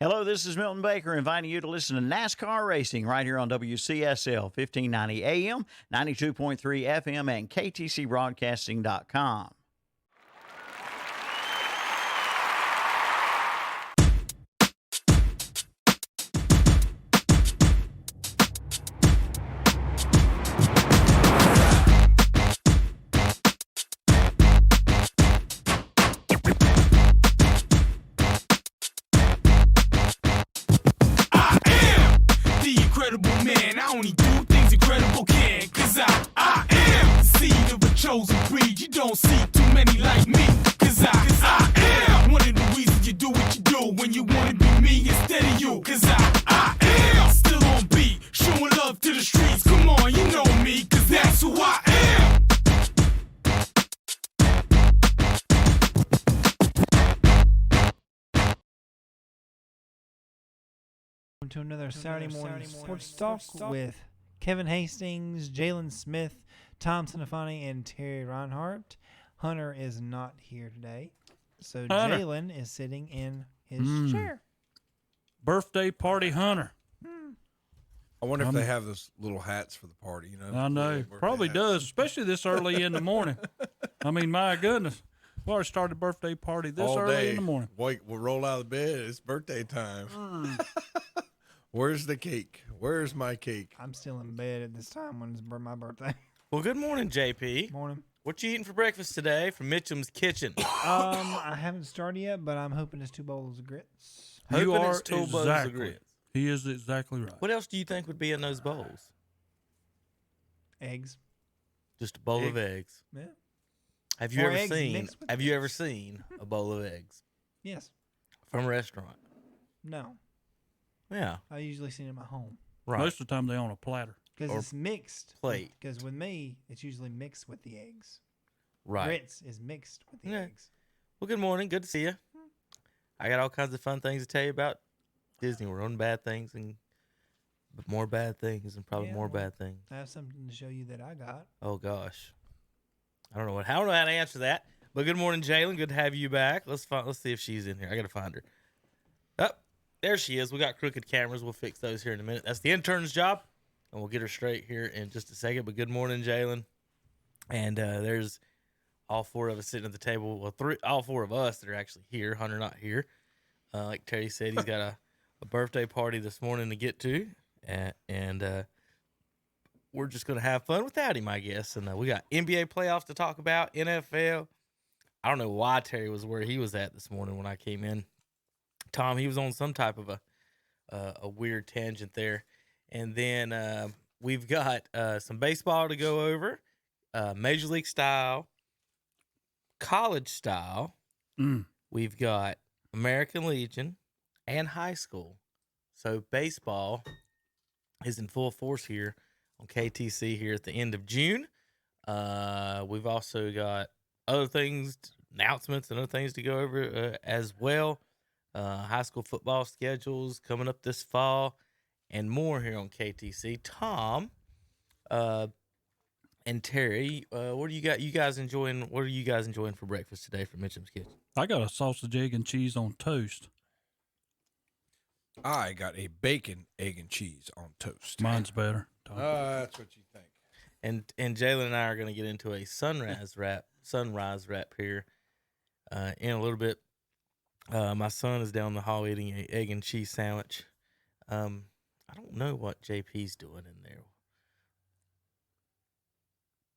Hello, this is Milton Baker inviting you to listen to NASCAR Racing right here on WCSL 1590 AM, 92.3 FM, and KTCBroadcasting.com. Chosen breed, you don't see too many like me, cause I am one of the reasons you do what you do when you wanna be me instead of you, cause I am still on beat, showing love to the streets, come on, you know me, cause that's who I am. Welcome to another Saturday morning sports talk with Kevin Hastings, Jalen Smith, Tom Sinafani, and Terry Reinhardt. Hunter is not here today, so Jalen is sitting in his chair. Birthday party Hunter. I wonder if they have those little hats for the party. You know, I know. Probably does, especially this early in the morning. I mean, my goodness. We already started a birthday party this all early day. in the morning. Wait, we'll roll out of bed. It's birthday time. Where's the cake? Where's my cake? I'm still in bed at this time when it's my birthday. Well, good morning, JP. Morning. What you eating for breakfast today from Mitchum's Kitchen? I haven't started yet, but I'm hoping it's 2 bowls of grits. You Hoping are it's 2 bowls of exactly. grits. He is exactly right. What else do you think would be in those bowls? Eggs. Just a bowl of eggs. Yeah. Have you Or ever eggs seen? mixed with Have you eggs. ever seen a bowl of eggs Yes. from a restaurant? No. Yeah, I usually see it in my home right. Most of the time they're on a platter. because Or it's mixed. plate. Because with me, it's usually mixed with the eggs. Right. Grits is mixed with the Yeah. eggs. Well, good morning. Good to see you. I got all kinds of fun things to tell you about Disney World, and bad things, and more bad things, and probably Yeah, more well. bad things. I have something to show you that I got. Oh gosh, I don't know how to answer that. But good morning, Jalen. Good to have you back. Let's see if she's in here. I gotta find her. Oh, there she is. We got crooked cameras. We'll fix those here in a minute. That's the intern's job, and we'll get her straight here in just a second. But good morning, Jalen. And there's all 4 of us sitting at the table. Well, all 4 of us that are actually here. Hunter not here. Like Terry said, he's got a birthday party this morning to get to, and we're just going to have fun without him, I guess. And we got NBA playoffs to talk about, NFL. I don't know why Terry was where he was at this morning when I came in. Tom, he was on some type of a weird tangent there. And then we've got some baseball to go over, Major League style, college style. We've got American Legion and high school. So baseball is in full force here on KTC here at the end of June. We've also got other things, announcements and other things to go over as well. High school football schedules coming up this fall and more here on KTC. Tom and Terry, what do you got? What are you guys enjoying for breakfast today from Mitchum's Kitchen? I got a sausage, egg, and cheese on toast. I got a bacon, egg, and cheese on toast. Mine's better. That's what you think. And Jalen and I are going to get into a sunrise wrap here in a little bit. My son is down the hall eating an egg and cheese sandwich. I don't know what JP's doing in there.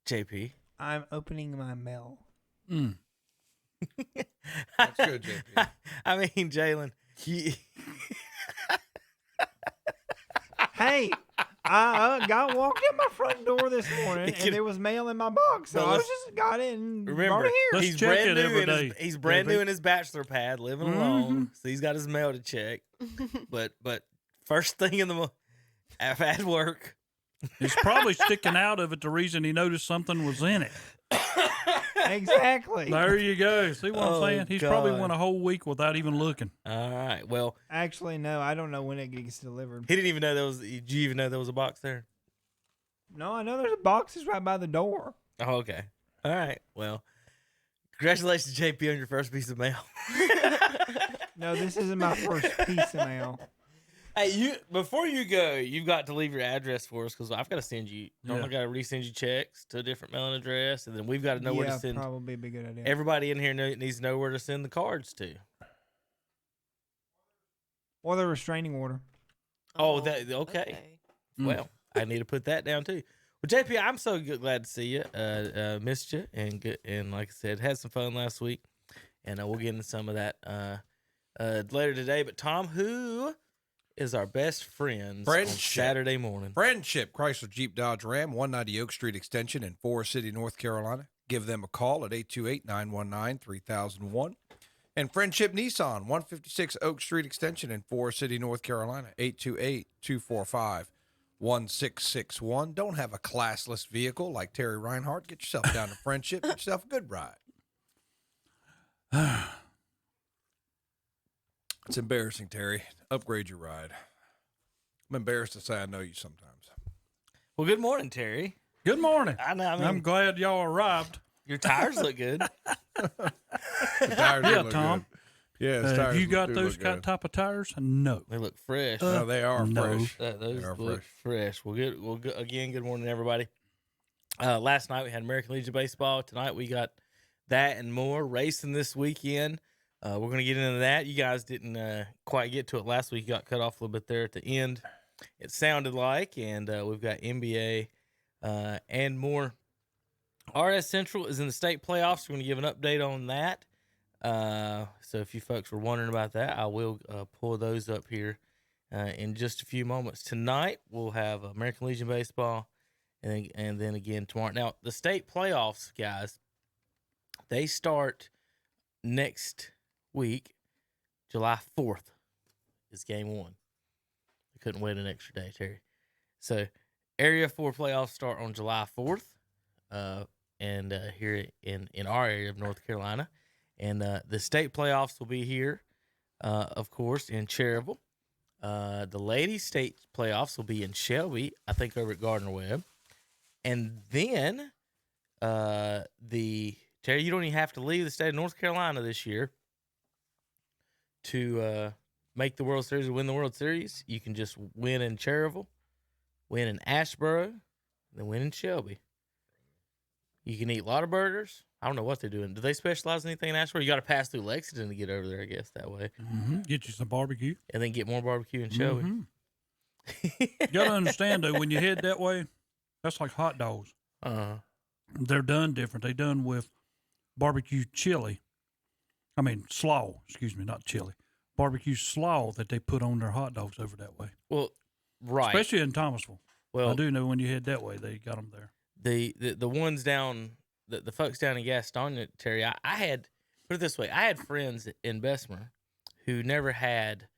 JP? I'm opening my mail. That's good, JP. I mean, Jalen, Hey, I walked in my front door this morning and there was mail in my box, so I just got it and brought remember, it here. Let's he's check brand it new every in his, day, he's brand JP. new in his bachelor pad, living alone, so he's got his mail to check. But first thing in the morning, at work, It's probably sticking out of it the reason he noticed something was in it. Exactly. There you go. See what I'm saying? He's probably God. went a whole week without even looking. All right. Well, Actually, no, I don't know when it gets delivered. he didn't even know there was. Did you even know there was a box there? No, I know there's a boxes right by the door. Oh, okay. All right. Well, congratulations, JP, on your first piece of mail. No, this isn't my first piece of mail. Hey, before you go, you've got to leave your address for us because I've got to send you. Don't Yeah. I got to resend you checks to a different mailing address, and then we've got to know where to send. Probably be a good idea. Everybody in here needs to know where to send the cards to. Or the restraining order. Oh, okay. Well, I need to put that down too. Well, JP, I'm so glad to see you. Missed you, and like I said, had some fun last week, and we'll get into some of that later today. But Tom, who is our best friends on Saturday morning? Friendship, Chrysler Jeep Dodge Ram, 190 Oak Street Extension in Forest City, North Carolina. Give them a call at 828-919-3001. And Friendship Nissan, 156 Oak Street Extension in Forest City, North Carolina, 828-245-1661. Don't have a classless vehicle like Terry Reinhardt. Get yourself down to Friendship. Get yourself a good ride. It's embarrassing, Terry. Upgrade your ride. I'm embarrassed to say I know you sometimes. Well, good morning, Terry. Good morning. I know. I mean, I'm glad y'all arrived. your tires look good. The tires do Yeah, look Tom. good. Yeah, his tires You got do those look good. type of tires? No. They look fresh. No, they are No. fresh. Those They are look fresh. Well, good. Well, good. Again, good morning, everybody. Last night we had American Legion baseball. Tonight we got that and more racing this weekend. We're going to get into that. You guys didn't quite get to it last week. You got cut off a little bit there at the end, it sounded like. And we've got NBA and more. RS Central is in the state playoffs. We're going to give an update on that. So if you folks were wondering about that, I will pull those up here in just a few moments. Tonight we'll have American Legion baseball, and then again tomorrow. Now the state playoffs, guys, they start next week. July 4th is game 1. I couldn't wait an extra day, Terry. So Area 4 playoffs start on July 4th, and here in our area of North Carolina. And the state playoffs will be here, of course, in Cherryville. The ladies' state playoffs will be in Shelby, I think over at Gardner-Webb. And then Terry, you don't even have to leave the state of North Carolina this year to make the World Series or win the World Series. You can just win in Cherryville, win in Asheboro, and then win in Shelby. You can eat a lot of burgers. I don't know what they're doing. Do they specialize in anything in Asheboro? You got to pass through Lexington to get over there, I guess, that way. Mm-hmm. Get you some barbecue. And then get more barbecue in Shelby. Mm-hmm. You got to understand, though, when you head that way, that's like hot dogs. They're done different. They're done with barbecue chili. I mean, slaw, excuse me, not chili. Barbecue slaw that they put on their hot dogs over that way. Well, right. Especially in Thomasville. Well, I do know when you head that way, they got them there. The ones down, the folks down in Gastonia, Terry, I had, put it this way, I had friends in Bessemer who never had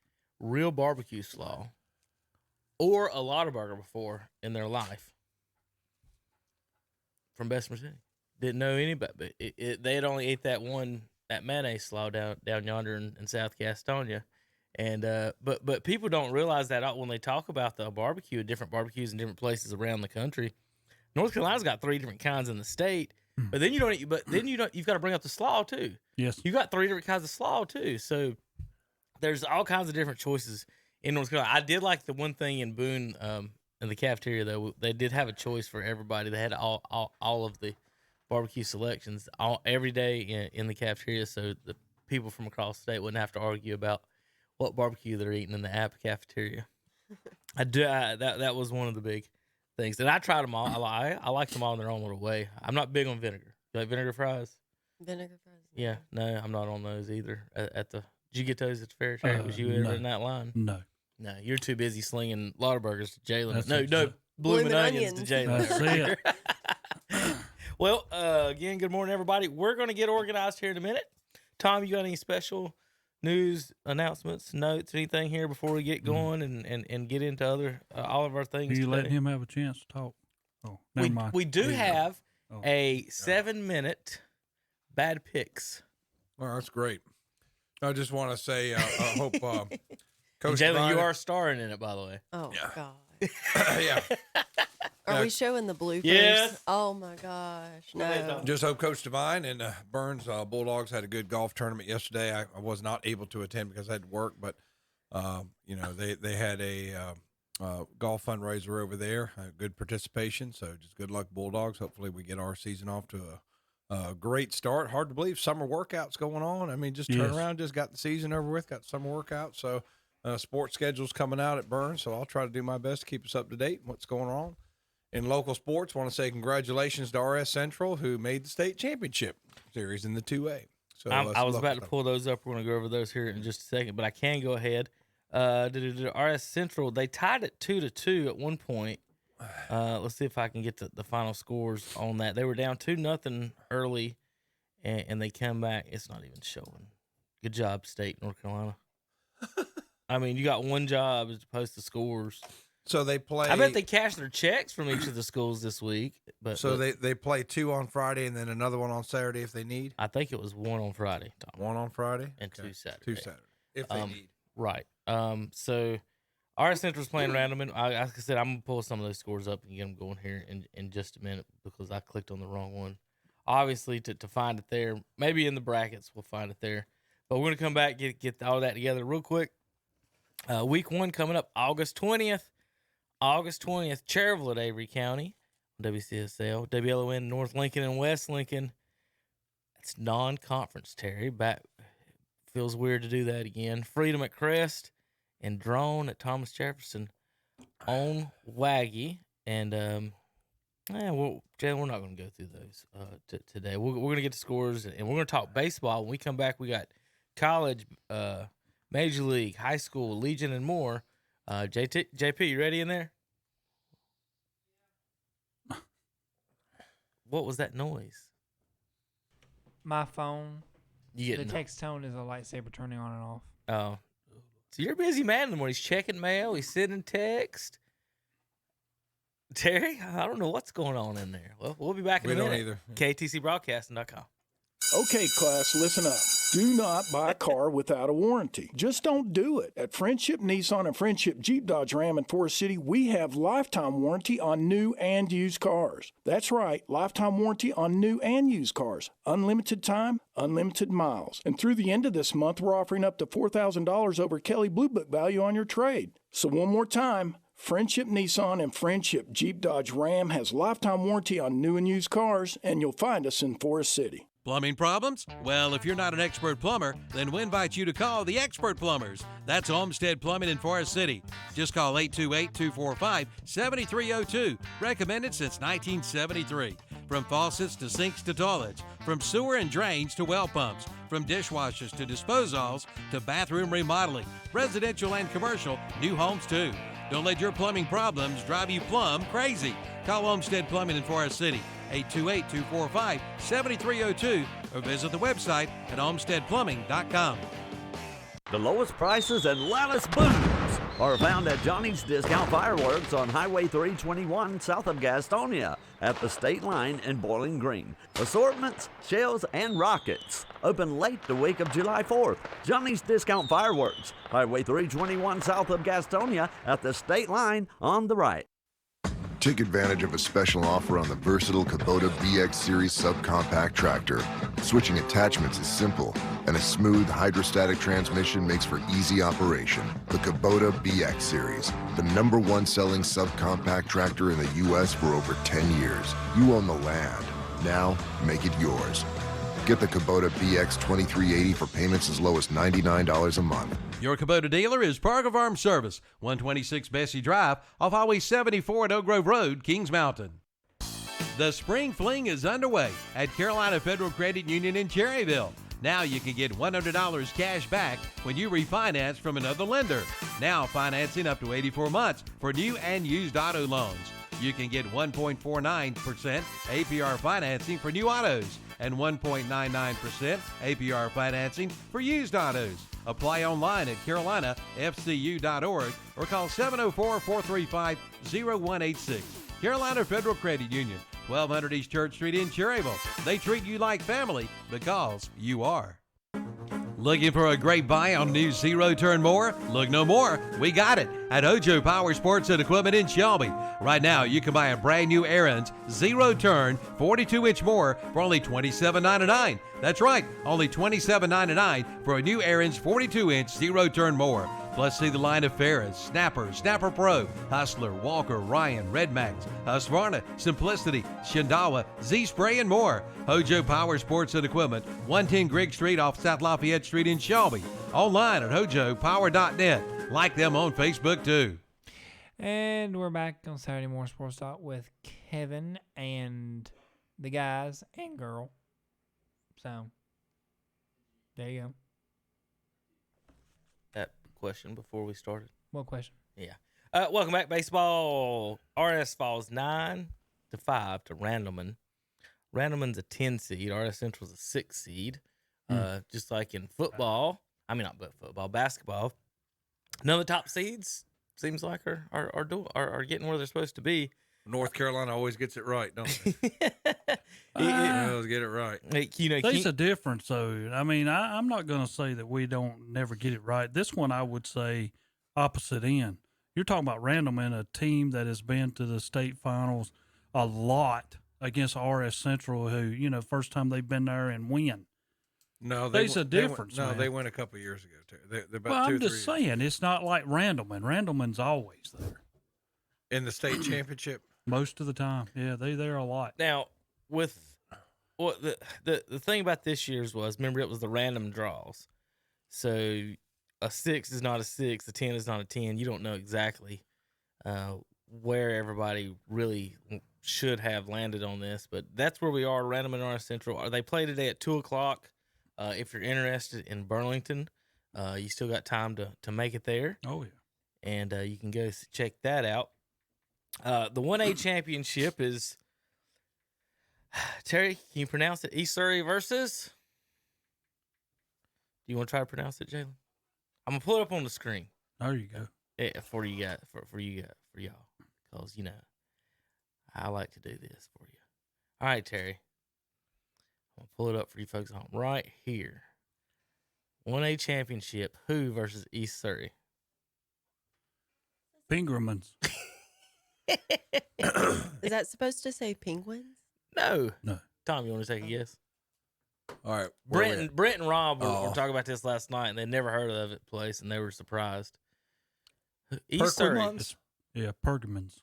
real barbecue slaw or a lot burger before in their life from Bessemer City. Didn't know anybody, but they had only ate that mayonnaise slaw down yonder in South Gastonia. And but people don't realize that when they talk about the barbecue, different barbecues in different places around the country. North Carolina's got 3 different kinds in the state, but then you don't. You've got to bring up the slaw too. Yes, you got 3 different kinds of slaw too. So there's all kinds of different choices in North Carolina. I did like the one thing in Boone, in the cafeteria though. They did have a choice for everybody. They had all of the barbecue selections every day in the cafeteria, so the people from across the state wouldn't have to argue about what barbecue they're eating in the app cafeteria. That was one of the big things, and I tried them all. I like them all in their own little way. I'm not big on vinegar. You like vinegar fries? Vinegar fries? Yeah, no, I'm not on those either. Did you get those at the fair? Terry? Was you No. in that line? no. No, you're too busy slinging Lauderburgers to Jalen. That's No, exact- blooming onions to Jalen. That's it. Well, again, good morning, everybody. We're going to get organized here in a minute. Tom, you got any special news, announcements, notes, anything here before we get going and get into other all of our things? You today? letting him have a chance to talk? Oh, never mind. We do There you go. have Oh. a 7-minute bad picks. Well, that's great. I just want to say, I hope Coach Jalen, you Ryan- are starring in it, by the way. Oh, Yeah. God. yeah. Are we showing the bloopers? Yes. Oh my gosh, no. Just hope Coach Devine and Burns Bulldogs had a good golf tournament yesterday. I was not able to attend because I had to work, but they had a golf fundraiser over there. Good participation, so just good luck, Bulldogs. Hopefully, we get our season off to a great start. Hard to believe summer workouts going on. I mean, just turn around, just got the season over with, got summer workouts. So sports schedule's coming out at Burns, so I'll try to do my best to keep us up to date on what's going on. In local sports, want to say congratulations to RS Central, who made the state championship series in the 2A. So I was about to pull those up. We're going to go over those here in just a second, but I can go ahead. RS Central, they tied it 2-2 at one point. Let's see if I can get the final scores on that. They were down 2-0 early, and they come back. It's not even showing. Good job, State, North Carolina. I mean, you got one job as opposed to scores. So they play. I bet they cashed their checks from each of the schools this week. But they play 2 on Friday and then another one on Saturday if they need. I think it was 1 on Friday, Tom. 1 on Friday And 2 Saturday. 2 Saturday if they need. Right. So RS Central's playing random. And like I said, I'm gonna pull some of those scores up and get them going here in just a minute because I clicked on the wrong one. Obviously, to find it there, maybe in the brackets we'll find it there. But we're gonna come back get all that together real quick. Week 1 coming up August 20th. Cherville at Avery County, WCSL, WLON, North Lincoln and West Lincoln. It's non-conference, Terry. Feels weird to do that again. Freedom at Crest and Drone at Thomas Jefferson on Waggy. And, Jalen, we're not going to go through those today. We're going to get the scores, and we're going to talk baseball. When we come back, we got college, Major League, high school, Legion, and more. JP, you ready in there? What was that noise? My phone. You The text tone is a lightsaber turning on and off. Oh. So you're a busy man in the morning. He's checking mail. He's sending text. Terry, I don't know what's going on in there. Well, we'll be back in a minute. We don't either. KTCBroadcasting.com. Okay, class, listen up. Do not buy a car without a warranty. Just don't do it. At Friendship Nissan and Friendship Jeep Dodge Ram in Forest City, we have lifetime warranty on new and used cars. That's right, lifetime warranty on new and used cars. Unlimited time, unlimited miles. And through the end of this month, we're offering up to $4,000 over Kelly Blue Book value on your trade. So one more time, Friendship Nissan and Friendship Jeep Dodge Ram has lifetime warranty on new and used cars, and you'll find us in Forest City. Plumbing problems? Well, if you're not an expert plumber, then we invite you to call the Expert Plumbers. That's Olmsted Plumbing in Forest City. Just call 828-245-7302. Recommended since 1973. From faucets to sinks to toilets, from sewer and drains to well pumps, from dishwashers to disposals to bathroom remodeling, residential and commercial, new homes too. Don't let your plumbing problems drive you plumb crazy. Call Olmsted Plumbing in Forest City. 828-245-7302 or visit the website at olmstedplumbing.com. The lowest prices and loudest booms are found at Johnny's Discount Fireworks on Highway 321 south of Gastonia at the state line in Bowling Green. Assortments, shells, and rockets. Open late the week of July 4th. Johnny's Discount Fireworks, Highway 321 south of Gastonia at the state line on the right. Take advantage of a special offer on the versatile Kubota BX Series subcompact tractor. Switching attachments is simple, and a smooth hydrostatic transmission makes for easy operation. The Kubota BX Series, the #1 selling subcompact tractor in the U.S. for over 10 years. You own the land. Now, make it yours. Get the Kubota BX 2380 for payments as low as $99 a month. Your Kubota dealer is Parker Farm Service, 126 Bessie Drive, off Highway 74 at Oak Grove Road, Kings Mountain. The Spring Fling is underway at Carolina Federal Credit Union in Cherryville. Now you can get $100 cash back when you refinance from another lender. Now financing up to 84 months for new and used auto loans. You can get 1.49% APR financing for new autos and 1.99% APR financing for used autos. Apply online at carolinafcu.org or call 704-435-0186. Carolina Federal Credit Union, 1200 East Church Street in Cherryville. They treat you like family because you are. Looking for a great buy on new zero-turn mower? Look no more. We got it at Hojo Power Sports and Equipment in Shelby. Right now, you can buy a brand new Aaron's zero-turn 42-inch mower for only $27.99. That's right, only $27.99 for a new Aaron's 42-inch zero-turn mower. Plus, see the line of Ferris, Snapper, Snapper Pro, Hustler, Walker, Ryan, Red Max, Husqvarna, Simplicity, Shindawa, Z-Spray, and more. Hojo Power Sports and Equipment, 110 Grigg Street off South Lafayette Street in Shelby. Online at hojopower.net. Like them on Facebook, too. And we're back on Saturday Morning Sports Talk with Kevin and the guys and girl. So, there you go. That question before we started. What question? Yeah. Welcome back, baseball. RS falls 9-5 to Randleman. Randleman's a 10 seed. RS Central's a 6 seed. Just like in football. I mean, not but football, basketball. None of the top seeds seems like are getting where they're supposed to be. North Carolina always gets it right, don't they? They always get it right. There's a difference, though. I mean, I'm not going to say that we don't never get it right. This one, I would say, opposite end. You're talking about Randleman, a team that has been to the state finals a lot against RS Central, who, first time they've been there and win. No, there's a difference. They went a couple of years ago too. They're about well, 2 or I'm 3 just saying, it's not like Randleman. Randleman's always there in the state championship. Most of the time, yeah, they there a lot. Now, with what the thing about this year's was, remember it was the random draws, so a 6 is not a 6, a 10 is not a 10. You don't know exactly where everybody really should have landed on this, but that's where we are. Randleman RS Central. They play today at 2:00. If you're interested in Burlington, you still got time to make it there. Oh, yeah. And you can go check that out. The 1A championship is, Terry, can you pronounce it? East Surrey versus? Do you want to try to pronounce it, Jalen? I'm going to pull it up on the screen. There you go. Yeah, for y'all. Because, I like to do this for you. All right, Terry. I'm going to pull it up for you folks at home right here. 1A championship, who versus East Surrey? Pingermans. Is that supposed to say penguins? No. No. Tom, you want to take a guess? All right. Brent and Rob were talking about this last night, and they'd never heard of it place, and they were surprised. East Surrey. Yeah, Pergamons.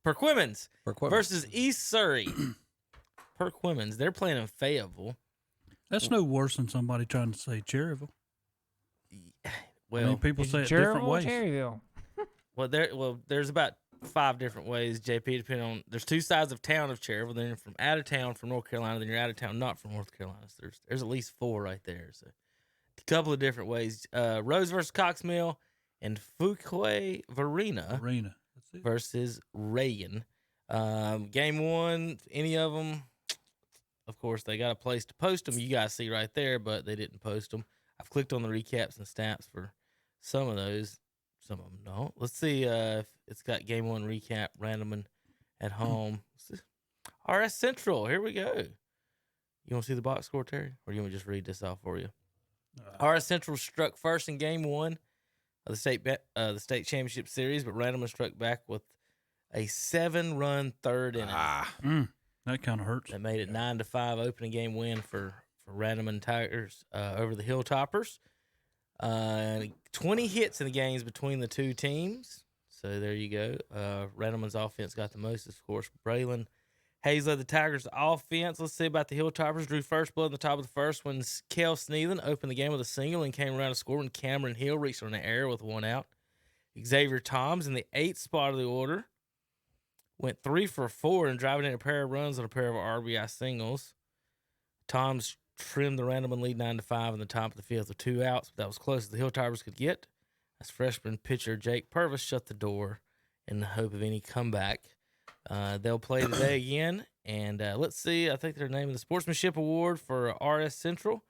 Perquimans versus East Surrey. Perquimans. They're playing in Fayetteville. That's no worse than somebody trying to say Cherryville. Well, people say it different ways. Cherryville. There's about 5 different ways, JP, depending on, there's 2 sides of town of Cherryville. Then you're from out of town from North Carolina, then you're out of town not from North Carolina. So there's at least 4 right there. So a couple of different ways. Rose versus Coxmill and Fuquay Varina versus Reagan. Game 1, any of them, of course, they got a place to post them. You guys see right there, but they didn't post them. I've clicked on the recaps and stats for some of those. Some of them don't. Let's see if it's got game 1 recap, Randleman at home. RS Central, here we go. You want to see the box score, Terry? Or do you want me to just read this off for you? RS Central struck first in game 1 of the state championship series, but Randleman struck back with a 7-run third inning. That kind of hurts. That made it 9-5 opening game win for Randleman Tigers over the Hilltoppers. 20 hits in the games between the 2 teams. So there you go. Randleman's offense got the most, of course. Braylon Hayes led the Tigers' offense. Let's see about the Hilltoppers. Drew first blood in the top of the first when Kel Sneelan opened the game with a single and came around to score when Cameron Hill reached on the air with 1 out. Xavier Toms in the 8th spot of the order went 3 for 4 and driving in a pair of runs on a pair of RBI singles. Toms trimmed the Randleman lead 9-5 in the top of the 5th with 2 outs, but that was close as the Hilltoppers could get. As freshman pitcher Jake Purvis shut the door in the hope of any comeback. They'll play today again, and let's see. I think their name of the Sportsmanship Award for RS Central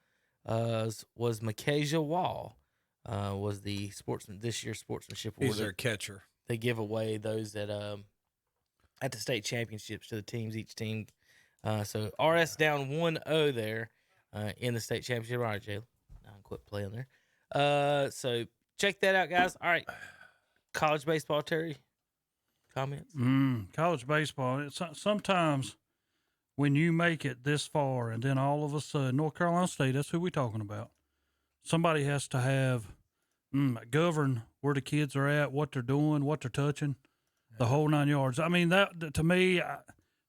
was Micaiah Wall. Was the this year's Sportsmanship Award? He's their catcher. They give away those at the state championships to the teams. Each team. So RS down 1-0 there in the state championship. All right, Jalen. and quit playing there. So check that out, guys. All right, college baseball, Terry. Comments? College baseball. Sometimes when you make it this far, and then all of a sudden, North Carolina State. That's who we're talking about. Somebody has to have govern where the kids are at, what they're doing, what they're touching, the whole 9 yards. I mean, that to me,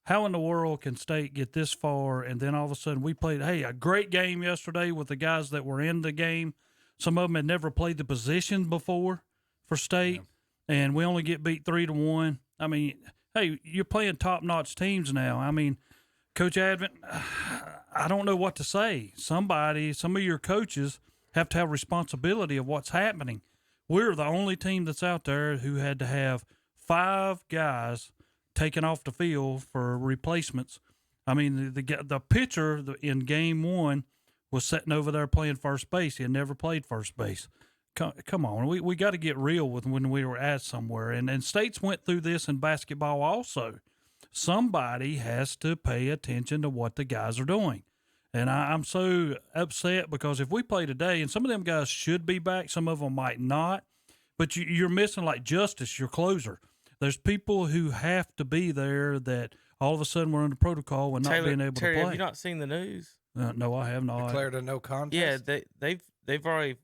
how in the world can State get this far, and then all of a sudden we played, a great game yesterday with the guys that were in the game. Some of them had never played the position before for State, and we only get beat 3-1. I mean, hey, you're playing top-notch teams now. I mean, Coach Advent, I don't know what to say. Some of your coaches have to have responsibility of what's happening. We're the only team that's out there who had to have 5 guys taken off the field for replacements. I mean, the pitcher in game 1 was sitting over there playing first base. He had never played first base. Come on, we got to get real with when we were at somewhere. And States went through this in basketball also. Somebody has to pay attention to what the guys are doing. And I'm so upset because if we play today, and some of them guys should be back, some of them might not, but you're missing like Justice, your closer. There's people who have to be there that all of a sudden we're under protocol and not being able Terry, to play. have you not seen the news? No, I have not. Declared a no contest. Yeah, they've already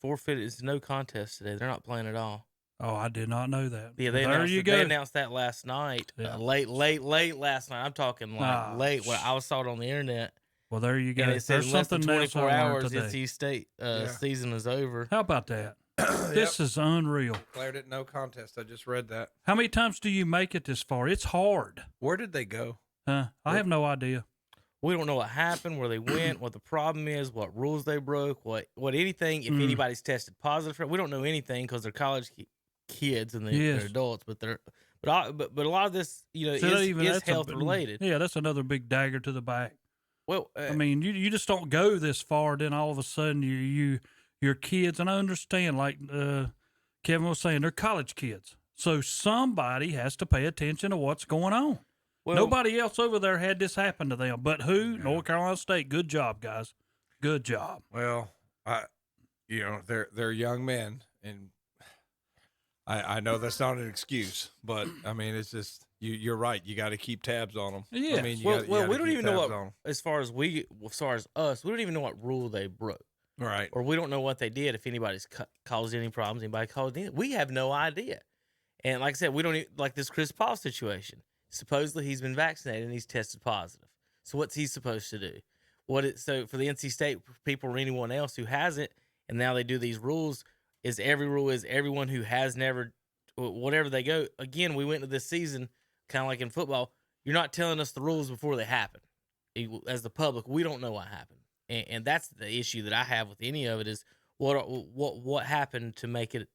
forfeited. It's no contest today. They're not playing at all. Oh, I did not know that. Yeah, They announced that last night. Yeah. Late last night. I'm talking late. Well, I saw it on the internet. Well, there you go. And it said There's less than something else 24 I learned hours today. NC State season is over. How about that? This is unreal. Declared it no contest. I just read that. How many times do you make it this far? It's hard. Where did they go? I have no idea. We don't know what happened, where they went, what the problem is, what rules they broke, what anything. If anybody's tested positive for it, we don't know anything because they're college kids and they're adults. But a lot of this, is health related. Yeah, that's another big dagger to the back. Well, I mean, you just don't go this far. Then all of a sudden, your kids, and I understand, like Kevin was saying, they're college kids. So somebody has to pay attention to what's going on. Well, nobody else over there had this happen to them. But who? Yeah. North Carolina State. Good job, guys. Good job. Well, they're young men, and I know that's not an excuse, but I mean, it's just you're right. You got to keep tabs on them. Yeah. I mean, we don't even know what, as far as us, we don't even know what rule they broke. Right. Or we don't know what they did. If anybody's caused any problems, anybody caused anything, we have no idea. And like I said, we don't even, like this Chris Paul situation. Supposedly he's been vaccinated and he's tested positive. So what's he supposed to do? So for the NC State people or anyone else who hasn't, and now they do these rules, every rule is everyone who has never, whatever they go. Again, we went into this season kind of like in football. You're not telling us the rules before they happen. As the public, we don't know what happened, and that's the issue that I have with any of it is what happened to make it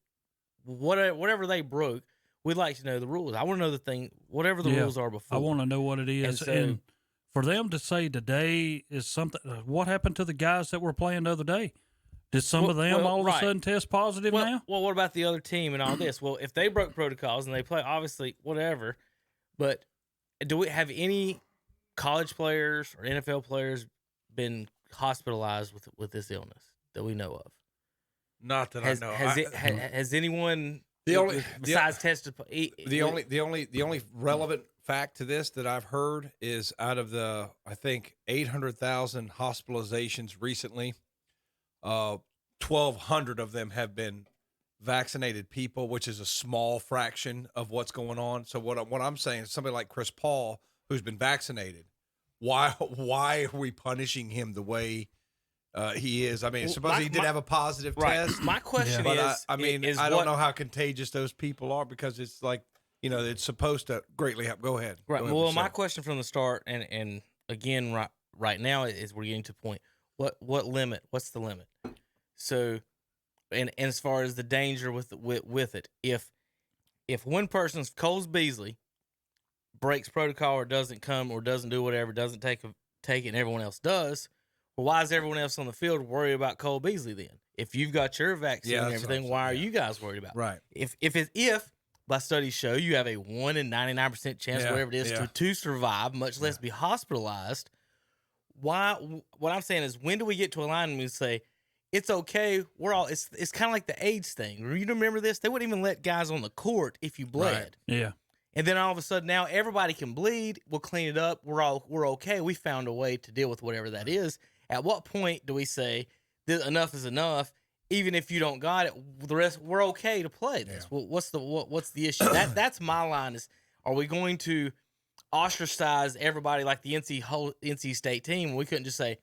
whatever they broke. We'd like to know the rules. I want to know whatever the rules are before. I want to know what it is. And for them to say today is something, what happened to the guys that were playing the other day? Did some of them all of a sudden test positive now? Well, what about the other team and all this? Well, if they broke protocols and they play, obviously, whatever. But do we have any college players or NFL players been hospitalized with this illness that we know of? Not that I know. Has anyone? The only relevant fact to this that I've heard is out of the, I think, 800,000 hospitalizations recently, 1,200 of them have been vaccinated people, which is a small fraction of what's going on. So what I'm saying is somebody like Chris Paul, who's been vaccinated, why are we punishing him the way he is? I mean, suppose he did have a positive test. My question is, I don't know how contagious those people are because it's like, it's supposed to greatly help. Go ahead. Right. Well, my question from the start, and again, right now is we're getting to the point. What limit? What's the limit? So, and as far as the danger with it, if one person's Coles Beasley breaks protocol or doesn't come or doesn't do whatever, doesn't take it, and everyone else does. Well, why is everyone else on the field worried about Cole Beasley then? If you've got your vaccine and everything, why are you guys worried about it? Right. If by studies show you have a 1 in 99% chance, whatever it is, to survive, much less be hospitalized, why? What I'm saying is, when do we get to a line and we say, it's okay. We're all. It's kind of like the AIDS thing. You remember this? They wouldn't even let guys on the court if you bled. Right. Yeah. And then all of a sudden now everybody can bleed. We'll clean it up. We're okay. We found a way to deal with whatever that is. At what point do we say enough is enough? Even if you don't got it, the rest we're okay to play this. Yeah. Well, what's the issue? That's my line. Is are we going to ostracize everybody like the NC State team? We couldn't just say,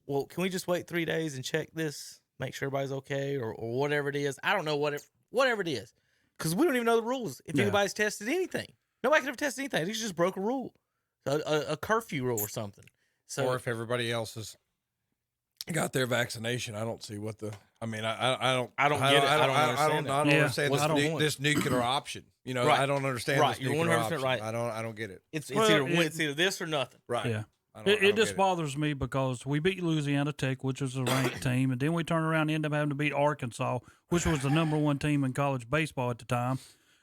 well, can we just wait 3 days and check this, make sure everybody's okay, or whatever it is. I don't know whatever it is. Because we don't even know the rules. If anybody's tested anything, nobody could have tested anything. They just broke a rule, a curfew rule or something. So, or if everybody else has got their vaccination, I don't see what the. I mean, I don't get it. I don't understand this nuclear option. You know, Right. I don't understand. Right. This You're nuclear 100% option. right. I don't get it. it's Well, either this or nothing. Right. Yeah. I don't It get just bothers me because we beat Louisiana Tech, which was a ranked team, and then we turn around and end up having to beat Arkansas, which was the #1 team in college baseball at the time.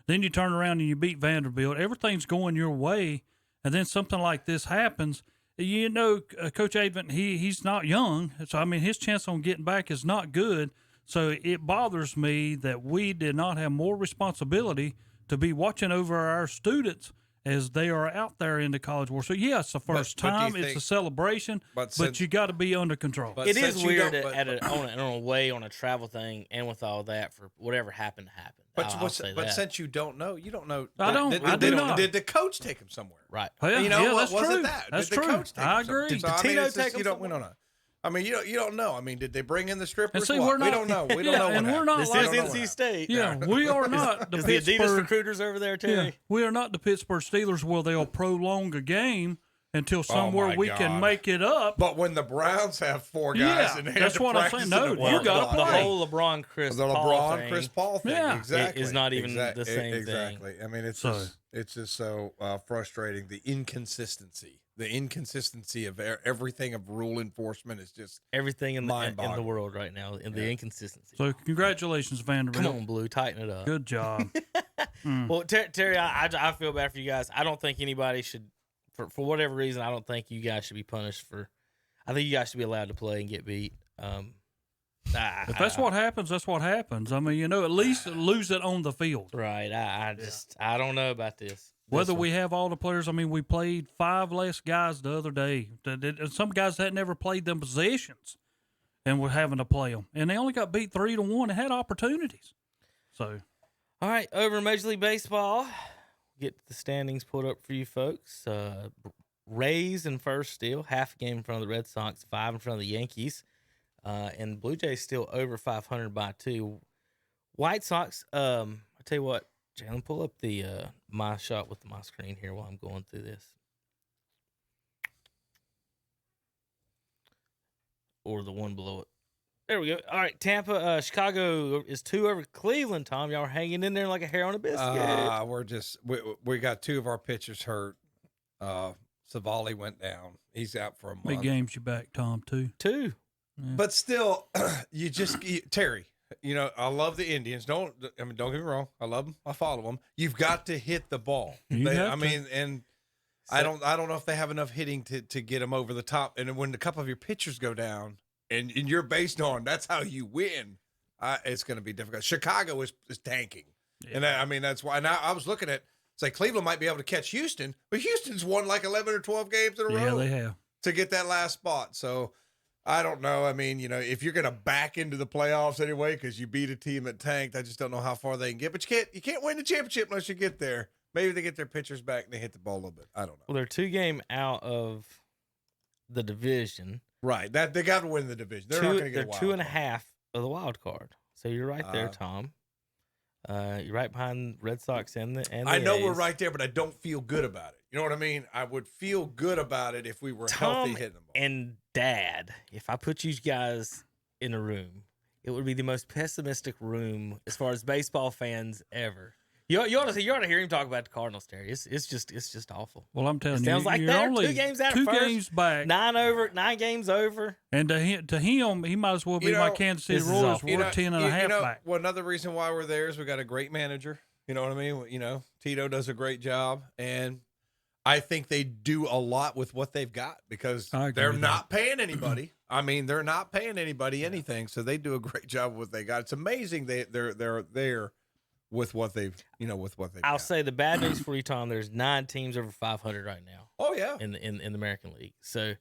Then you turn around and you beat Vanderbilt. Everything's going your way, and then something like this happens. You know, Coach Avent, he's not young, so I mean his chance on getting back is not good. So it bothers me that we did not have more responsibility to be watching over our students as they are out there in the college world. So, yeah, it's the first but do you time. think- It's a celebration, but you got to be under control. But It is since you weird don't- but- on a way on a travel thing and with all that for whatever happened to happen. I'll say But that. since you don't know, you don't know. I don't- Did, I do did, not. did the coach take him somewhere? Right. Yeah, You know, yeah, was that's true. it that? That's Did the true. coach take I him somewhere? agree. So, I mean, Tino it's just- take him you don't. We somewhere? don't know. I mean, you don't know. I mean, did they bring in the strippers? And see, What? we're not. We don't know. We don't yeah, know. What and we're happened. not This like is don't know what NC happened. State. Yeah, we are not the Is the Adidas Pittsburgh. recruiters over there, Terry? Yeah, we are not the Pittsburgh Steelers where they'll prolong a game until somewhere my we can God. make it up. But when the Browns have 4 guys, Yeah, and they that's have to what I'm practice saying. No, in the you wild gotta card. The play. whole LeBron Chris The Paul LeBron thing. Chris Paul thing, Yeah. exactly, Is not even the same thing. exactly. I mean, it's just so frustrating. The inconsistency of everything of rule enforcement is just Everything in the Mind-boggling. world right now, in the inconsistency. So congratulations, Vanderbilt. Come on, Blue, tighten it up. Good job. Well, Terry, I feel bad for you guys. I don't think anybody should, for whatever reason, I don't think you guys should be punished for. I think you guys should be allowed to play and get beat. If that's what happens, that's what happens. I mean, at least lose it on the field. Right. I don't know about this. Whether we have all the players, I mean, we played 5 less guys the other day. Some guys had never played them possessions and were having to play them. And they only got beat 3-1 and had opportunities. So, All right, over in Major League Baseball, get the standings pulled up for you folks. Rays in first still, half a game in front of the Red Sox, 5 in front of the Yankees. And Blue Jays still over 500 by 2. White Sox, I tell you what, Jalen, pull up the my shot with my screen here while I'm going through this. Or the one below it. There we go. All right, Tampa, Chicago is 2 over Cleveland. Tom, y'all are hanging in there like a hair on a biscuit. we're just we got 2 of our pitchers hurt. Savali went down. He's out for a month. big games you back, Tom, too. 2. But still, Terry, I love the Indians. Don't get me wrong. I love them. I follow them. You've got to hit the ball. I don't know if they have enough hitting to get them over the top. And when a couple of your pitchers go down and you're based on that's how you win, it's going to be difficult. Chicago is tanking. Yeah. And that's why. Now I was looking at, say Cleveland might be able to catch Houston, but Houston's won like 11 or 12 games in a row. Yeah, they have. To get that last spot. So I don't know. I mean, if you're going to back into the playoffs anyway because you beat a team that tanked, I just don't know how far they can get. But you can't win the championship unless you get there. Maybe they get their pitchers back and they hit the ball a little bit. I don't know. Well, they're 2 game out of the division. Right. That they got to win the division. They're not going to get a wild 2.5 of the wild card. So you're right there, Tom. You're right behind Red Sox and the I know A's. we're right there, but I don't feel good about it. You know what I mean? I would feel good about it if we were healthy hitting the ball. And Dad, if I put you guys in a room, it would be the most pessimistic room as far as baseball fans ever. You ought to hear him talk about the Cardinals, Terry. It's just awful. Well, I'm telling It you, sounds like you're they're only 2 games out of 2 first, games back. 9 games over. And to him, he might as well be like Kansas City this is Royals. awful. We're 10.5 back. Well, another reason why we're there is we got a great manager. You know what I mean? Tito does a great job, and I think they do a lot with what they've got because they're not paying anybody. I mean, they're not paying anybody anything, so they do a great job with what they got. It's amazing they're there with what they've I'll got. say the bad news for you, Tom. There's 9 teams over 500 right now. Oh yeah, in the American League. So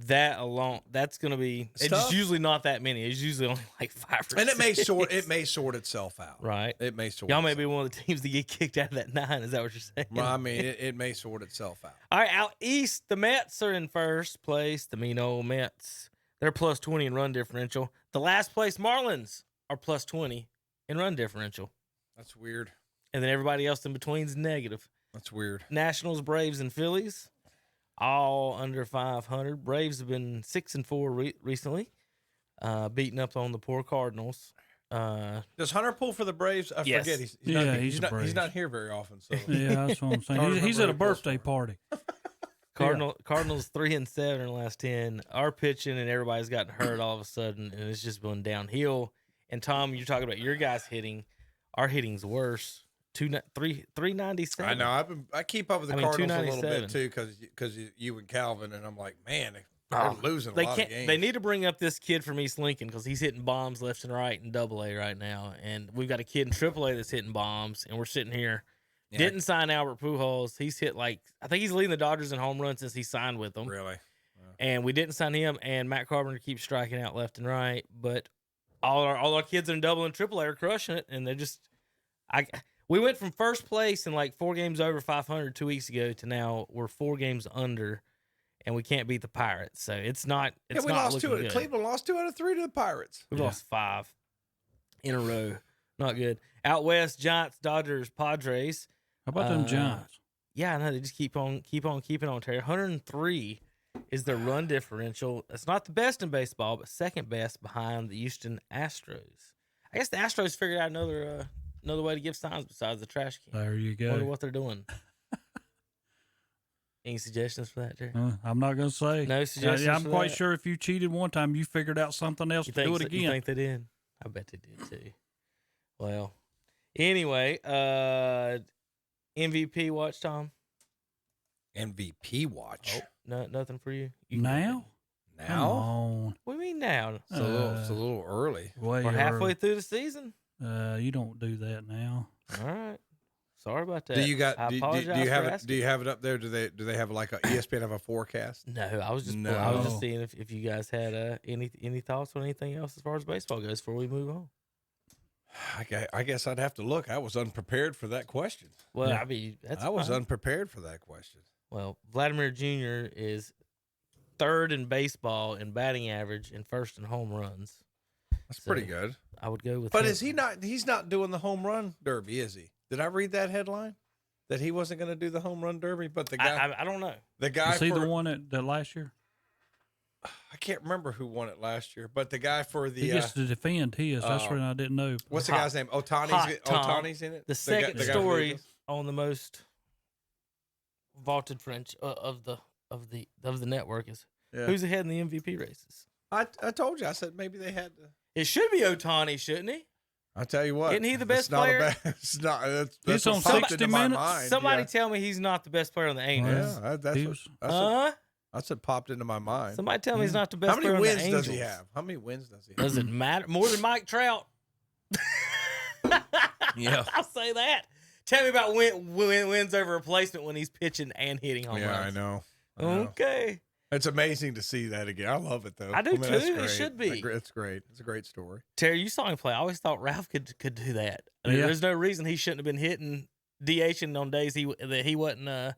that alone, that's going to be. It's tough. usually not that many. It's usually only like 5 or and 6. it may sort itself out. Right. It may sort. Y'all may be one of the teams that get kicked out of that 9. Is that what you're saying? Well, I mean, it may sort itself out. All right, out east, the Mets are in first place. The mean old Mets. They're plus 20 in run differential. The last place Marlins are plus 20 in run differential. That's weird. And then everybody else in between is negative. That's weird. Nationals, Braves, and Phillies, all under 500. Braves have been 6-4 recently, beating up on the poor Cardinals. Does Hunter pull for the Braves? I Yes. forget. He's Braves. not here very often. So Yeah, that's what I'm saying. He's at a birthday party. Cardinals 3-7 in the last 10. Our pitching and everybody's gotten hurt all of a sudden, and it's just been downhill. And Tom, you're talking about your guys hitting. Our hitting's worse. 397. I know. I keep up with the Cardinals a little bit 297. too because you and Calvin, and I'm like, man, they're losing a lot of games. They need to bring up this kid from East Lincoln because he's hitting bombs left and right in AA right now, and we've got a kid in AAA that's hitting bombs, and we're sitting here. Yeah. Didn't sign Albert Pujols. He's hit I think he's leading the Dodgers in home runs since he signed with them. Really? And we didn't sign him, and Matt Carpenter keeps striking out left and right, but all our kids in AA and AAA are crushing it, and they're just we went from first place in like 4 games over 500 2 weeks ago to now we're 4 games under, and we can't beat the Pirates. So it's not. It's we not lost looking good. Cleveland lost 2 out of 3 to the Pirates. We lost 5 in a row. Not good. Out west, Giants, Dodgers, Padres. How about them Giants? Yeah, I know they just keep on keeping on. Terry, 103 is their run differential. It's not the best in baseball, but second best behind the Houston Astros. I guess the Astros figured out another way to give signs besides the trash can. There you go. Wonder what they're doing. Any suggestions for that, Terry? I'm not going to say. No suggestions. I'm for quite that? sure if you cheated one time, you figured out something else You to do it so- again. You think they did? I bet they did too. Well, anyway, MVP watch, Tom. MVP watch. Oh, no, nothing for you. Now? Now? Come on. What do you mean now? It's a little early. Way We're halfway early. through the season. You don't do that now. All right. Sorry about that. Do you got? I Do apologize you for have it? asking. Do you have it up there? Do they have like a ESPN have a forecast? No, I was just No. seeing if you guys had any thoughts on anything else as far as baseball goes before we move on. I guess I'd have to look. I was unprepared for that question. Well, Yeah. I mean, that's I was fine. unprepared for that question. Well, Vladimir Jr. is 3rd in baseball in batting average and 1st in home runs. That's So, pretty good. I would go with But him. is he not? He's not doing the home run derby, is he? Did I read that headline that he wasn't going to do the home run derby? But the guy, I don't know. the guy, Is he for, the one that last year? I can't remember who won it last year, but the guy for the He gets to defend his. That's what I didn't know. what's the Hot- guy's name? Hot Tom. Otani's in it. The guy- second the guy for the story Eagles? on the most vaulted French of the network is Yeah. who's ahead in the MVP races. I told you. I said maybe they had to. It should be Otani, shouldn't he? I tell you what, Isn't he the best it's not player? It's not. That's He's what on popped 60 into my Minutes? mind, Somebody yeah. tell me he's not the best player on the Angels. Yeah, that's He what, was- that's what popped into my mind. Somebody tell me he's not the best How many player on wins the Angels. does he have? How many wins does he have? Does it matter? More than Mike Trout. Yeah. I'll say that. Tell me about wins over replacement when he's pitching and hitting home Yeah, runs. I know. Okay. It's amazing to see that again. I love it though. I do that's too. It great. should be. It's great. It's a great story. Terry, you saw him play. I always thought Ralph could do that. I mean, Yeah. There's no reason he shouldn't have been hitting DHing on days that he wasn't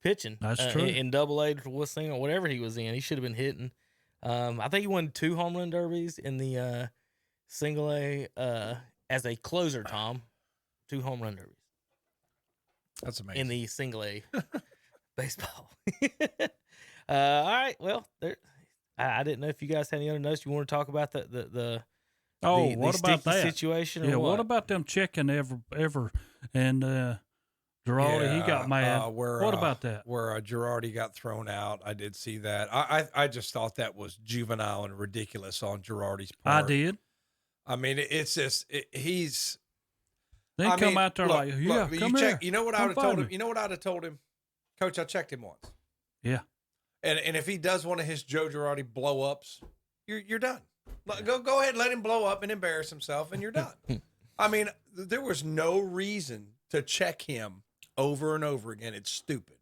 pitching. That's true. In AA or single or whatever he was in, he should have been hitting. I think he won 2 home run derbies in the single A as a closer. Tom, 2 home run derbies That's amazing. in the single A baseball. All right. Well, I didn't know if you guys had any other notes. You want to talk about the What about sticky that situation? Or Yeah, what what about them checking ever and Girardi? He got mad. What about that? Where Girardi got thrown out. I did see that. I just thought that was juvenile and ridiculous on Girardi's part. I did. I mean, it's just he's. They I come mean, out there look, like, yeah, look, come here. You know what I Come would have told find him? me. You know what I'd have told him, Coach? I checked him once. Yeah. And if he does one of his Joe Girardi blow ups, you're done. Go ahead, let him blow up and embarrass himself, and you're done. I mean, there was no reason to check him over and over again. It's stupid,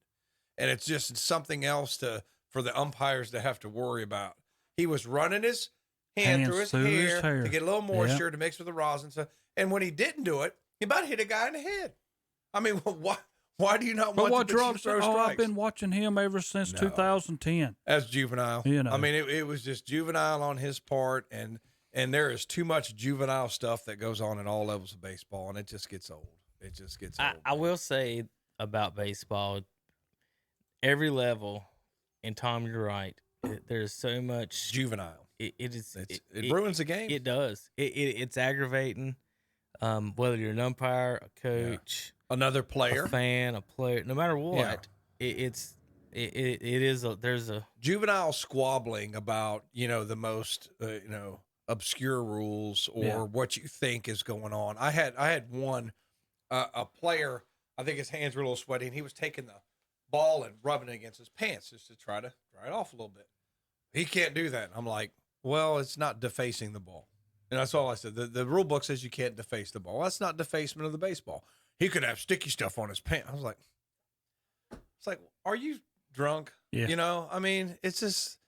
and it's just something else for the umpires to have to worry about. He was running his hand through his hair to get a little moisture to mix with the rosin stuff, and when he didn't do it, he about hit a guy in the head. I mean, why do you not want to throw strikes? I've been watching him ever since 2010. As juvenile. I mean, it was just juvenile on his part, and there is too much juvenile stuff that goes on at all levels of baseball, and it just gets old. It just gets old. I will say about baseball, every level, and Tom, you're right, there's so much juvenile. It ruins the game. It does. It's aggravating. Whether you're an umpire, a coach, another player, a fan, a player, no matter what, there's a juvenile squabbling about the most obscure rules or what you think is going on. I had one a player. I think his hands were a little sweaty, and he was taking the ball and rubbing it against his pants just to try to dry it off a little bit. He can't do that. I'm like, well, it's not defacing the ball. And that's all I said. The rule book says you can't deface the ball. That's not defacement of the baseball. He could have sticky stuff on his pants. I was like, are you drunk? Yeah. I mean, it's just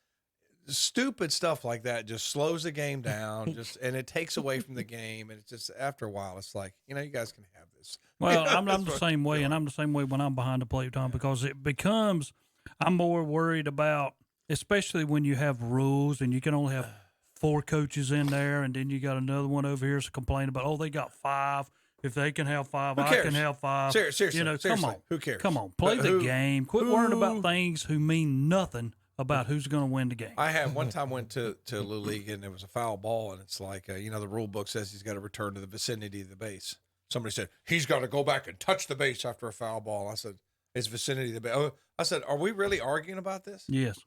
stupid stuff like that just slows the game down, and it takes away from the game. And it's just, after a while, it's like, you guys can have this. Well, I'm the same way, and I'm the same way when I'm behind the plate, Tom, because it becomes, I'm more worried about, especially when you have rules and you can only have 4 coaches in there, and then you got another one over here complaining about, they got 5. If they can have 5, I can have 5. Seriously, come on. Who cares? Come on, play the game. Quit worrying about things who mean nothing about who's going to win the game. I had one time went to Little League, and there was a foul ball, and it's like, the rule book says he's got to return to the vicinity of the base. Somebody said, he's got to go back and touch the base after a foul ball. I said, it's vicinity of the base. Oh, I said, are we really arguing about this? Yes.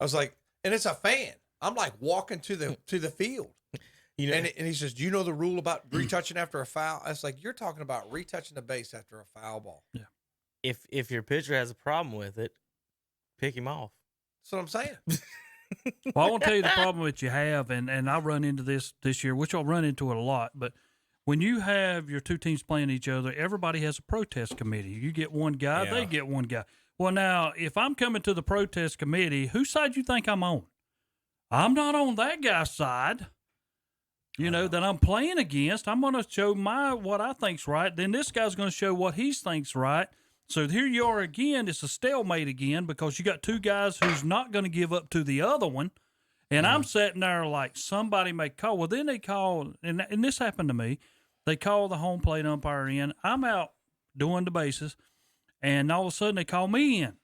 I was like, and it's a fan. I'm like walking to the field. And he says, do you know the rule about retouching after a foul? I was like, you're talking about retouching the base after a foul ball. Yeah. If your pitcher has a problem with it, pick him off. That's what I'm saying. Well, I want to tell you the problem that you have, and I run into this year, which I'll run into it a lot, but when you have your 2 teams playing each other, everybody has a protest committee. You get one guy, they get one guy. Well, now, if I'm coming to the protest committee, whose side do you think I'm on? I'm not on that guy's side, that I'm playing against. I'm going to show what I think's right. Then this guy's going to show what he thinks right. So here you are again. It's a stalemate again because you got 2 guys who's not going to give up to the other one. And I'm sitting there like somebody may call. Well, then they call, and this happened to me. They call the home plate umpire in. I'm out doing the bases, and all of a sudden they call me in.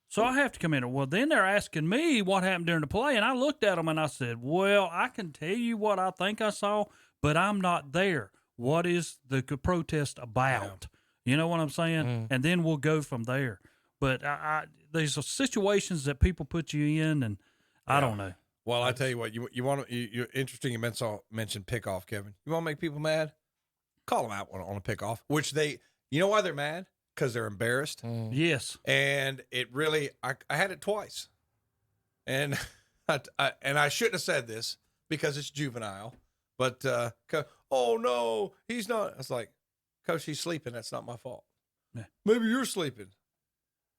So I have to come in. Well, then they're asking me what happened during the play, and I looked at them and I said, well, I can tell you what I think I saw, but I'm not there. What is the protest about? You know what I'm saying? And then we'll go from there. But there's situations that people put you in, and I don't know. Well, I tell you what, you're interesting. You mentioned pickoff, Kevin. You want to make people mad? Call them out on a pickoff, which you know why they're mad? Because they're embarrassed. Yes. And it really, I had it twice. And I shouldn't have said this because it's juvenile, but, oh no, he's not. I was like, Coach, he's sleeping. That's not my fault. Yeah. Maybe you're sleeping.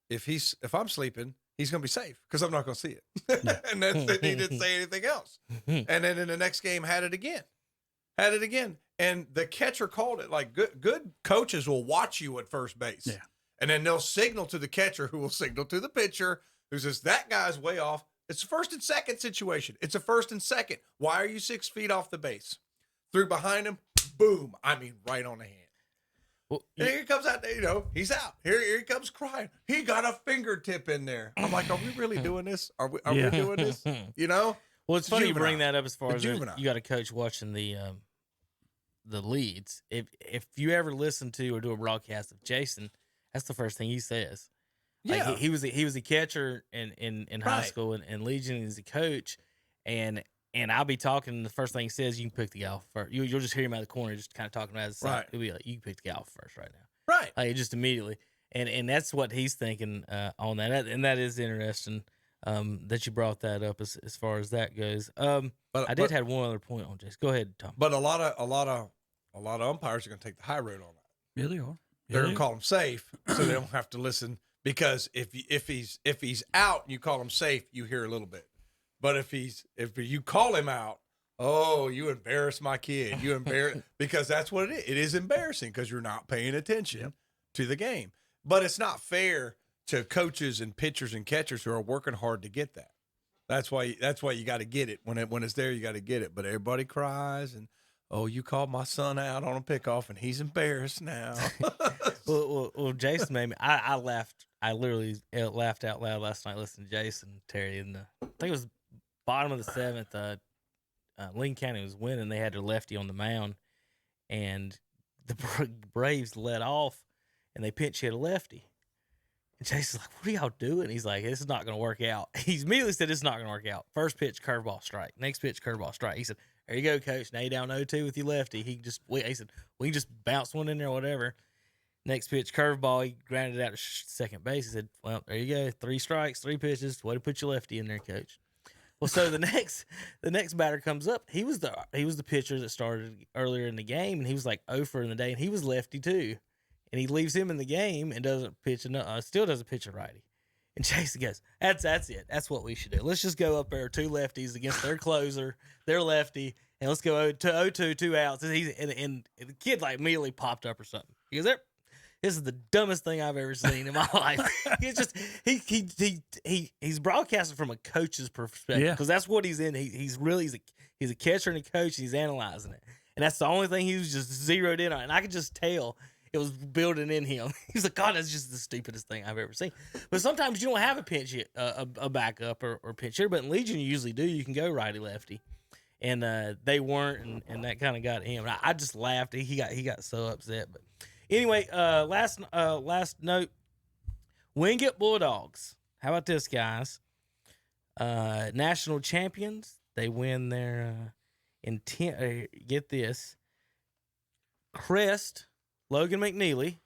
If I'm sleeping, he's going to be safe because I'm not going to see it. And that's it. He didn't say anything else. And then in the next game, had it again. And the catcher called it. Like good coaches will watch you at first base. Yeah. And then they'll signal to the catcher who will signal to the pitcher who says, that guy's way off. It's a 1st and 2nd situation. It's a 1st and 2nd. Why are you 6 feet off the base? Threw behind him. Boom. I mean, right on the hand. Well, and here he comes out, he's out. Here he comes crying. He got a fingertip in there. I'm like, are we really doing this? Are we doing this? Well, it's funny you bring that up as far as you got a coach watching the leads. If you ever listen to or do a broadcast of Jason, that's the first thing he says. Yeah. Like he was a catcher in high school and Legion is a coach, and I'll be talking, and the first thing he says, you can pick the guy off first. You'll just hear him out of the corner, just kind of talking about his side. He'll be like, you can pick the guy off first right now. Right. Like just immediately. And that's what he's thinking on that. And that is interesting. that you brought that up as far as that goes. I did have one other point on Jason. Go ahead, Tom. But a lot of umpires are going to take the high road on that. Yeah, they are. They're going to call him safe, so they don't have to listen. Because if he's out and you call him safe, you hear a little bit. But if you call him out, oh, you embarrass my kid. You embarrass because that's what it is. It is embarrassing because you're not paying attention to the game. But it's not fair to coaches and pitchers and catchers who are working hard to get that. That's why you got to get it when it's there. You got to get it. But everybody cries and, oh, you called my son out on a pickoff and he's embarrassed now. well, Jason made me. I laughed. I literally laughed out loud last night listening to Jason Terry. And I think it was bottom of the seventh. Lincoln County was winning. They had their lefty on the mound, and the Braves let off, and they pinch hit a lefty. And Jason's like, "What are y'all doing?" He's like, "This is not going to work out." He immediately said, "It's not going to work out." First pitch, curveball, strike. Next pitch, curveball, strike. He said, "There you go, coach. Now you down 0-2 with your lefty." He said, "We can just bounce one in there, whatever." Next pitch, curveball. He grounded out to second base. He said, "Well, there you go. 3 strikes, 3 pitches. Way to put your lefty in there, coach." Well, so the next batter comes up. He was the pitcher that started earlier in the game, and he was like 0 for in the day, and he was lefty too. And he leaves him in the game and still doesn't pitch a righty. And Jason goes, "That's it. That's what we should do. Let's just go up there 2 lefties against their closer, their lefty, and let's go 0-2, 2 outs." And the kid like immediately popped up or something. He goes, "This is the dumbest thing I've ever seen in my life." It's just he's broadcasting from a coach's perspective because that's what he's in. He's a catcher and a coach. And he's analyzing it, and that's the only thing he was just zeroed in on. And I could just tell it was building in him. He's like, "God, that's just the stupidest thing I've ever seen." But sometimes you don't have a pinch hit, a backup or pinch hitter, but in Legion you usually do. You can go righty lefty, and they weren't, and that kind of got him. And I just laughed. He got so upset, but. Anyway, last note, Wingate Bulldogs. How about this, guys? National champions. They win their get this. Crest, Logan McNeely.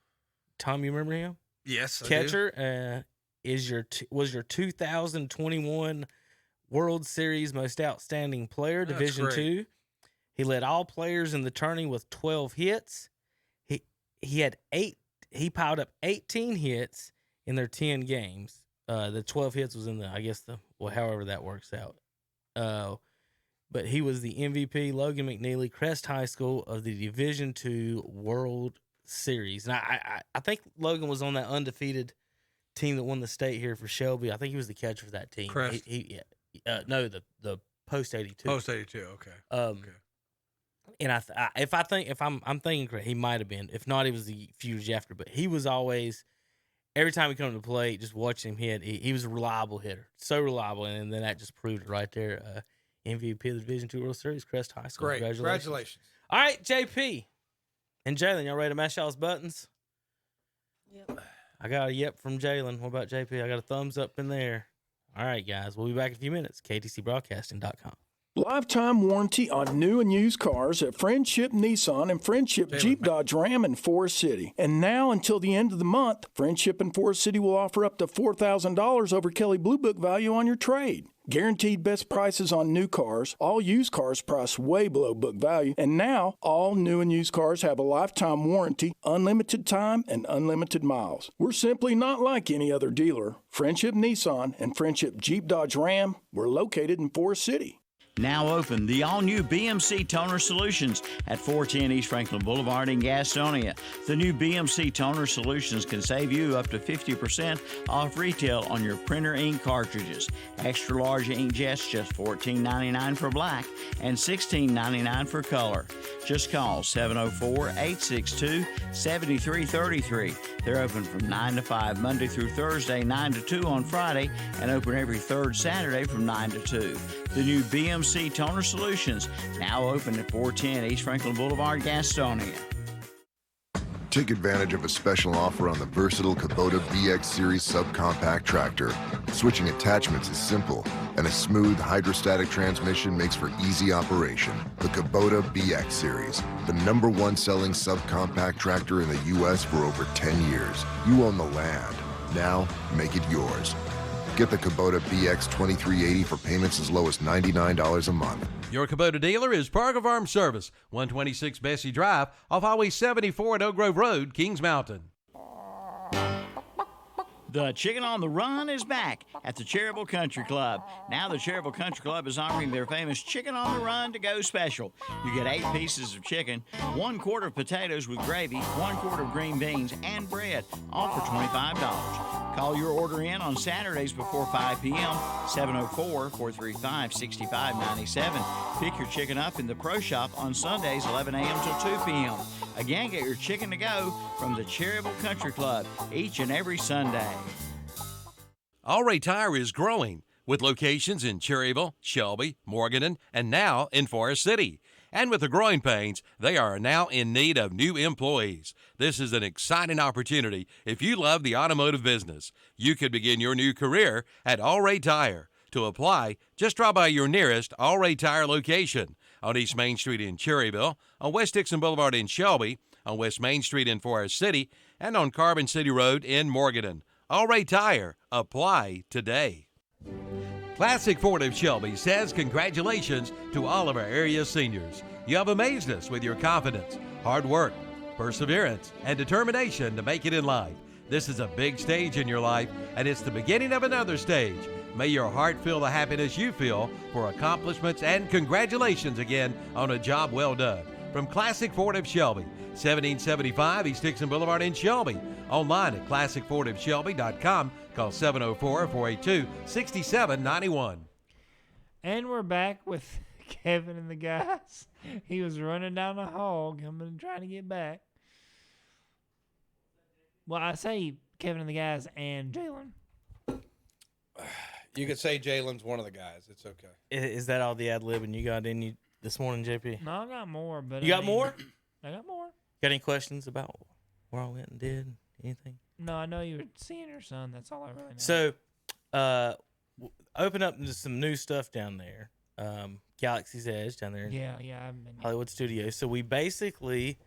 Tom, you remember him? Yes, catcher. Was your 2021 World Series Most Outstanding Player, Division II. He led all players in the tourney with 12 hits. He piled up 18 hits in their 10 games. The 12 hits was in however that works out. But he was the MVP, Logan McNeely, Crest High School of the Division II World Series. And I think Logan was on that undefeated team that won the state here for Shelby. I think he was the catcher for that team. Crest? The post 82. Post 82, okay. Okay. And I'm thinking correct, he might have been. If not, he was the few years after. But he was always, every time he come to the plate, just watching him hit, he was a reliable hitter, so reliable. And then that just proved it right there. MVP of the Division II World Series, Crest High School. Great, congratulations. All right, JP and Jalen, y'all ready to mash y'all's buttons? Yep. I got a yep from Jalen. What about JP? I got a thumbs up in there. All right, guys, we'll be back in a few minutes. KTCBroadcasting.com. Lifetime warranty on new and used cars at Friendship Nissan and Friendship Jeep Dodge Ram in Forest City. And now until the end of the month, Friendship in Forest City will offer up to $4,000 over Kelley Blue Book value on your trade. Guaranteed best prices on new cars, all used cars priced way below book value, and now all new and used cars have a lifetime warranty, unlimited time, and unlimited miles. We're simply not like any other dealer. Friendship Nissan and Friendship Jeep Dodge Ram, we're located in Forest City. Now open, the all-new BMC Toner Solutions at 410 East Franklin Boulevard in Gastonia. The new BMC Toner Solutions can save you up to 50% off retail on your printer ink cartridges. Extra large inkjets just $14.99 for black and $16.99 for color. Just call 704-862-7333. They're open from 9 to 5 Monday through Thursday, 9 to 2 on Friday, and open every third Saturday from 9 to 2. The new BMC Toner Solutions, now open at 410 East Franklin Boulevard, Gastonia. Take advantage of a special offer on the versatile Kubota BX Series subcompact tractor. Switching attachments is simple, and a smooth hydrostatic transmission makes for easy operation. The Kubota BX Series, the #1 selling subcompact tractor in the U.S. for over 10 years. You own the land. Now, make it yours. Get the Kubota BX 2380 for payments as low as $99 a month. Your Kubota dealer is Parker Farm Service, 126 Bessie Drive, off Highway 74 at Oak Grove Road, Kings Mountain. The Chicken on the Run is back at the Cherryville Country Club. Now the Cherryville Country Club is offering their famous Chicken on the Run to go special. You get 8 pieces of chicken, 1 quart of potatoes with gravy, 1 quart of green beans, and bread, all for $25. Call your order in on Saturdays before 5 p.m., 704-435-6597. Pick your chicken up in the Pro Shop on Sundays, 11 a.m. till 2 p.m. Again, get your chicken to go from the Cherryville Country Club each and every Sunday. Allray Tire is growing with locations in Cherryville, Shelby, Morganton, and now in Forest City. And with the growing pains, they are now in need of new employees. This is an exciting opportunity if you love the automotive business. You could begin your new career at Allray Tire. To apply, just drop by your nearest Allray Tire location on East Main Street in Cherryville, on West Dixon Boulevard in Shelby, on West Main Street in Forest City, and on Carbon City Road in Morganton. Allray Tire. Apply today. Classic Ford of Shelby says congratulations to all of our area seniors. You have amazed us with your confidence, hard work, perseverance, and determination to make it in life. This is a big stage in your life, and it's the beginning of another stage. May your heart feel the happiness you feel for accomplishments, and congratulations again on a job well done. From Classic Ford of Shelby, 1775 East Dixon Boulevard in Shelby. Online at classicfordofshelby.com. Call 704-482-6791. And we're back with Kevin and the guys. He was running down the hall, coming and trying to get back. Well, I say Kevin and the guys and Jalen. You could say Jalen's one of the guys. It's okay. Is that all the ad-libbing you got in you this morning, JP? No, I got more. But You got more? I got more. Got any questions about where I went and did anything? No, I know you were seeing your son. That's all I really know. So, open up into some new stuff down there. Galaxy's Edge down there. Yeah, I've been Hollywood Studios. So we basically,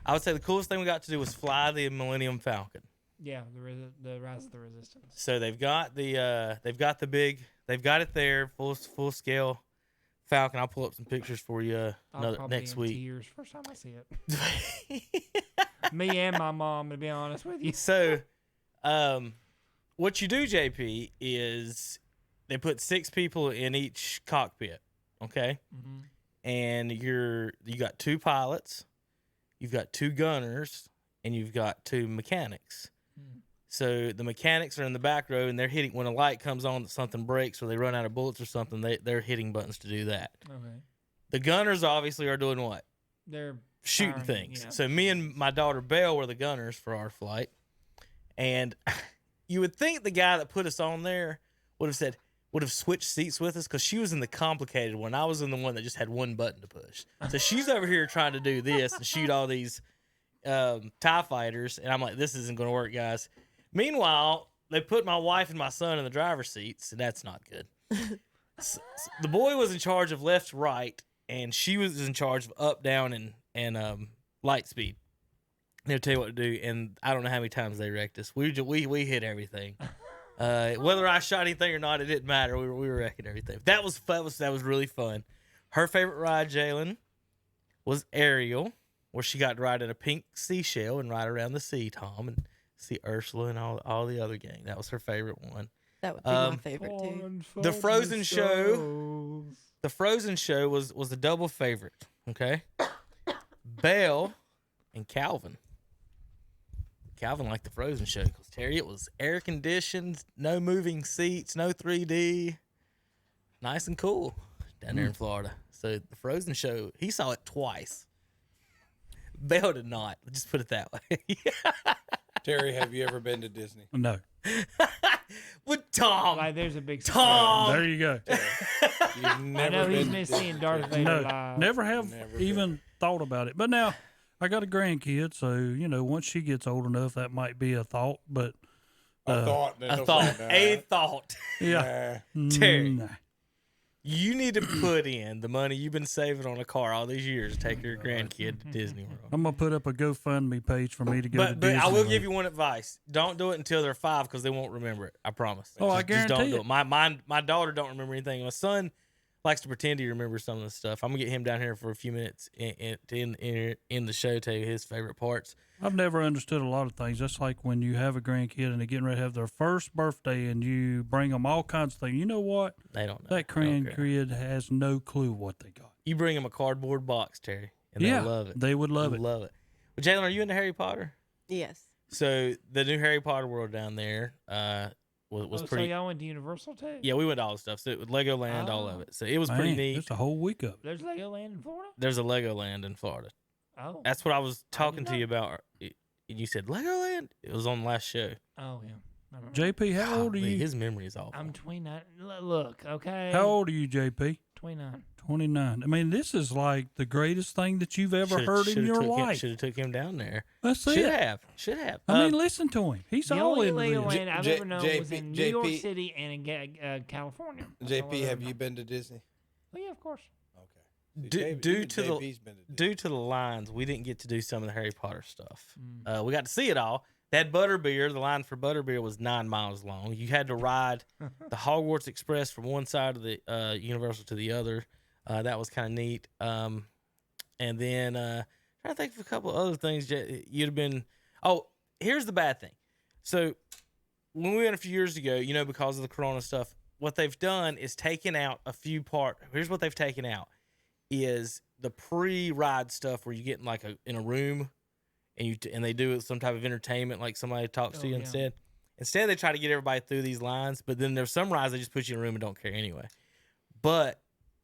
I would say the coolest thing we got to do was fly the Millennium Falcon. Yeah, the Rise of the Resistance. So they've got it there, full scale Falcon. I'll pull up some pictures for you next week. Tears first time I see it. Me and my mom, to be honest with you. So, what you do, JP, is they put 6 people in each cockpit. Okay, and you got 2 pilots, you've got 2 gunners, and you've got 2 mechanics. So the mechanics are in the back row, and they're hitting when a light comes on that something breaks or they run out of bullets or something. They're hitting buttons to do that. Okay. The gunners obviously are doing what? They're shooting firing, things. Yeah. So me and my daughter Belle were the gunners for our flight, and you would think the guy that put us on there would have switched seats with us because she was in the complicated one. I was in the one that just had one button to push. So she's over here trying to do this and shoot all these TIE fighters, and I'm like, this isn't going to work, guys. Meanwhile, they put my wife and my son in the driver's seats, and that's not good. So the boy was in charge of left, right, and she was in charge of up, down, and light speed. They'll tell you what to do, and I don't know how many times they wrecked us. We hit everything. Whether I shot anything or not, it didn't matter. We were wrecking everything. That was really fun. Her favorite ride, Jalen, was Ariel, where she got to ride in a pink seashell and ride around the sea, Tom, and see Ursula and all the other gang. That was her favorite one. That would be my favorite too. The Frozen show. The Frozen show was a double favorite. Okay, Belle and Calvin. Calvin liked the Frozen show because Terry, it was air conditioned, no moving seats, no 3D, nice and cool down there in Florida. So the Frozen show, he saw it twice. Belle did not. Just put it that way. Terry, have you ever been to Disney? No. With Tom. Like, there's a big Tom. There you go. You've never I know he's been missed to seeing Darth Vader No, live. never have Never even thought about it. But now I got a grandkid, so once she gets old enough, that might be a thought. But a thought. A thought. Yeah. Terry. Nah. You need to put in the money you've been saving on a car all these years to take your grandkid to Disney World. I'm gonna put up a GoFundMe page for me to go to But Disney. I will give you one advice: don't do it until they're 5 because they won't remember it. I promise. I Just guarantee don't do it. it. My daughter don't remember anything. My son likes to pretend he remembers some of the stuff. I'm gonna get him down here for a few minutes in the show, tell you his favorite parts. I've never understood a lot of things. That's like when you have a grandkid and they're getting ready to have their first birthday and you bring them all kinds of things. You know what? They don't know. That grandkid has no clue what they got. You bring them a cardboard box, Terry, and they'll love it. They would love it. Love it. Well, Jalen, are you into Harry Potter? Yes. So the new Harry Potter world down there was pretty. So y'all went to Universal too? Yeah, we went to all the stuff. So Legoland, all of it. So it was pretty neat. There's a whole week of it. There's Legoland in Florida? There's a Legoland in Florida. Oh. That's what I was talking to you about. You said Legoland? It was on the last show. Oh, yeah. JP, how old are you? His memory is awful. I'm 29. Look, okay. How old are you, JP? 29. 29. I mean, this is like the greatest thing that you've ever heard in your life. Should have took him down there. That's it. Should have. I mean, listen to him. He's The all only in Legoland I've ever known was in New York JP City and in California. JP, have you been to Disney? Oh, yeah, of course. Okay. Due to the lines, we didn't get to do some of the Harry Potter stuff. We got to see it all. That butterbeer, the line for butterbeer was 9 miles long. You had to ride the Hogwarts Express from one side of the Universal to the other. That was kind of neat. And then trying to think of a couple of other things you'd have been. Oh, here's the bad thing. So when we went a few years ago, because of the Corona stuff, what they've done is taken out a few parts. Here's what they've taken out is the pre-ride stuff where you get in a room and they do some type of entertainment, like somebody talks to you instead. Instead, they try to get everybody through these lines, but then there's some rides they just put you in a room and don't care anyway. But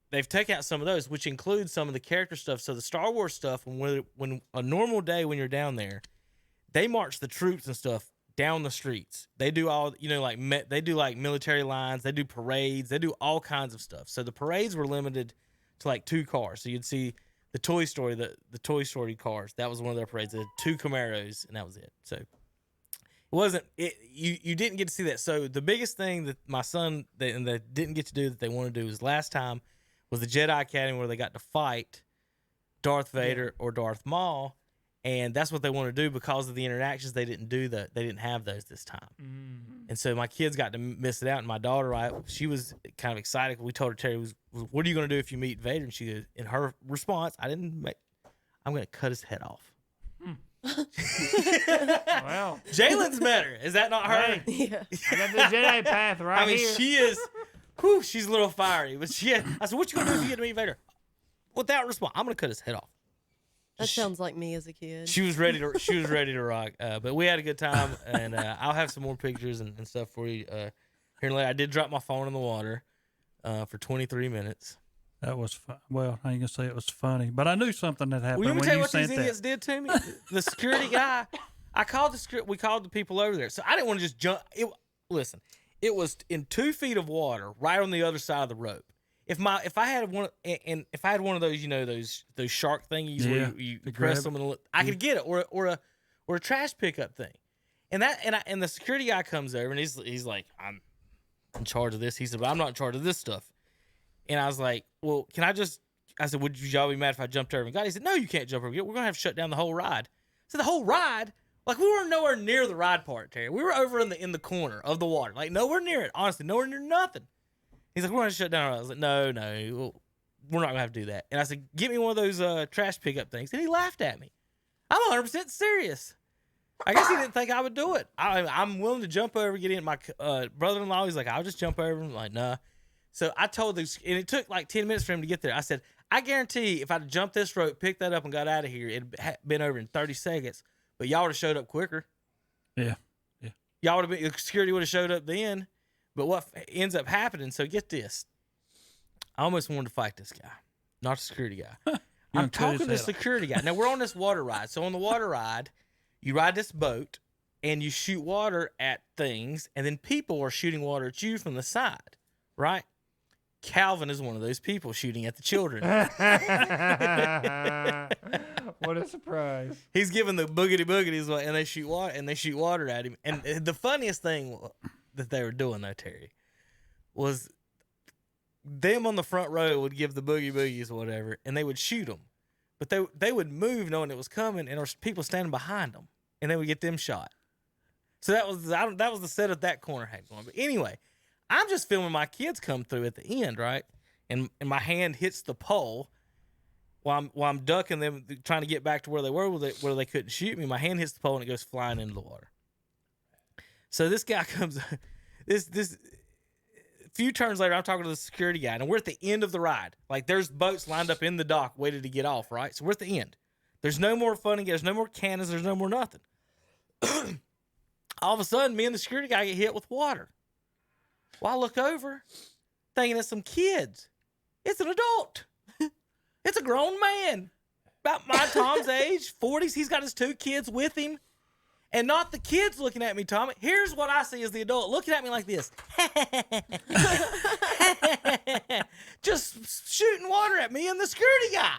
they've taken out some of those, which includes some of the character stuff. So the Star Wars stuff, when a normal day when you're down there, they march the troops and stuff down the streets. They do all, they do like military lines. They do parades. They do all kinds of stuff. So the parades were limited to like 2 cars. So you'd see the Toy Story, the Toy Story cars. That was one of their parades. They had 2 Camaros, and that was it. So it wasn't. You didn't get to see that. So the biggest thing that my son they didn't get to do that they wanted to do was last time was the Jedi Academy where they got to fight Darth Vader or Darth Maul, and that's what they wanted to do because of the interactions. They didn't do that. They didn't have those this time, and so my kids got to miss it out. And my daughter, she was kind of excited. We told her, Terry, what are you going to do if you meet Vader? And she goes, in her response, I'm going to cut his head off. Wow. Jalen's better. Is that not her? Yeah. I got the Jedi path right here. She is. She's a little fiery, but I said, "What you gonna do if you get to meet Vader?" Without response, I'm gonna cut his head off. That sounds like me as a kid. She was ready to rock. But we had a good time, and I'll have some more pictures and stuff for you here later. I did drop my phone in the water for 23 minutes. That was fun. Well, I ain't gonna say it was funny, but I knew something had happened. Well, let me when tell you you what these sent idiots did to me. The security guy, we called the people over there, so I didn't want to just jump. Listen, it was in 2 feet of water, right on the other side of the rope. If I had one of those, those shark thingies where you press them and I could get it, or a trash pickup thing, and the security guy comes over and he's like, I'm in charge of this. He said, but I'm not in charge of this stuff. And I was like, well, I said, would y'all be mad if I jumped over and got it? He said, no, you can't jump over. We're going to have to shut down the whole ride. So the whole ride, like we weren't nowhere near the ride part, Terry. We were over in the corner of the water, like nowhere near it. Honestly, nowhere near nothing. He's like, we're going to shut down. I was like, no, we're not going to have to do that. And I said, get me one of those trash pickup things. And he laughed at me. I'm 100% serious. I guess he didn't think I would do it. I'm willing to jump over, get in. My brother-in-law, he's like, I'll just jump over. I'm like, nah. So I told this, and it took like 10 minutes for him to get there. I said, I guarantee if I'd jumped this rope, picked that up, and got out of here, it'd been over in 30 seconds. But y'all would have showed up quicker. Yeah. Y'all would have been, security would have showed up then. But what ends up happening, so get this. I almost wanted to fight this guy, not the security guy. I'm talking to the security guy. Now, we're on this water ride. So on the water ride, you ride this boat, and you shoot water at things, and then people are shooting water at you from the side, right? Calvin is one of those people shooting at the children. What a surprise. He's giving the boogity boogities, and they shoot water at him. And the funniest thing that they were doing, though, Terry, was them on the front row would give the boogie boogies or whatever, and they would shoot them. But they would move knowing it was coming, and there was people standing behind them, and they would get them shot. So that was the setup that corner had going. But anyway, I'm just filming my kids come through at the end, right? And my hand hits the pole while I'm ducking them, trying to get back to where they were, where they couldn't shoot me. My hand hits the pole and it goes flying into the water. So this guy comes, this few turns later, I'm talking to the security guy, and we're at the end of the ride. Like, there's boats lined up in the dock waiting to get off, right? So we're at the end. There's no more funny, there's no more cannons, there's no more nothing. All of a sudden, me and the security guy get hit with water. Well, I look over, thinking it's some kids. It's an adult. It's a grown man. About my Tom's age, 40s. He's got his 2 kids with him. And not the kids looking at me, Tom. Here's what I see as the adult looking at me like this. Just shooting water at me and the security guy.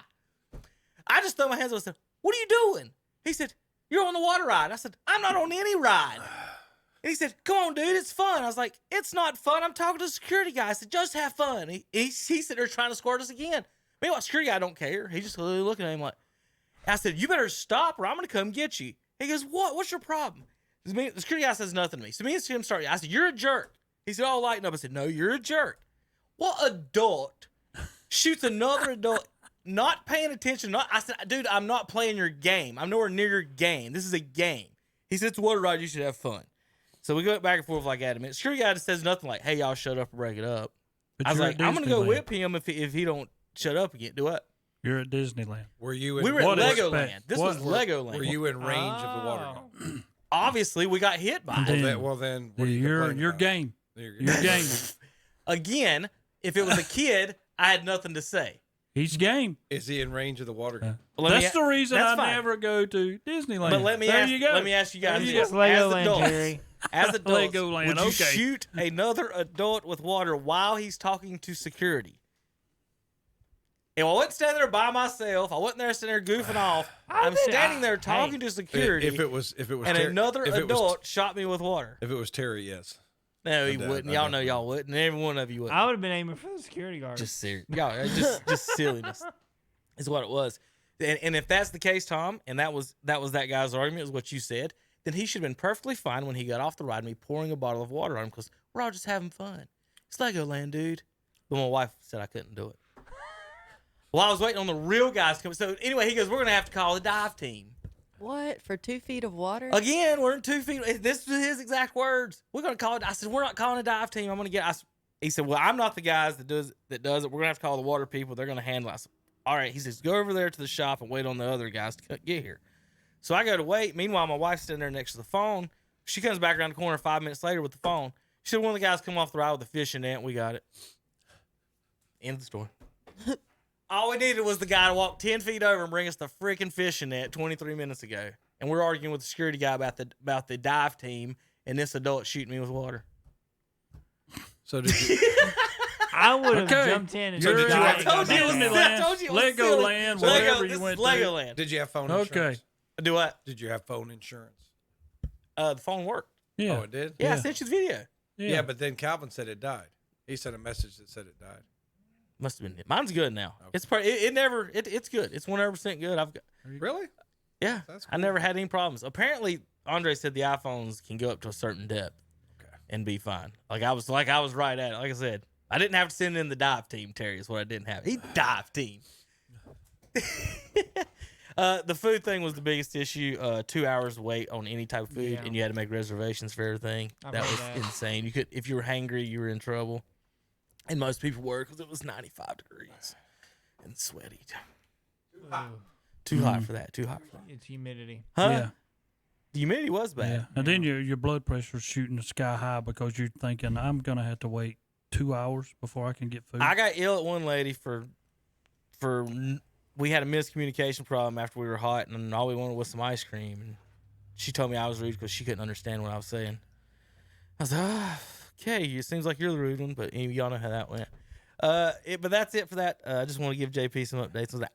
I just throw my hands up and said, "What are you doing?" He said, "You're on the water ride." I said, "I'm not on any ride." And he said, "Come on, dude, it's fun." I was like, "It's not fun. I'm talking to the security guy." I said, "Just have fun." He's sitting there trying to squirt us again. Meanwhile, security guy don't care. He's just looking at him like, I said, "You better stop or I'm going to come get you." He goes, "What? What's your problem?" The security guy says nothing to me. So me and him start. I said, "You're a jerk." He said, "Oh, lighten up." I said, "No, you're a jerk." What adult shoots another adult not paying attention? I said, "Dude, I'm not playing your game. I'm nowhere near your game. This is a game." He said, "It's a water ride. You should have fun." So we go back and forth like that a minute. Security guy just says nothing like, "Hey, y'all shut up and break it up." But I was like, "I'm going to go Disneyland. whip him if he don't shut up again." Do what? You're at Disneyland. Were you in We were at What Legoland. expect- This what- was Legoland. Were you in range of the water gun? Obviously, we got hit by And it. then- What are you Your complaining about? game. Your Your game. Again, if it was a kid, I had nothing to say. He's game. Is he in range of the water gun? That's the reason that's I fine. never go to Disneyland. But let me there ask you go. let me ask you guys There you this. It's Legoland, as adults, Terry. as adults, Legoland, would you okay. shoot another adult with water while he's talking to security? If I wasn't standing there by myself, I wasn't there sitting there goofing off. I'm standing there talking to security. If it was and Terry, another if it was- adult shot me with water. if it was Terry, yes. No, he I wouldn't. doubt- Y'all know y'all wouldn't. Every one of you would. I would have been aiming for the security guard. Just serious. Y'all, just silliness is what it was. And if that's the case, Tom, and that was that guy's argument, is what you said, then he should have been perfectly fine when he got off the ride, me pouring a bottle of water on him because we're all just having fun. It's Legoland, dude. But my wife said I couldn't do it. Well, I was waiting on the real guys to come. So anyway, he goes, "We're going to have to call the dive team." What? For 2 feet of water? Again, we're in 2 feet. This was his exact words. We're going to call it. I said, "We're not calling a dive team. I'm going to get." He said, "Well, I'm not the guys that does it. We're going to have to call the water people. They're going to handle it." I said, "All right." He says, "Go over there to the shop and wait on the other guys to get here." So I go to wait. Meanwhile, my wife's sitting there next to the phone. She comes back around the corner 5 minutes later with the phone. She said, "One of the guys come off the ride with a fishing net. We got it." End of the story. All we needed was the guy to walk 10 feet over and bring us the freaking fishing net 23 minutes ago. And we're arguing with the security guy about the dive team and this adult shooting me with water. So did you? I would have Okay. jumped in and You're just at died. I told you it was Disneyland, silly. I told you it was silly. Legoland, Lego, whatever this you is went to. Legoland. Did you have phone Okay. insurance? Do what? Did you have phone insurance? The phone worked. Yeah. Oh, it did. Yeah, I Yeah. sent you the video. Yeah, but then Calvin said it died. He sent a message that said it died. Must have been it. Mine's good now. Okay. It's it's good. It's 100% good. I've got Really? yeah. That's I cool. never had any problems. Apparently, Andre said the iPhones can go up to a certain depth Okay. and be fine. I was right at it. Like I said, I didn't have to send in the dive team. Terry is what I didn't have. He dive team. The food thing was the biggest issue. 2 hours wait on any type of food, Yeah. and you had to make reservations for everything. I've That heard was that. insane. You could, if you were hangry, you were in trouble. And most people were because it was 95 degrees and sweaty. Too hot for that. Too hot for that. It's humidity. Huh? Yeah. The humidity was Yeah. bad. And then your blood pressure's shooting sky high because you're thinking, I'm going to have to wait 2 hours before I can get food. I got ill at one lady for we had a miscommunication problem after we were hot, and all we wanted was some ice cream. And she told me I was rude because she couldn't understand what I was saying. I was like, okay, it seems like you're the rude one, but y'all know how that went. But that's it for that. I just want to give JP some updates on that.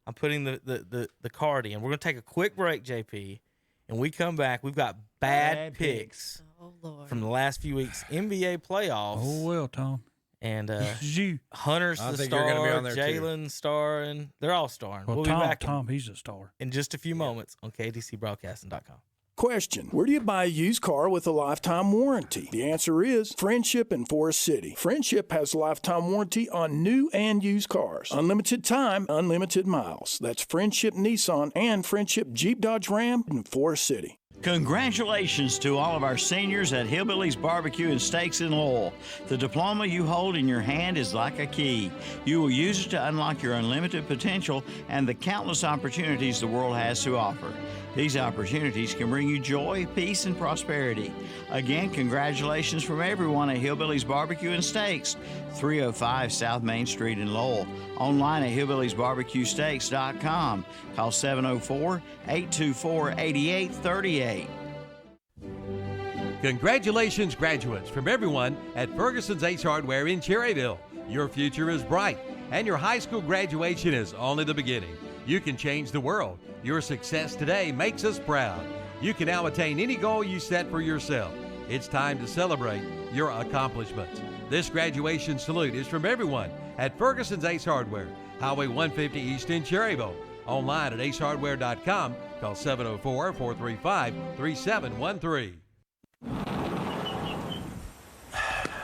I'm putting the card in. We're going to take a quick break, JP, and we come back. We've got bad picks Oh, Lord. from the last few weeks, NBA playoffs. Oh, well, Tom. And You. Hunter's I the think you're gonna be star, on there, too. Jalen's starring. They're all starring. Well, We'll be back Tom, he's a star. in just a few moments on KDCBroadcasting.com. Question: where do you buy a used car with a lifetime warranty? The answer is Friendship in Forest City. Friendship has a lifetime warranty on new and used cars. Unlimited time, unlimited miles. That's Friendship Nissan and Friendship Jeep Dodge Ram in Forest City. Congratulations to all of our seniors at Hillbilly's Barbecue and Steaks in Lowell. The diploma you hold in your hand is like a key. You will use it to unlock your unlimited potential and the countless opportunities the world has to offer. These opportunities can bring you joy, peace, and prosperity. Again, congratulations from everyone at Hillbilly's Barbecue and Steaks, 305 South Main Street in Lowell. Online at hillbillysbarbecuesteaks.com. Call 704-824-8838. Congratulations, graduates, from everyone at Ferguson's Ace Hardware in Cherryville. Your future is bright, and your high school graduation is only the beginning. You can change the world. Your success today makes us proud. You can now attain any goal you set for yourself. It's time to celebrate your accomplishments. This graduation salute is from everyone at Ferguson's Ace Hardware, Highway 150 East in Cherryville. Online at acehardware.com. Call 704-435-3713.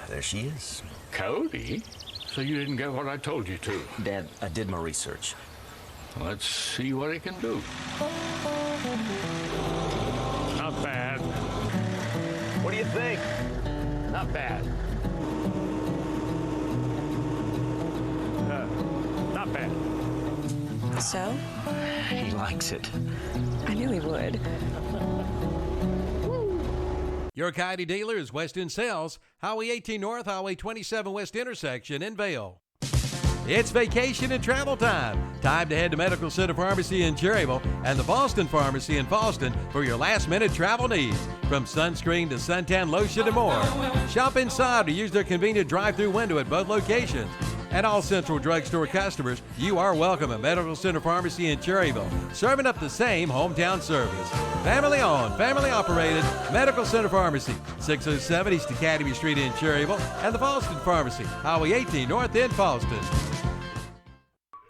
There she is. Cody? So you didn't get what I told you to? Dad, I did my research. Let's see what it can do. Not bad. What do you think? Not bad. Not bad. So? He likes it. I knew he would. Your Coyote dealer is Weston Sales, Highway 18 North, Highway 27 West intersection in Vail. It's vacation and travel time. Time to head to Medical Center Pharmacy in Cherryville and the Boston Pharmacy in Boston for your last-minute travel needs. From sunscreen to suntan lotion and more. Shop inside or use their convenient drive-through window at both locations. And all Central Drugstore customers, you are welcome at Medical Center Pharmacy in Cherryville, serving up the same hometown service. Family-owned, family-operated Medical Center Pharmacy, 607 East Academy Street in Cherryville, and the Boston Pharmacy, Highway 18 North in Boston.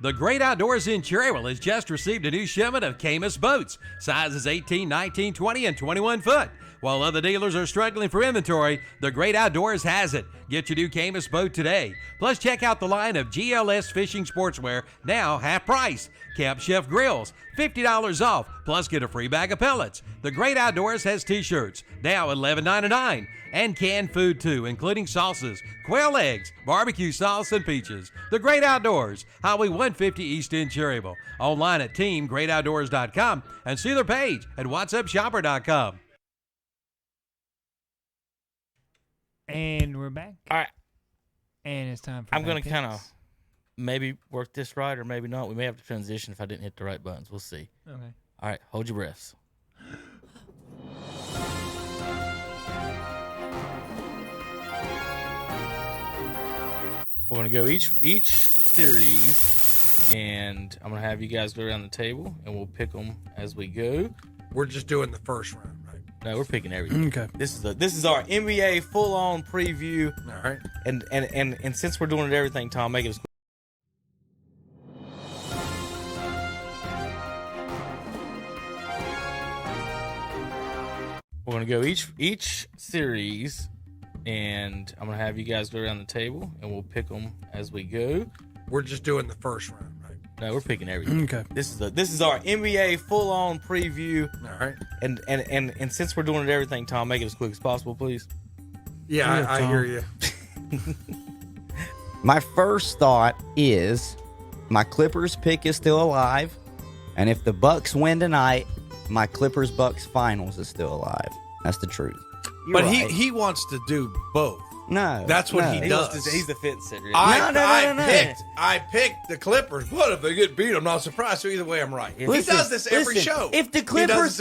The Great Outdoors in Cherryville has just received a new shipment of Camus boats, sizes 18, 19, 20, and 21 foot. While other dealers are struggling for inventory, the Great Outdoors has it. Get your new Camus boat today. Plus, check out the line of GLS fishing sportswear, now half price. Camp Chef grills, $50 off, plus get a free bag of pellets. The Great Outdoors has t-shirts, now $11.99, and canned food too, including sauces, quail eggs, barbecue sauce, and peaches. The Great Outdoors, Highway 150 East in Cherryville. Online at teamgreatoutdoors.com and see their page at whatsupshopper.com. And we're back. All right. And it's time for I'm going to picks. kind of maybe work this right or maybe not. We may have to transition if I didn't hit the right buttons. We'll see. Okay. All right. Hold your breaths. We're going to go each series, and I'm going to have you guys go around the table, and we'll pick them as we go. We're just doing the first round, right? No, we're picking everything. Okay. This is our NBA full-on preview. All right. And since we're doing it everything, Tom, make it as quick. We're going to go each series, and I'm going to have you guys go around the table, and we'll pick them as we go. We're just doing the first round, right? No, we're picking everything. Okay. This is our NBA full-on preview. All right. And since we're doing it everything, Tom, make it as quick as possible, please. Yeah, I hear you. My first thought is my Clippers pick is still alive, and if the Bucks win tonight, my Clippers-Bucks finals is still alive. That's the truth. But he wants to do both. No, that's what he does. He's the fence sitter. I picked the Clippers, but if they get beat, I'm not surprised. So either way, I'm right. He does this every show. If the Clippers,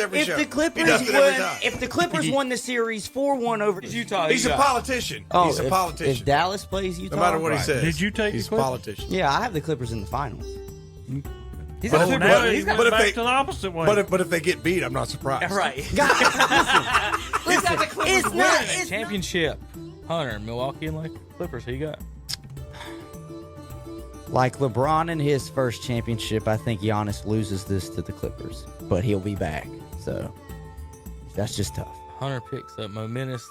won the series 4-1 over Utah, he's a politician. He's a politician. If Dallas plays Utah, no matter what he says, did you take? He's a politician. Yeah, I have the Clippers in the finals. He's back to the opposite way. But if they get beat, I'm not surprised. Right. Listen, it's not championship. Hunter, Milwaukee and Clippers. Who you got? Like LeBron in his first championship, I think Giannis loses this to the Clippers, but he'll be back. So that's just tough. Hunter picks up momentous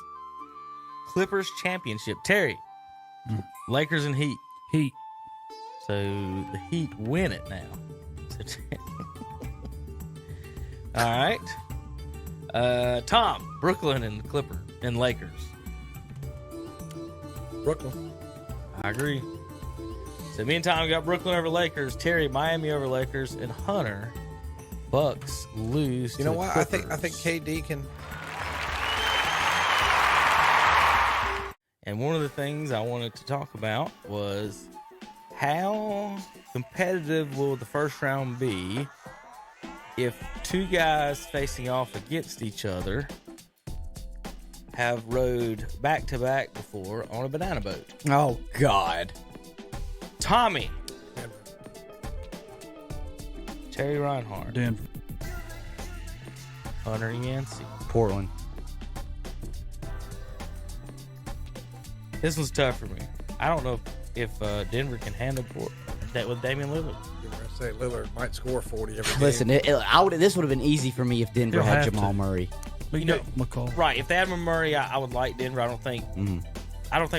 Clippers championship. Terry, Lakers and Heat. Heat. So the Heat win it now. All right. Tom, Brooklyn and Clipper and Lakers. Brooklyn. I agree. So me and Tom got Brooklyn over Lakers. Terry, Miami over Lakers, and Hunter, Bucks lose. You know to what? I think KD can. And one of the things I wanted to talk about was how competitive will the first round be if two guys facing off against each other have rode back to back before on a banana boat. Oh, God. Tommy. Terry Reinhardt. Denver. Hunter Yancey. Portland. This was tough for me. I don't know if Denver can handle that with Damian Lillard. You were going to say Lillard might score 40 every game. Listen, this would have been easy for me if Denver had Jamal Murray. But you know, McCall. Right. If they had Murray, I would like Denver. I don't think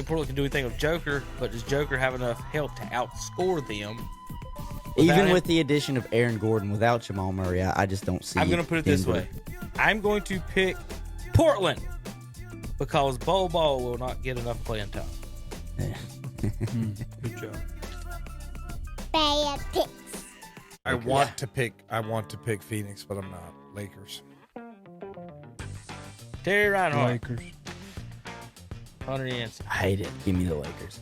Portland can do anything with Joker, but does Joker have enough help to outscore them? Even with the addition of Aaron Gordon, without Jamal Murray, I just don't see. I'm going to put it this way. I'm going to pick Portland because Bol will not get enough playing time. Good job. Bad picks. I want to pick Phoenix, but I'm not. Lakers. Terry Reinhardt. Lakers. Hunter Yancey. I hate it. Give me the Lakers.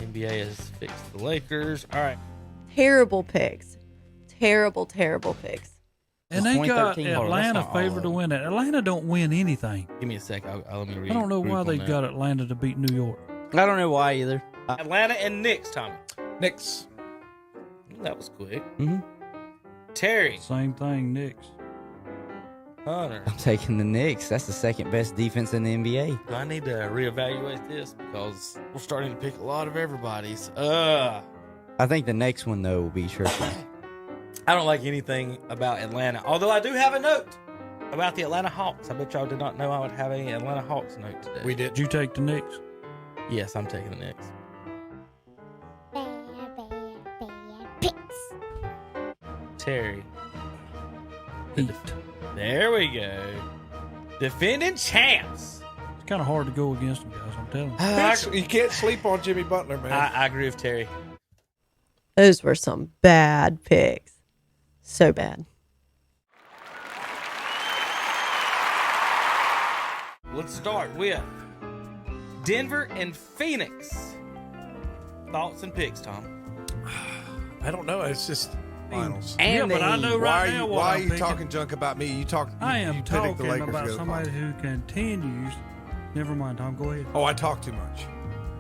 NBA has fixed the Lakers. All right. Terrible picks. Terrible picks. And they got Atlanta favored to win it. Atlanta don't win anything. Give me a sec. Let me read. I don't know why they got Atlanta to beat New York. I don't know why either. Atlanta and Knicks, Tommy. Knicks. That was quick. Mm-hmm. Terry. Same thing, Knicks. Hunter. I'm taking the Knicks. That's the second best defense in the NBA. I need to reevaluate this because we're starting to pick a lot of everybody's. I think the next one, though, will be tricky. I don't like anything about Atlanta. Although I do have a note about the Atlanta Hawks. I bet y'all did not know I would have any Atlanta Hawks note today. We did. Did you take the Knicks? Yes, I'm taking the Knicks. Bad picks. Terry. Heat. There we go. Defending champs. It's kind of hard to go against them, guys. I'm telling you. You can't sleep on Jimmy Butler, man. I agree with Terry. Those were some bad picks. So bad. Let's start with Denver and Phoenix. Thoughts and picks, Tom? I don't know. It's just finals. And but I know right now why are I'm you picking. talking junk about me? I am talking the Lakers about to go to the somebody finals. who continues. Never mind, Tom. Go ahead. Oh, I talk too much.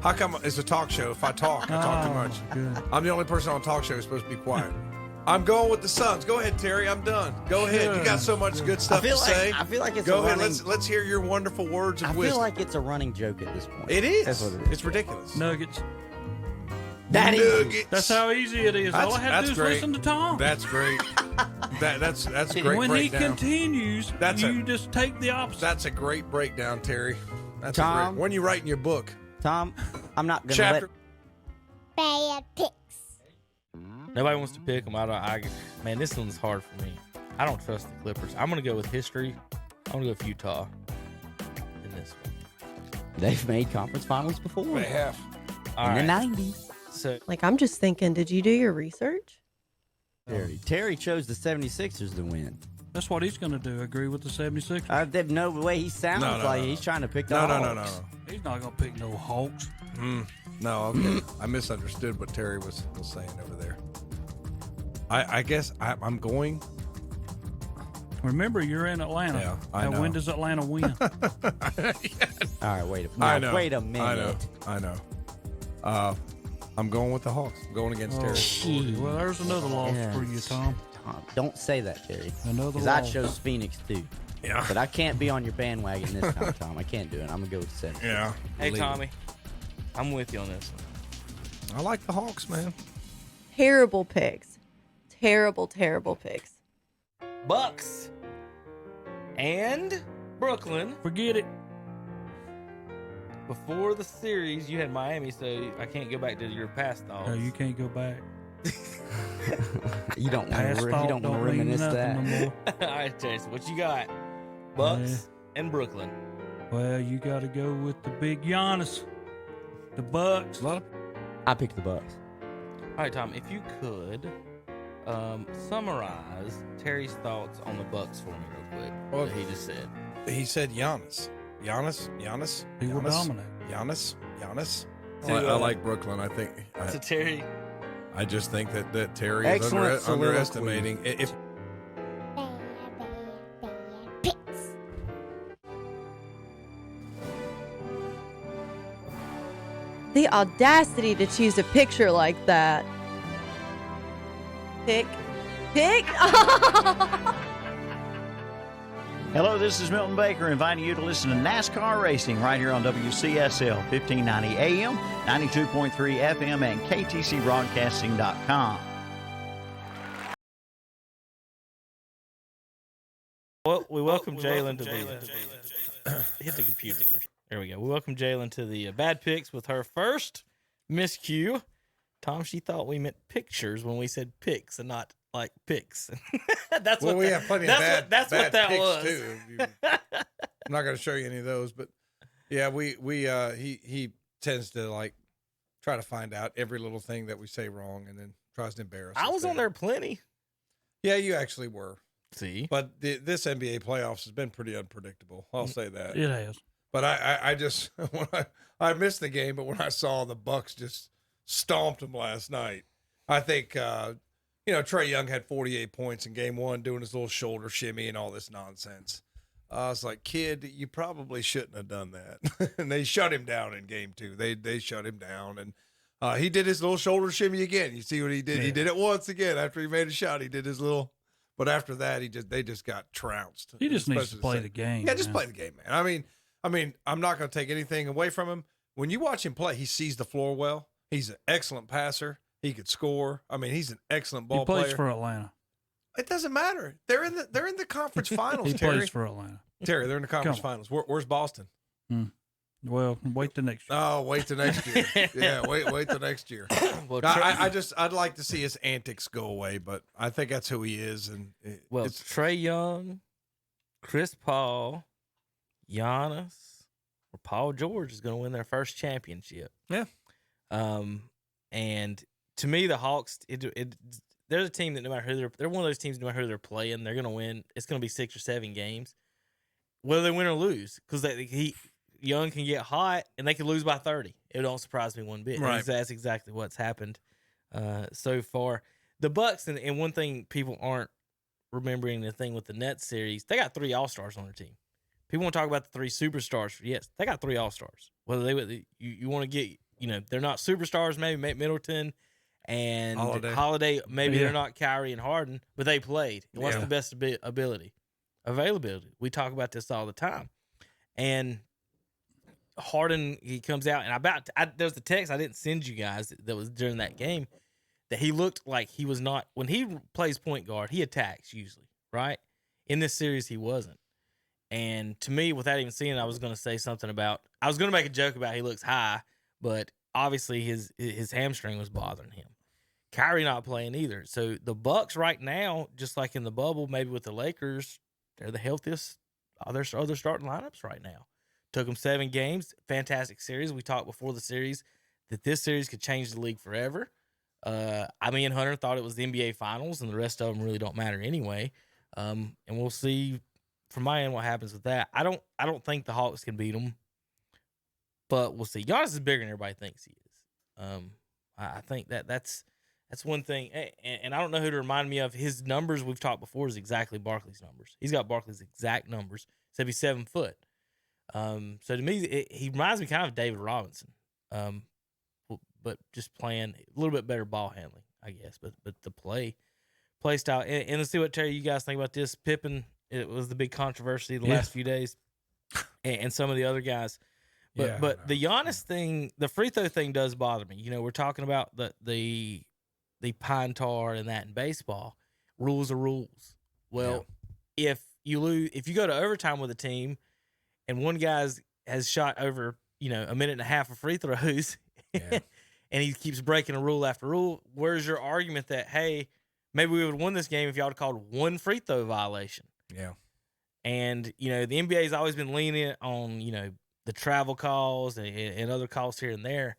How come it's a talk show? If I talk, I talk too much. Good. I'm the only person on a talk show who's supposed to be quiet. I'm going with the Suns. Go ahead, Terry. I'm done. Go ahead. You got so much good stuff to say. I feel like it's Go a ahead. running, Let's hear your wonderful words of I wisdom. feel like it's a running joke at this point. It is. That's what it is. It's ridiculous. Nuggets. Nuggets. That's how easy it is. All I have to do is listen to Tom. That's great. That's a great When he breakdown. continues, you just take the opposite. That's a great breakdown, Terry. That's Tom? a great. When you write in your book, Tom, I'm not going to chapter. Bad picks. Nobody wants to pick them. Man, this one's hard for me. I don't trust the Clippers. I'm going to go with history. I'm going to go with Utah in this one. They've made conference finals before. They have. In the 90s. So, Like, I'm just thinking, did you do your research? Terry chose the 76ers to win. That's what he's going to do. Agree with the 76ers. There's no way he sounds like he's trying to pick the Hawks. He's not going to pick no Hawks. No, okay. I misunderstood what Terry was saying over there. I guess I'm going. Remember, you're in Atlanta. Yeah, I know. When does Atlanta win? All right, wait a minute. I know. Wait a minute. I know. I'm going with the Hawks. I'm going against Terry. Well, there's another loss for you, Tom. Don't say that, Terry. Another Because I loss. chose Phoenix, too. Yeah. But I can't be on your bandwagon this time, Tom. I can't do it. I'm going to go with 7. Yeah. hey, Tommy, I'm with you on this one. I like the Hawks, man. Terrible picks. Terrible picks. Bucks and Brooklyn. Forget it. Before the series, you had Miami, so I can't go back to your past thoughts. No, you can't go back. You don't want Past to. thought You don't want to mean reminisce nothing that. no more. All right, Jason, what you got? Bucks and Brooklyn. Well, you got to go with the big Giannis. The Bucks. I picked the Bucks. All right, Tom, if you could summarize Terry's thoughts on the Bucks for me real quick. Well, What he just said. He said Giannis. Giannis. He will dominate. Giannis. So, I like Brooklyn. I think. So Terry. I just think that Terry Excellent is underestimating. If Picks. The audacity to choose a picture like that. Pick. Hello, this is Milton Baker inviting you to listen to NASCAR Racing right here on WCSL 1590 AM, 92.3 FM, and KTCBroadcasting.com. Well, we welcome Jalen to the hit the computer. There we go. We welcome Jalen to the bad picks with her first miscue. Tom, she thought we meant pictures when we said picks and not like picks. That's well, what we that, have plenty that's of bad. What, that's bad what that picks was. Too. I'm not going to show you any of those, but yeah, he tends to like try to find out every little thing that we say wrong and then tries to embarrass us. I was on there plenty. Yeah, you actually were. See, but this NBA playoffs has been pretty unpredictable. I'll say that It has. But I just when I missed the game, but when I saw the Bucks just stomped them last night, I think Trae Young had 48 points in game one, doing his little shoulder shimmy and all this nonsense. I was like, kid, you probably shouldn't have done that. And they shut him down in game two. They shut him down, and he did his little shoulder shimmy again. You see what he did? Yeah. He did it once again after he made a shot. He did his little. But after that, they just got trounced. He just needs to play the game. Yeah, just play the game, man. I mean, I'm not going to take anything away from him. When you watch him play, he sees the floor well. He's an excellent passer. He could score. I mean, he's an excellent ball player. He plays for Atlanta. It doesn't matter. They're in the conference finals. He Terry. plays for Atlanta. Terry, they're in the conference finals. Where's Boston? Well, wait till next year. Oh, wait till next year. Yeah, wait till next year. Well, I'd like to see his antics go away, but I think that's who he is. And it's Trae Young, Chris Paul, Giannis, or Paul George is going to win their first championship. Yeah. And to me, the Hawks, they're a team that no matter who they're one of those teams, no matter who they're playing, they're going to win. It's going to be 6 or 7 games, whether they win or lose, because Young can get hot and they could lose by 30. It don't surprise me one bit. Right. That's exactly what's happened so far. The Bucks, and one thing people aren't remembering, the thing with the Nets series, they got 3 All-Stars on their team. People want to talk about the 3 superstars. Yes, they got 3 All-Stars. Whether you want to get, they're not superstars, maybe Middleton and Holiday. Maybe they're not Kyrie and Harden, but they played. What's the best ability? Availability. We talk about this all the time. And Harden, he comes out, and there's the text I didn't send you guys that was during that game that he looked like he was not, when he plays point guard, he attacks usually, right? In this series, he wasn't. And to me, without even seeing it, I was going to make a joke about he looks high, but obviously his hamstring was bothering him. Kyrie not playing either. So the Bucks right now, just like in the bubble, maybe with the Lakers, they're the healthiest other starting lineups right now. Took them 7 games. Fantastic series. We talked before the series that this series could change the league forever. Me and Hunter thought it was the NBA Finals, and the rest of them really don't matter anyway. And we'll see from my end what happens with that. I don't think the Hawks can beat them, but we'll see. Giannis is bigger than everybody thinks he is. I think that's one thing. And I don't know who to remind me of. His numbers we've talked before is exactly Barkley's numbers. He's got Barkley's exact numbers, except he's 7 foot. So to me, he reminds me kind of David Robinson, but just playing a little bit better ball handling, I guess. But the play style, and let's see what Terry, you guys think about this. Pippen, it was the big controversy the last few days, and some of the other guys. But the Giannis thing, the free throw thing does bother me. You know, we're talking about the pine tar and that in baseball. Rules are rules. Well, if you go to overtime with a team and one guy's has shot over, a minute and a half of free throws and he keeps breaking a rule after rule, where's your argument that, hey, maybe we would have won this game if y'all had called one free throw violation? Yeah. And, the NBA has always been lenient on, the travel calls and other calls here and there.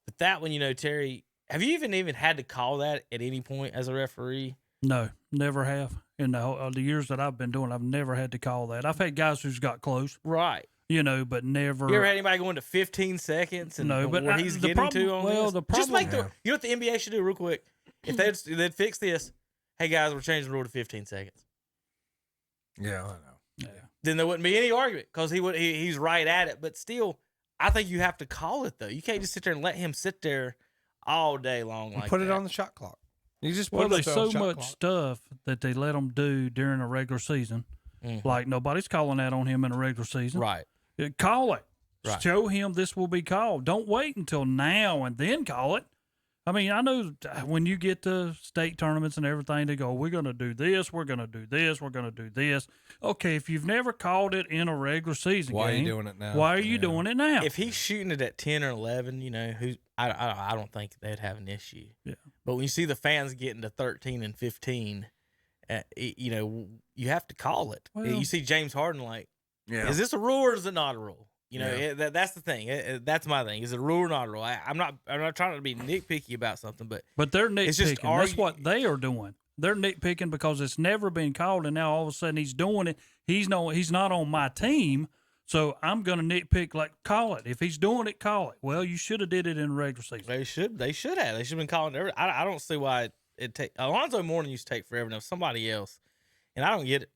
But that one, Terry, have you even had to call that at any point as a referee? No, never have. In the years that I've been doing, I've never had to call that. I've had guys who's got close. Right. But never. You ever had anybody going to 15 seconds and where he's getting to on this? The problem, just make you know what the NBA should do real quick? If they'd fix this, hey guys, we're changing the rule to 15 seconds. Yeah, I know. Yeah. Then there wouldn't be any argument because he's right at it. But still, I think you have to call it though. You can't just sit there and let him sit there all day long like put that. it on the shot clock. You just well, put there's it on the so shot much clock. stuff that they let them do during a regular season. Like nobody's calling that on him in a regular season. Right. Call it. Right. Show him this will be called. Don't wait until now and then call it. I mean, I know when you get to state tournaments and everything, they go, we're going to do this, we're going to do this, we're going to do this. Okay, if you've never called it in a regular season Why game, are you doing it now? Why are you doing it now? If he's shooting it at 10 or 11, I don't think they'd have an issue. Yeah. But when you see the fans getting to 13 and 15, you have to call it. Well, you see James Harden is this a rule or is it not a rule? That's the thing. That's my thing. Is it a rule or not a rule? I'm not trying to be nitpicky about something, but they're nitpicking. It's just That's what they are doing. They're nitpicking because it's never been called, and now all of a sudden he's doing it. He's not on my team, so I'm going to nitpick. Like, call it. If he's doing it, call it. Well, you should have did it in the regular season. They should have. They should have been calling it. I don't see why it take Alonzo Mourning used to take forever. Now somebody else, and I don't get it.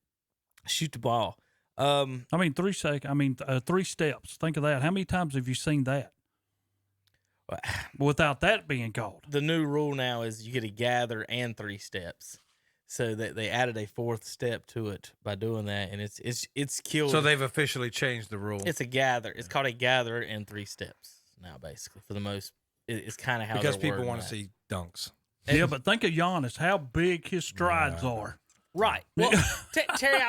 Shoot the ball. 3 seconds. 3 steps. Think of that. How many times have you seen that without that being called? The new rule now is you get a gather and 3 steps, so that they added a 4th step to it by doing that, and it's killed. So they've officially changed the rule. It's a gather. It's called a gather and 3 steps now, basically for the most. It's kind of how because they're people want that. to see dunks. Yeah, but think of Giannis. How big his strides are. Right. Well, Terry,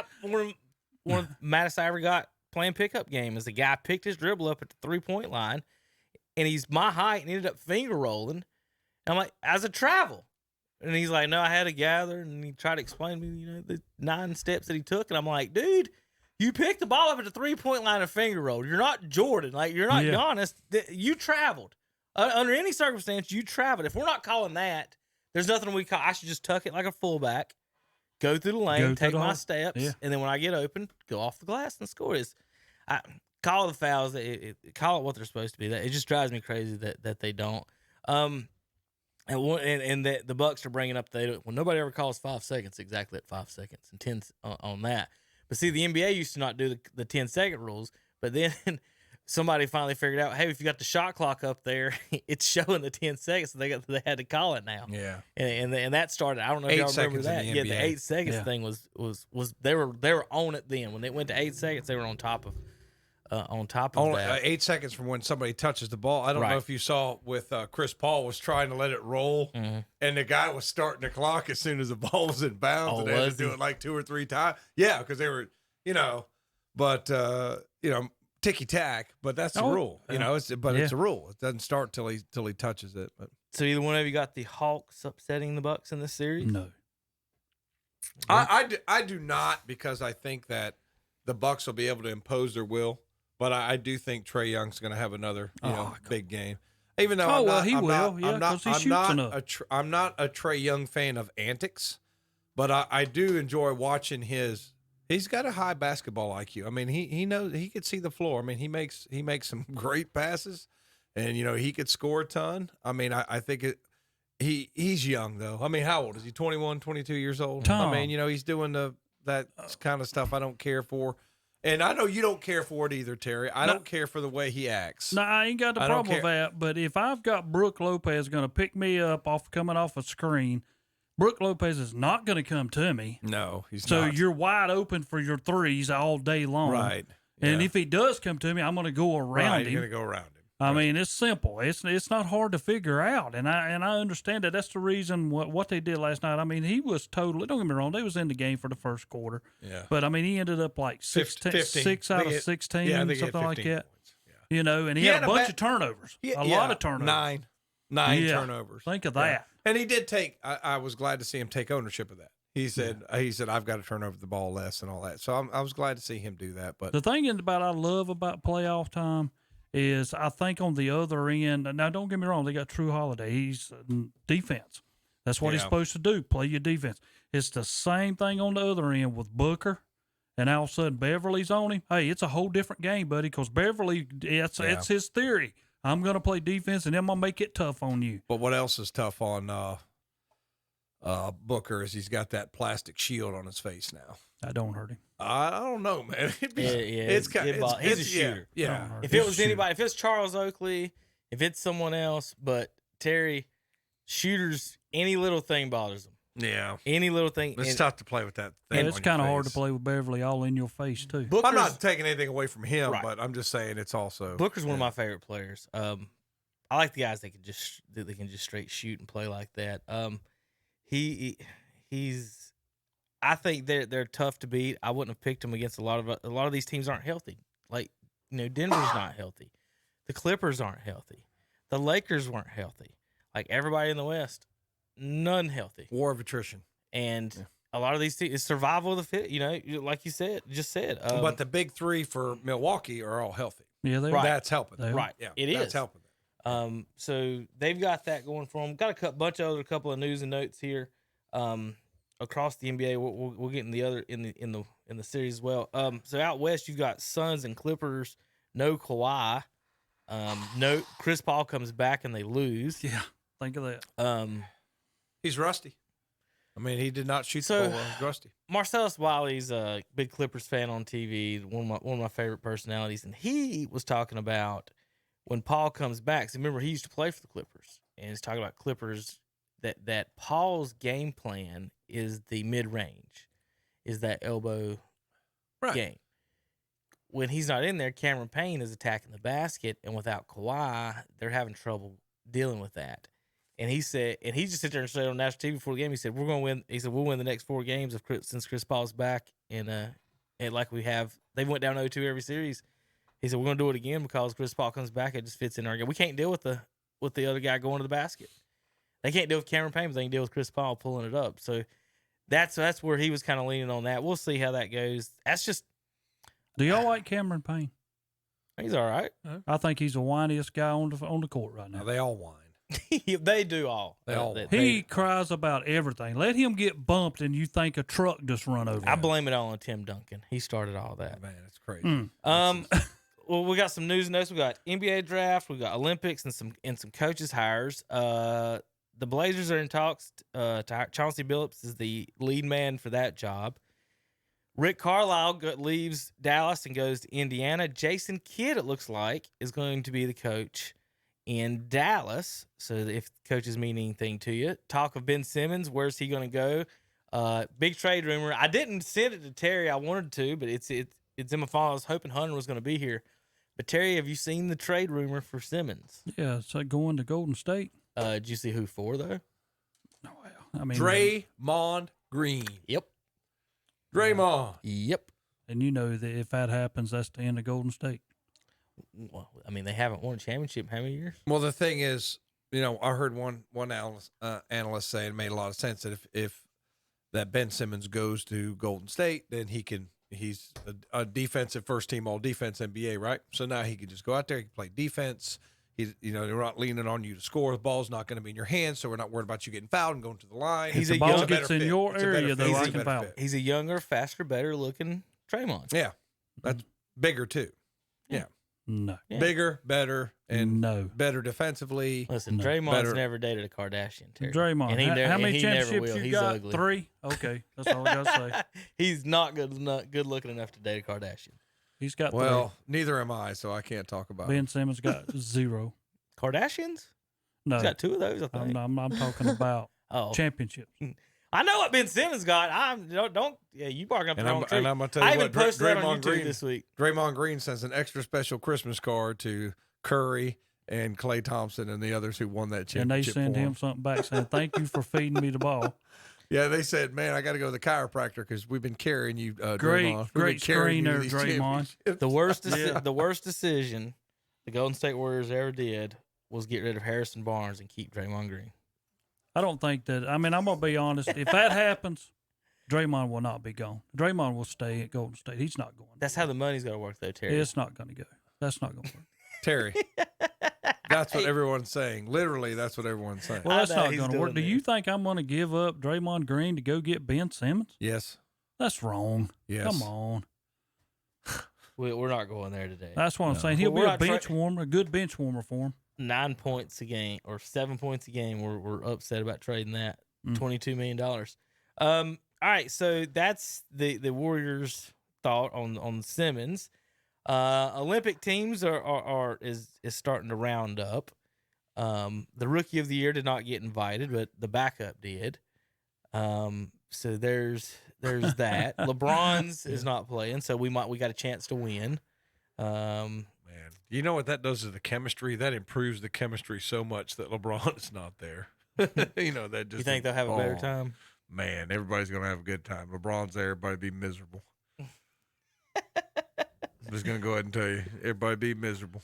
one of the maddest I ever got playing pickup game is the guy picked his dribble up at the 3-point line, and he's my height and ended up finger rolling. And I'm like, as a travel. And he's like, no, I had to gather. And he tried to explain to me, the 9 steps that he took. And I'm like, dude, you picked the ball up at the 3-point line and finger rolled. You're not Jordan. Like, you're not Giannis. You traveled. Under any circumstance, you traveled. If we're not calling that, there's nothing we call. I should just tuck it like a fullback. Go through the lane, take my steps, and then when I get open, go off the glass and score. Call the fouls, call it what they're supposed to be. It just drives me crazy that they don't. And that the Bucks are bringing up nobody ever calls 5 seconds exactly at 5 seconds and 10 on that. But see, the NBA used to not do the 10-second rules, but then somebody finally figured out, hey, if you got the shot clock up there, it's showing the 10 seconds, so they had to call it now. Yeah, and that started. I don't know if y'all remember that. Yeah, the 8 seconds thing was they were on it then. When it went to 8 seconds, they were on top of that. 8 seconds from when somebody touches the ball. I don't know if you saw with Chris Paul was trying to let it roll, and the guy was starting the clock as soon as the ball was in bounds, and they had to do it like 2 or 3 times. Yeah, because they were, ticky tack, but that's the rule. It's a rule. It doesn't start till he touches it. But so either one of you got the Hawks upsetting the Bucks in this series? No. I do not, because I think that the Bucks will be able to impose their will. But I do think Trae Young's going to have another big game. Even though I'm not a Trae Young fan of antics, but I do enjoy watching his. He's got a high basketball IQ. I mean, he knows he could see the floor. I mean, he makes some great passes, and he could score a ton. I mean, I think he's young though. I mean, how old is he? 21, 22 years old. Tom. I mean, he's doing that kind of stuff I don't care for. And I know you don't care for it either, Terry. I don't care for the way he acts. No, I ain't got the problem with that. But if I've got Brook Lopez going to pick me up coming off a screen, Brook Lopez is not going to come to me. No, he's not. So not. you're wide open for your threes all day long. Right. And if he does come to me, I'm going to go around him. You're going to go around him. I mean, it's simple. It's not hard to figure out, and I understand that. That's the reason what they did last night. I mean, he was totally. Don't get me wrong. They was in the game for the first quarter. Yeah. But I mean, he ended up like 6 out of 16, something like that. You know, and he had a bunch of turnovers. A lot of turnovers. Nine turnovers. Think of that. And he did take. I was glad to see him take ownership of that. He said I've got to turn over the ball less and all that. So I was glad to see him do that. But the thing I love about playoff time is I think on the other end. Now, don't get me wrong. They got True Holiday. He's defense. That's what he's supposed to do. Play your defense. It's the same thing on the other end with Booker. And all of a sudden, Beverly's on him. Hey, it's a whole different game, buddy, because Beverly, it's his theory. I'm going to play defense, and then I'm going to make it tough on you. But what else is tough on Booker is he's got that plastic shield on his face now. That don't hurt him. I don't know, man. He's a shooter. Yeah. If it was anybody, if it's Charles Oakley, if it's someone else, but Terry, shooters, any little thing bothers them. Yeah. Any little thing. It's tough to play with that thing. And it's kind of hard to play with Beverly all in your face, too. I'm not taking anything away from him, but I'm just saying it's also. Booker's one of my favorite players. I like the guys that can just straight shoot and play like that. He's. I think they're tough to beat. I wouldn't have picked him against a lot of these teams aren't healthy. Like, Denver's not healthy. The Clippers aren't healthy. The Lakers weren't healthy. Like, everybody in the West, none healthy. War of attrition. And a lot of these teams, it's survival of the fit, like you just said. But the big three for Milwaukee are all healthy. Yeah, that's helping. Right. Yeah, that's helping. So they've got that going for them. Got a couple of news and notes here. Across the NBA, we'll get in the other in the series as well. So out west, you've got Suns and Clippers. No Kawhi. No Chris Paul comes back and they lose. Yeah, think of that. He's rusty. I mean, he did not shoot the ball well. He's rusty. Marcellus Wiley's a big Clippers fan on TV. One of my favorite personalities, and he was talking about when Paul comes back. So remember, he used to play for the Clippers, and he's talking about Clippers. That Paul's game plan is the mid-range, is that elbow game. When he's not in there, Cameron Payne is attacking the basket, and without Kawhi, they're having trouble dealing with that. And he said, and he just sit there and said on national TV before the game, he said, "We're going to win." He said, "We'll win the next 4 games since Chris Paul's back." And like we have, they went down 0-2 every series. He said, "We're going to do it again because Chris Paul comes back. It just fits in our game. We can't deal with the other guy going to the basket. They can't deal with Cameron Payne, but they can deal with Chris Paul pulling it up." So that's where he was kind of leaning on that. We'll see how that goes. That's just. Do y'all like Cameron Payne? He's all right. I think he's the whiniest guy on the court right now. They all whine. They do all. He cries about everything. Let him get bumped, and you think a truck just run over him. I blame it all on Tim Duncan. He started all that. Man, it's crazy. Well, we got some news and notes. We got NBA draft. We got Olympics and some coaches hires. The Blazers are in talks. Chauncey Billups is the lead man for that job. Rick Carlisle leaves Dallas and goes to Indiana. Jason Kidd, it looks like, is going to be the coach in Dallas. So if coaches mean anything to you. Talk of Ben Simmons. Where's he going to go? Big trade rumor. I didn't send it to Terry. I wanted to, but it's in my phone. I was hoping Hunter was going to be here. But Terry, have you seen the trade rumor for Simmons? Yeah, it's like going to Golden State. Did you see who for, though? No, I mean Draymond Green. Yep. Draymond. Yep. And you know that if that happens, that's the end of Golden State. Well, I mean, they haven't won a championship in how many years? Well, the thing is, I heard one analyst say, and it made a lot of sense, that if that Ben Simmons goes to Golden State, then he's a defensive first team all defense NBA, right? So now he can just go out there, he can play defense. They're not leaning on you to score. The ball's not going to be in your hands, so we're not worried about you getting fouled and going to the line. If the ball gets in your area, though, I can foul. He's a younger, faster, better looking Draymond. Yeah, that's bigger too. Yeah. No. Yeah. Bigger, better, and better defensively. Listen, Draymond's never dated a Kardashian. Terry. Draymond, and how many championships you He's got? ugly. 3? Okay, that's all I got to say. He's not good looking enough to date a Kardashian. He's got 3. Neither am I, so I can't talk about Ben Simmons got 0. Kardashians? No. He's got 2 of those, I think. I'm talking about championships. I know what Ben Simmons got. Yeah, you barking up the wrong tree. And I'm gonna tell you I what, even posted that on Draymond YouTube Green this week. Draymond Green sends an extra special Christmas card to Curry and Klay Thompson and the others who won that And they championship. send for him something back saying, "Thank you for feeding me the ball." Yeah, they said, "Man, I got to go to the chiropractor because we've been carrying you, Great, Draymond. We've been great carrying screen you to there, these Draymond. championships." The worst decision the Golden State Warriors ever did was get rid of Harrison Barnes and keep Draymond Green. I don't think that. I mean, I'm gonna be honest. If that happens, Draymond will not be gone. Draymond will stay at Golden State. He's not going. That's how the money's got to work, though, Terry. It's not going to go. That's not going to work. Terry, that's what everyone's saying. Literally, that's what everyone's saying. Well, that's not going to work. Do you think I'm going to give up Draymond Green to go get Ben Simmons? Yes. That's wrong. Yes. Come on. We're not going there today. That's what I'm saying. He'll be a bench warmer, a good bench warmer for him. 9 points a game or 7 points a game. We're upset about trading that. $22 million. All right, so that's the Warriors' thought on Simmons. Olympic teams is starting to round up. The rookie of the year did not get invited, but the backup did. So there's that. LeBron's is not playing, so we got a chance to win. Man, you know what that does to the chemistry? That improves the chemistry so much that LeBron is not there. You know that just. You think they'll have a better time? Man, everybody's gonna have a good time. LeBron's there, everybody be miserable. I'm just gonna go ahead and tell you, everybody be miserable.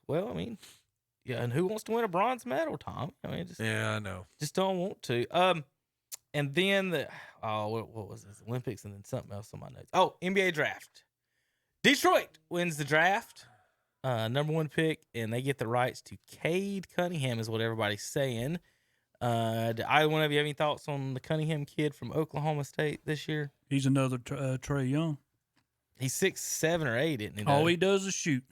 Well, I mean, yeah, and who wants to win a bronze medal, Tom? I mean, yeah, I know. Just don't want to. And then what was this? Olympics, and then something else on my notes. Oh, NBA draft. Detroit wins the draft, number 1 pick, and they get the rights to Cade Cunningham, is what everybody's saying. Do either one of you have any thoughts on the Cunningham kid from Oklahoma State this year? He's another Trae Young. He's 6'7" or 8", isn't he? All he does is shoot.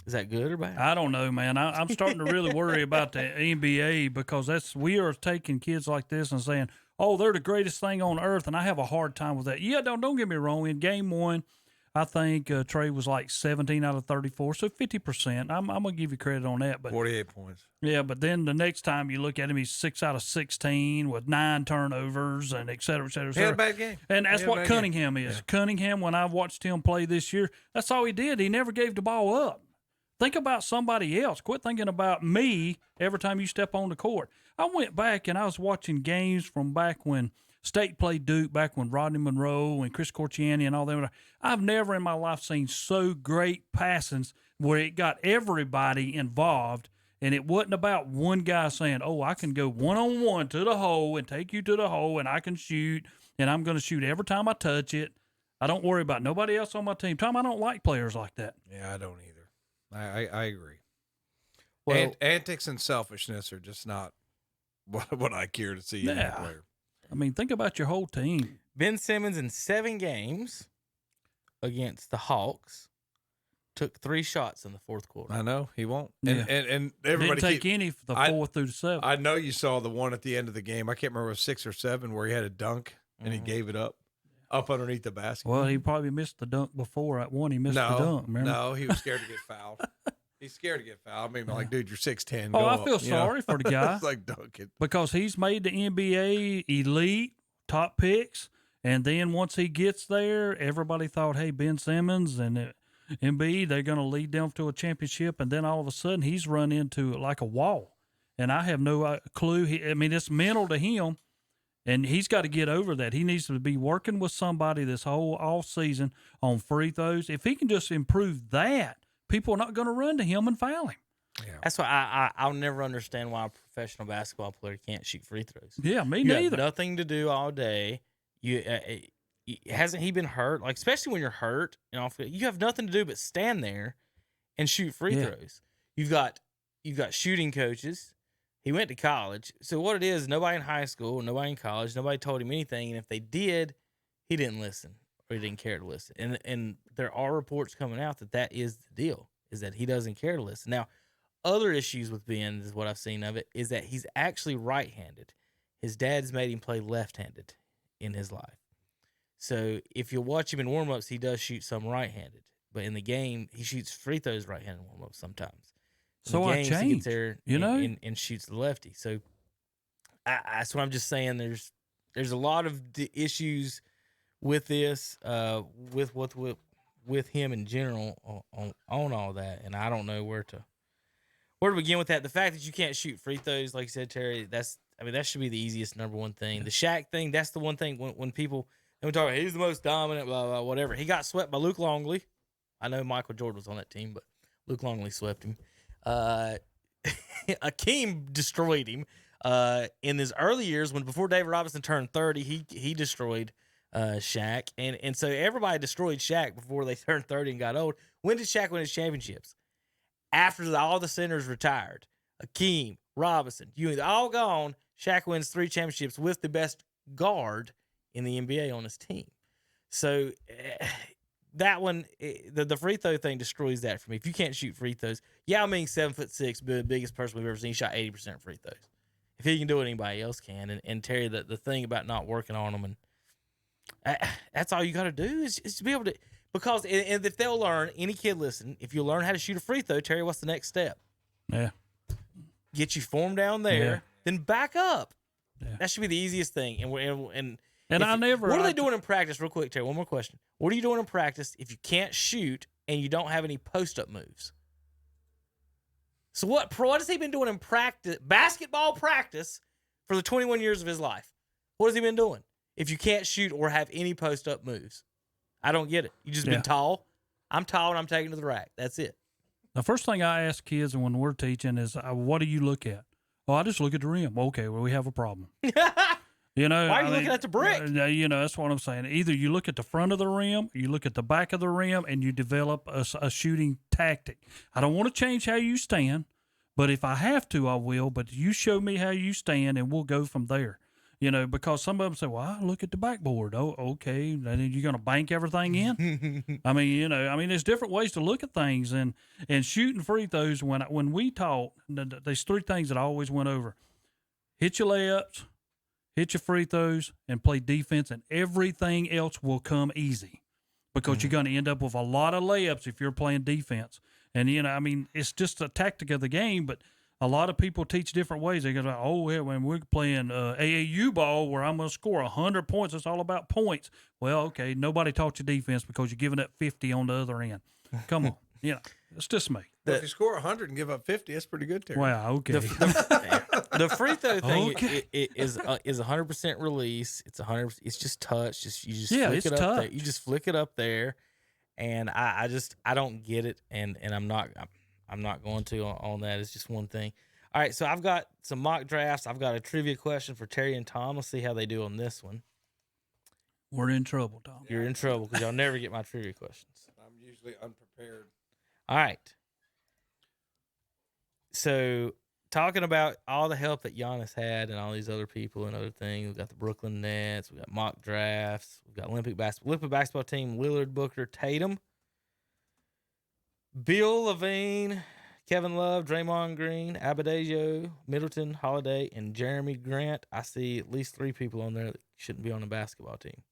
Is that good or bad? I don't know, man. I'm starting to really worry about the NBA because we are taking kids like this and saying, "Oh, they're the greatest thing on earth," and I have a hard time with that. Yeah, don't get me wrong. In game 1, I think Trae was like 17 out of 34, so 50%. I'm gonna give you credit on that. But 48 points. Yeah, but then the next time you look at him, he's 6 out of 16 with 9 turnovers and et cetera, et cetera, et cetera. He had a bad game. And that's what Cunningham is. Yeah. Cunningham, when I watched him play this year, that's all he did. He never gave the ball up. Think about somebody else. Quit thinking about me every time you step on the court. I went back and I was watching games from back when State played Duke, back when Rodney Monroe and Chris Corchiani and all them. I've never in my life seen so great passings where it got everybody involved, and it wasn't about one guy saying, "Oh, I can go one-on-one to the hole and take you to the hole, and I can shoot, and I'm going to shoot every time I touch it. I don't worry about nobody else on my team." Tom, I don't like players like that. Yeah, I don't either. I agree. Well, antics and selfishness are just not what I care to see in a player. I mean, think about your whole team. Ben Simmons in 7 games against the Hawks took 3 shots in the fourth quarter. I know he won't. Yeah. And everybody didn't take any for the 4th through the 7th. I know you saw the one at the end of the game. I can't remember if it was 6 or 7 where he had a dunk and he gave it up underneath the basket. Well, he probably missed the dunk before that one. He missed the dunk. Remember? No, he was scared to get fouled. He's scared to get fouled. I mean, like, dude, you're 6'10". Oh, go I up, feel sorry for the guy. It's like, dunk it. Because he's made the NBA elite, top picks, and then once he gets there, everybody thought, hey, Ben Simmons and Embiid, they're going to lead them to a championship, and then all of a sudden he's run into like a wall. And I have no clue. It's mental to him, and he's got to get over that. He needs to be working with somebody this whole off season on free throws. If he can just improve that, people are not going to run to him and foul him. Yeah. That's why I'll never understand why a professional basketball player can't shoot free throws. Yeah, me you neither. Have nothing to do all day. Hasn't he been hurt? Like, especially when you're hurt, you have nothing to do but stand there and shoot free throws. You've got shooting coaches. He went to college. So what it is, nobody in high school, nobody in college, nobody told him anything. And if they did, he didn't listen or he didn't care to listen. And there are reports coming out that is the deal, is that he doesn't care to listen. Now, other issues with Ben is what I've seen of it is that he's actually right-handed. His dad's made him play left-handed in his life. So if you watch him in warm-ups, he does shoot some right-handed. But in the game, he shoots free throws right-handed warm-ups sometimes. So I changed, he gets there and shoots the lefty. So that's what I'm just saying. there's a lot of issues with this, with him in general on all that, and I don't know where to begin with that. The fact that you can't shoot free throws, like you said, Terry, that should be the easiest number one thing. The Shaq thing, that's the one thing when people talk about he's the most dominant, blah blah whatever. He got swept by Luke Longley. I know Michael Jordan was on that team, but Luke Longley swept him. Akeem destroyed him in his early years before David Robinson turned 30. He destroyed Shaq, and so everybody destroyed Shaq before they turned 30 and got old. When did Shaq win his championships? After all the centers retired. Akeem, Robinson, Ewing, all gone. Shaq wins 3 championships with the best guard in the NBA on his team. So that one, the free throw thing destroys that for me. If you can't shoot free throws, Yao Ming's 7'6", the biggest person we've ever seen. He shot 80% free throws. If he can do it, anybody else can. And Terry, the thing about not working on them, and that's all you got to do is to be able to. Because if they'll learn, any kid listen, if you learn how to shoot a free throw, Terry, what's the next step? Yeah. Get you formed down there, then back up. Yeah. That should be the easiest thing. And what are they doing in practice? Real quick, Terry, one more question. What are you doing in practice if you can't shoot and you don't have any post-up moves? So what has he been doing in practice, basketball practice, for the 21 years of his life? What has he been doing if you can't shoot or have any post-up moves? I don't get it. You just been tall. I'm tall and I'm taking to the rack. That's it. The first thing I ask kids when we're teaching is, what do you look at? Oh, I just look at the rim. Okay, well, we have a problem. You know, why are you looking at the brick? You know, that's what I'm saying. Either you look at the front of the rim, or you look at the back of the rim, and you develop a shooting tactic. I don't want to change how you stand, but if I have to, I will. But you show me how you stand, and we'll go from there. You know, because some of them say, well, I look at the backboard. Oh, okay. Then you're going to bank everything in? I mean, there's different ways to look at things. And shooting free throws, when we taught, there's 3 things that I always went over. Hit your layups, hit your free throws, and play defense, and everything else will come easy. Because you're going to end up with a lot of layups if you're playing defense. And, it's just a tactic of the game, but a lot of people teach different ways. They go, when we're playing AAU ball where I'm going to score 100 points, it's all about points. Well, okay, nobody taught you defense because you're giving up 50 on the other end. Come on. It's just me. If you score 100 and give up 50, that's pretty good, Terry. Wow, okay. The free throw thing is 100% release. It's 100%. It's just touch. You just flick it up there. You just flick it up there, and I don't get it, and I'm not going to on that. It's just one thing. All right, so I've got some mock drafts. I've got a trivia question for Terry and Tom. Let's see how they do on this one. We're in trouble, Tom. You're in trouble because y'all never get my trivia questions. I'm usually unprepared. All right. So talking about all the help that Giannis had and all these other people and other things, we've got the Brooklyn Nets, we've got mock drafts, we've got Olympic basketball team, Lillard, Booker, Tatum, Bill Levine, Kevin Love, Draymond Green, Adebayo, Middleton, Holiday, and Jeremy Grant. I see at least 3 people on there that shouldn't be on the basketball team.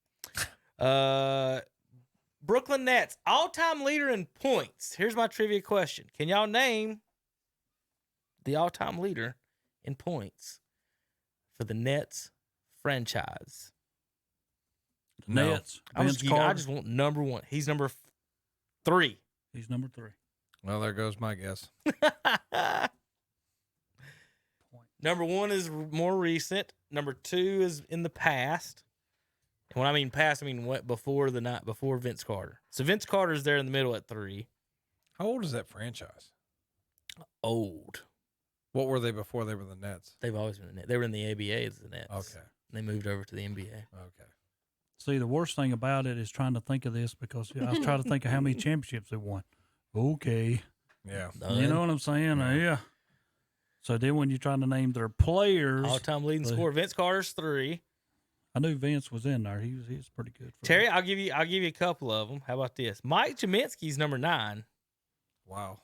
Brooklyn Nets, all-time leader in points. Here's my trivia question. Can y'all name the all-time leader in points for the Nets franchise? Nets. I just want number 1. He's number 3. He's number 3. Well, there goes my guess. Number 1 is more recent. Number 2 is in the past. And when I mean past, I mean before Vince Carter. So Vince Carter's there in the middle at 3. How old is that franchise? Old. What were they before they were the Nets? They've always been the Nets. They were in the ABA as the Nets. Okay. They moved over to the NBA. Okay. See, the worst thing about it is trying to think of this because I was trying to think of how many championships they won. Okay. Yeah. You know what I'm saying? Yeah. So then when you're trying to name their players. All-time leading scorer. Vince Carter's 3. I knew Vince was in there. He was pretty good. Terry, I'll give you a couple of them. How about this? Mike Jaminski's number 9. Wow.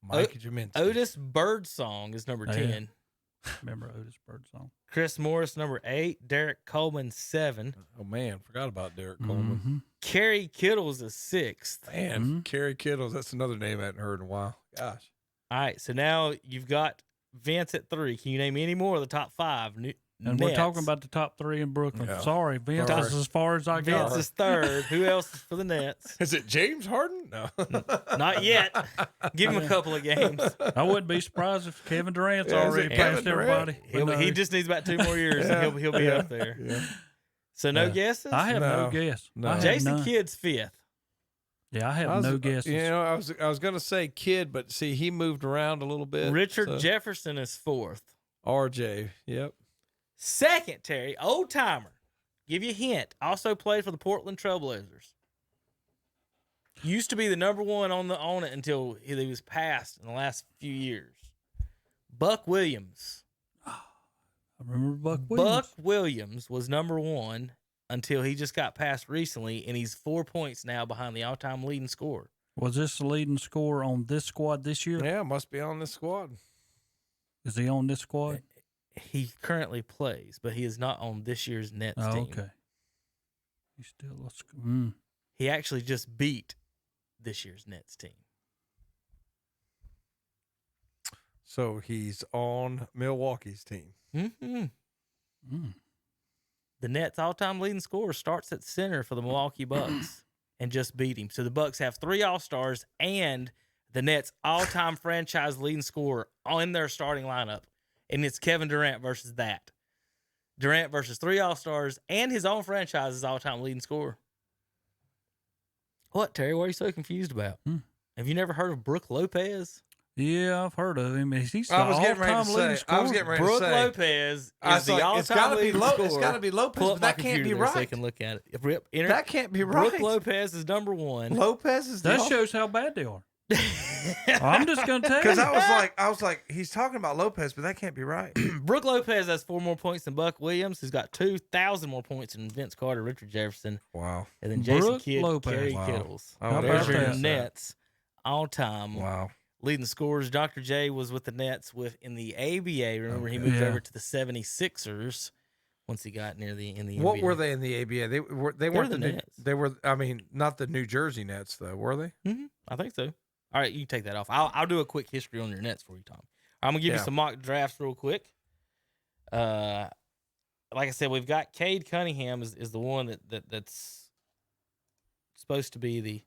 Mike Jaminski. Otis Birdsong is number 10. Remember Otis Birdsong. Chris Morris, number 8. Derek Coleman, 7. Oh, man. Forgot about Derek Coleman. Mm-hmm. Kerry Kittles is 6th. Man, Kerry Kittles. That's another name I hadn't heard in a while. Gosh. All right. So now you've got Vince at 3. Can you name any more of the top 5 And we're talking about the top 3 in Brooklyn. Yeah. Sorry, Vince is as far as I got. Vince is third. Who else is for the Nets? Is it James Harden? No. Not yet. Give him a couple of games. I wouldn't be surprised if Kevin Durant's already passed everybody. He just needs about 2 more years and he'll be up there. Yeah. So no guesses? I have no guess. No. I have Jason none. Kidd's 5th. Yeah, I have no guesses. You know, I was gonna say Kidd, but see, he moved around a little bit. Richard Jefferson is 4th. RJ, yep. 2nd, Terry, old timer. Give you a hint. Also played for the Portland Trailblazers. Used to be the number 1 on it until he was passed in the last few years. Buck Williams. I remember Buck Williams. Buck Williams was number 1 until he just got passed recently, and he's 4 points now behind the all-time leading scorer. Was this the leading scorer on this squad this year? Yeah, must be on this squad. Is he on this squad? He currently plays, but he is not on this year's Nets team. Okay. He still He actually just beat this year's Nets team. So he's on Milwaukee's team. Mm-hmm. The Nets' all-time leading scorer starts at center for the Milwaukee Bucks and just beat him. So the Bucks have 3 All-Stars and the Nets' all-time franchise leading scorer in their starting lineup, and it's Kevin Durant versus that. Durant versus 3 All-Stars and his own franchise's all-time leading scorer. What, Terry? What are you so confused about? Have you never heard of Brook Lopez? Yeah, I've heard of him. He's I was getting ready to say. Brook Lopez is the all-time leading scorer. It's got to be Lopez, Pull but up my that can't be computer there so you right. can look at it. That can't be right. Brook Lopez is number 1. Lopez is that shows how bad they are. I'm just gonna tell you because I was like, he's talking about Lopez, but that can't be right. Brook Lopez has 4 more points than Buck Williams, who's got 2,000 more points than Vince Carter, Richard Jefferson. Wow. And then Jason Brook Kidd, Lopez. Kerry Wow. Kittles. How There's about your that? Nets all-time Wow. leading scorers. Dr. J was with the Nets in the ABA. Remember, he moved over to the 76ers once he got near the NBA. What were they in the ABA? They weren't the Nets. They were. I mean, not the New Jersey Nets, though, were they? Mm-hmm. I think so. All right, you can take that off. I'll do a quick history on your Nets for you, Tom. I'm gonna give you some mock drafts real quick. Like I said, we've got Cade Cunningham is the one that's supposed to be the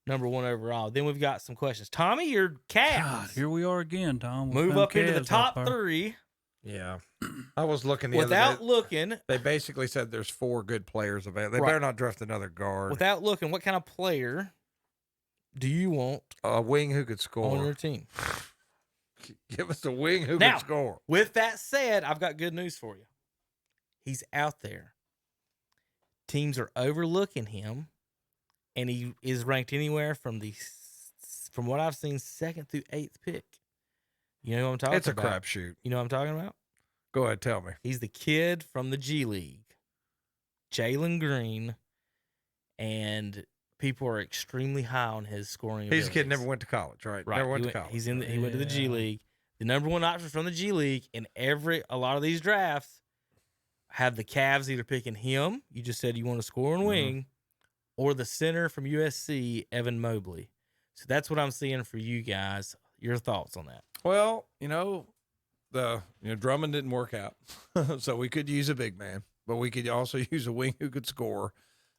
number 1 overall. Then we've got some questions. Tommy, your Cavs. God, here we are again, Tom. Move up into the top 3. Yeah. I was looking Without looking. They basically said there's 4 good players available. They better not draft another guard. Without looking, what kind of player do you want a wing who could score on your team? Give us a wing who Now, can score. With that said, I've got good news for you. He's out there. Teams are overlooking him, and he is ranked anywhere from what I've seen, 2nd through 8th pick. You know what I'm talking about? It's a crapshoot. You know what I'm talking about? Go ahead, tell me. He's the kid from the G League, Jalen Green, and people are extremely high on his scoring abilities. He's a kid never went to college, right? Never went to college. He went to the G League. The number 1 option from the G League in a lot of these drafts have the Cavs either picking him. You just said you want to score and wing, or the center from USC, Evan Mobley. So that's what I'm seeing for you guys. Your thoughts on that? Well, Drummond didn't work out, so we could use a big man, but we could also use a wing who could score.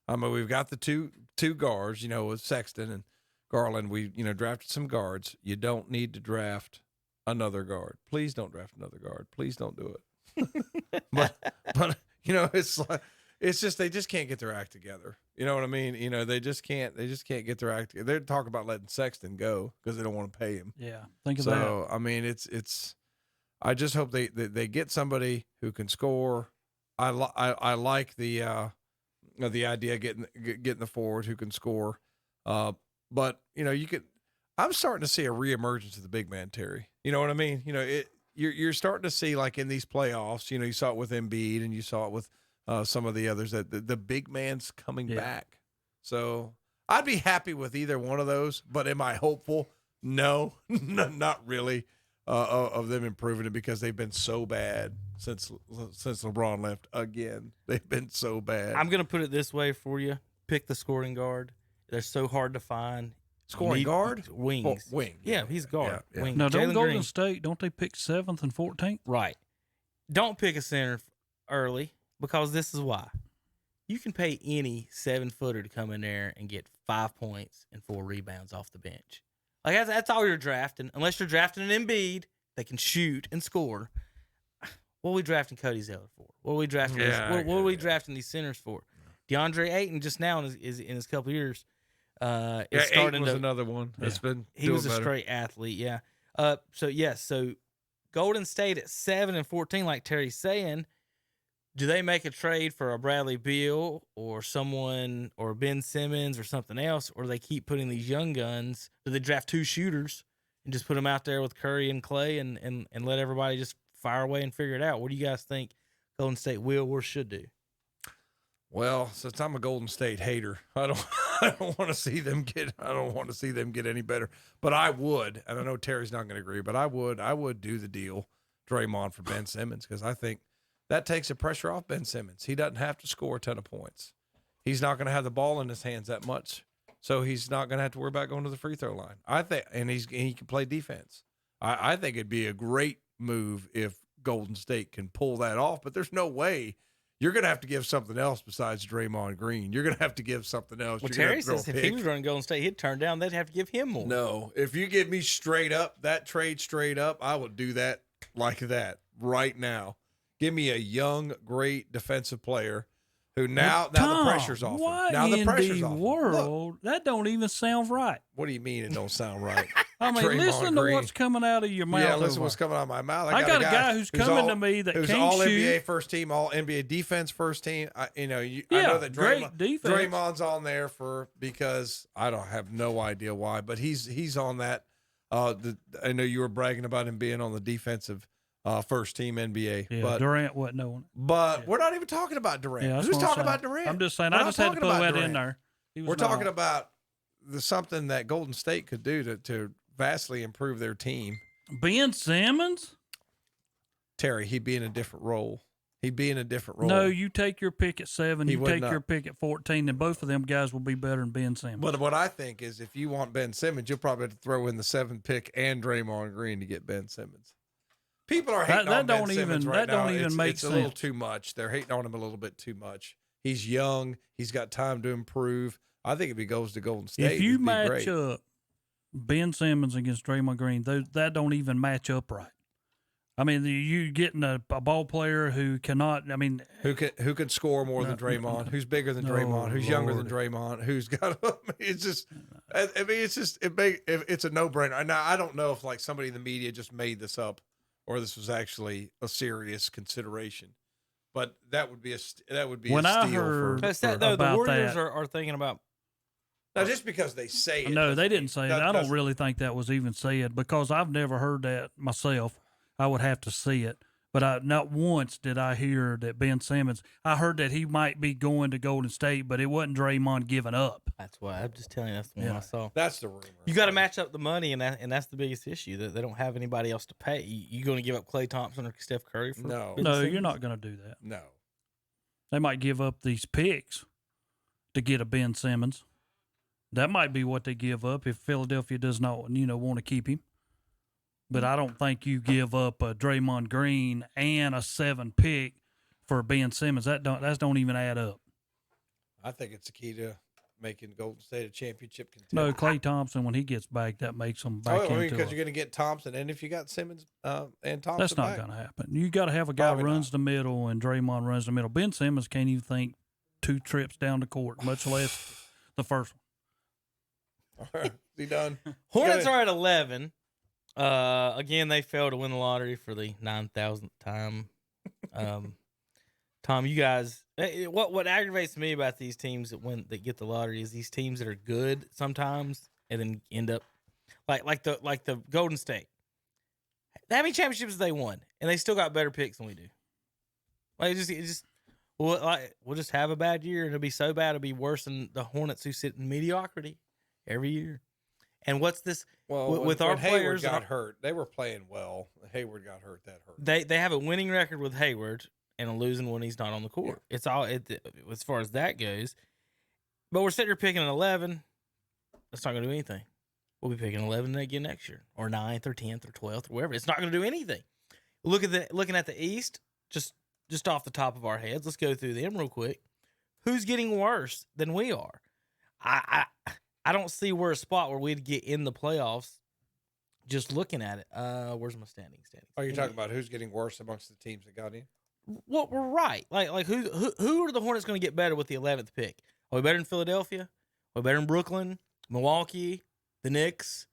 I mean, we've got the two guards, with Sexton and Garland. We, drafted some guards. You don't need to draft another guard. Please don't draft another guard. Please don't do it. but it's just they just can't get their act together. You know what I mean? They just can't get their act together. They're talking about letting Sexton go because they don't want to pay him. Yeah, think of that. that. So I mean, it's. I just hope they get somebody who can score. I like the idea of getting the forward who can score. But you could. I'm starting to see a reemergence of the big man, Terry. You know what I mean? You're starting to see, like in these playoffs. You saw it with Embiid and you saw it with some of the others, that the big man's coming back. So I'd be happy with either one of those. But am I hopeful? No, not really. Of them improving it, because they've been so bad since LeBron left again. They've been so bad. I'm gonna put it this way for you: pick the scoring guard. They're so hard to find. Scoring guard, wings, wing. Yeah, he's guard. Yeah. Wing. Now, don't Jalen Golden Green. State, don't they pick 7th and 14th? Right. Don't pick a center early because this is why. You can pay any 7-footer to come in there and get 5 points and 4 rebounds off the bench. Like that's all you're drafting, unless you're drafting an Embiid that can shoot and score. What are we drafting Cody Zeller for? What are we drafting? What are we drafting these centers for? DeAndre Ayton just now in his couple of years. Is starting Ayton was to, another one that's been. He was a better. straight athlete, yeah. So Golden State at 7 and 14, like Terry's saying. Do they make a trade for a Bradley Beal or someone or Ben Simmons or something else, or do they keep putting these young guns? Do they draft 2 shooters and just put them out there with Curry and Clay and let everybody just fire away and figure it out? What do you guys think Golden State will or should do? Well, since I'm a Golden State hater, I don't want to see them get any better. But I would, and I know Terry's not going to agree, but I would do the deal, Draymond for Ben Simmons, because I think that takes the pressure off Ben Simmons. He doesn't have to score a ton of points. He's not going to have the ball in his hands that much, so he's not going to have to worry about going to the free throw line. I think, and he can play defense. I think it'd be a great move if Golden State can pull that off. But there's no way you're going to have to give something else besides Draymond Green. You're going to have to give something else. Well, Terry says if he was running Golden State, he'd turn down. They'd have to give him more. No, if you give me straight up that trade straight up, I would do that like that right now. Give me a young, great defensive player who now the pressure's off him. Now the pressure's off him. World, that don't even sound right. What do you mean it don't sound right? I mean, listen to what's coming out of your mouth. Yeah, listen to what's coming out of my mouth. I got a guy who's coming to me that who's can't all shoot. NBA first team, all NBA defense first team. I know that great defense. Draymond's on there because I don't have no idea why, but he's on that. I know you were bragging about him being on the defensive first team NBA. Yeah, but Durant wasn't knowing. But we're not even talking about Durant. Yeah, Who's talking about Durant? I'm just saying. I just had to put that in there. We're talking about something that Golden State could do to vastly improve their team. Ben Simmons? Terry, he'd be in a different role. No, you take your pick at 7. You take your pick at 14, and both of them guys will be better than Ben Simmons. But what I think is if you want Ben Simmons, you'll probably have to throw in the 7th pick and Draymond Green to get Ben Simmons. People are hating on Ben Simmons right now. That don't even make sense. It's a little too much. They're hating on him a little bit too much. He's young. He's got time to improve. I think if he goes to Golden State, if you match up Ben Simmons against Draymond Green, that don't even match up right. I mean, you getting a ball player who cannot. I mean, who can score more than Draymond? Who's bigger than Draymond? Who's younger than Draymond? Who's got? It's just. I mean, it's a no-brainer. Now I don't know if like somebody in the media just made this up, or this was actually a serious consideration. But that would be a when a I steal heard the Warriors are thinking about. Now, just because they say it. No, they didn't say it. I don't really think that was even said because I've never heard that myself. I would have to see it. But not once did I hear that Ben Simmons. I heard that he might be going to Golden State, but it wasn't Draymond giving up. That's why I'm just telling you. That's the one I saw. That's the rumor. You got to match up the money, and that's the biggest issue. That they don't have anybody else to pay. You going to give up Klay Thompson or Steph Curry? For no, you're not going to do that. No, they might give up these picks to get a Ben Simmons. That might be what they give up if Philadelphia does not, want to keep him. But I don't think you give up a Draymond Green and a 7 pick for Ben Simmons. That don't even add up. I think it's the key to making Golden State a championship contender. No, Klay Thompson, when he gets back, that makes him back into because you're going to get Thompson, and if you got Simmons and Thompson, that's not going to happen. You got to have a guy who runs the middle, and Draymond runs the middle. Ben Simmons can't even think 2 trips down the court, much less the first one. All right, is he done? Hornets are at 11. Again, they failed to win the lottery for the 9,000th time. Tom, you guys, what aggravates me about these teams that get the lottery is these teams that are good sometimes and then end up like the Golden State. How many championships they won, and they still got better picks than we do. Like we'll just have a bad year, and it'll be so bad it'll be worse than the Hornets who sit in mediocrity every year. And what's this? Well, with when our Hayward players got hurt, they were playing well. Hayward got hurt. That hurt. They have a winning record with Hayward and a losing when he's not on the court. Yeah. It's all as far as that goes. But we're sitting here picking an 11. That's not going to do anything. We'll be picking 11 again next year, or 9th, or 10th, or 12th, or whatever. It's not going to do anything. Looking at the East, just just off the top of our heads, let's go through them real quick. Who's getting worse than we are? I don't see where a spot where we'd get in the playoffs just looking at it. Where's my standings? Are you talking about who's getting worse amongst the teams that got in? Well, we're right. Like who are the Hornets going to get better with the 11th pick? Are we better in Philadelphia? Are we better in Brooklyn, Milwaukee, the Knicks,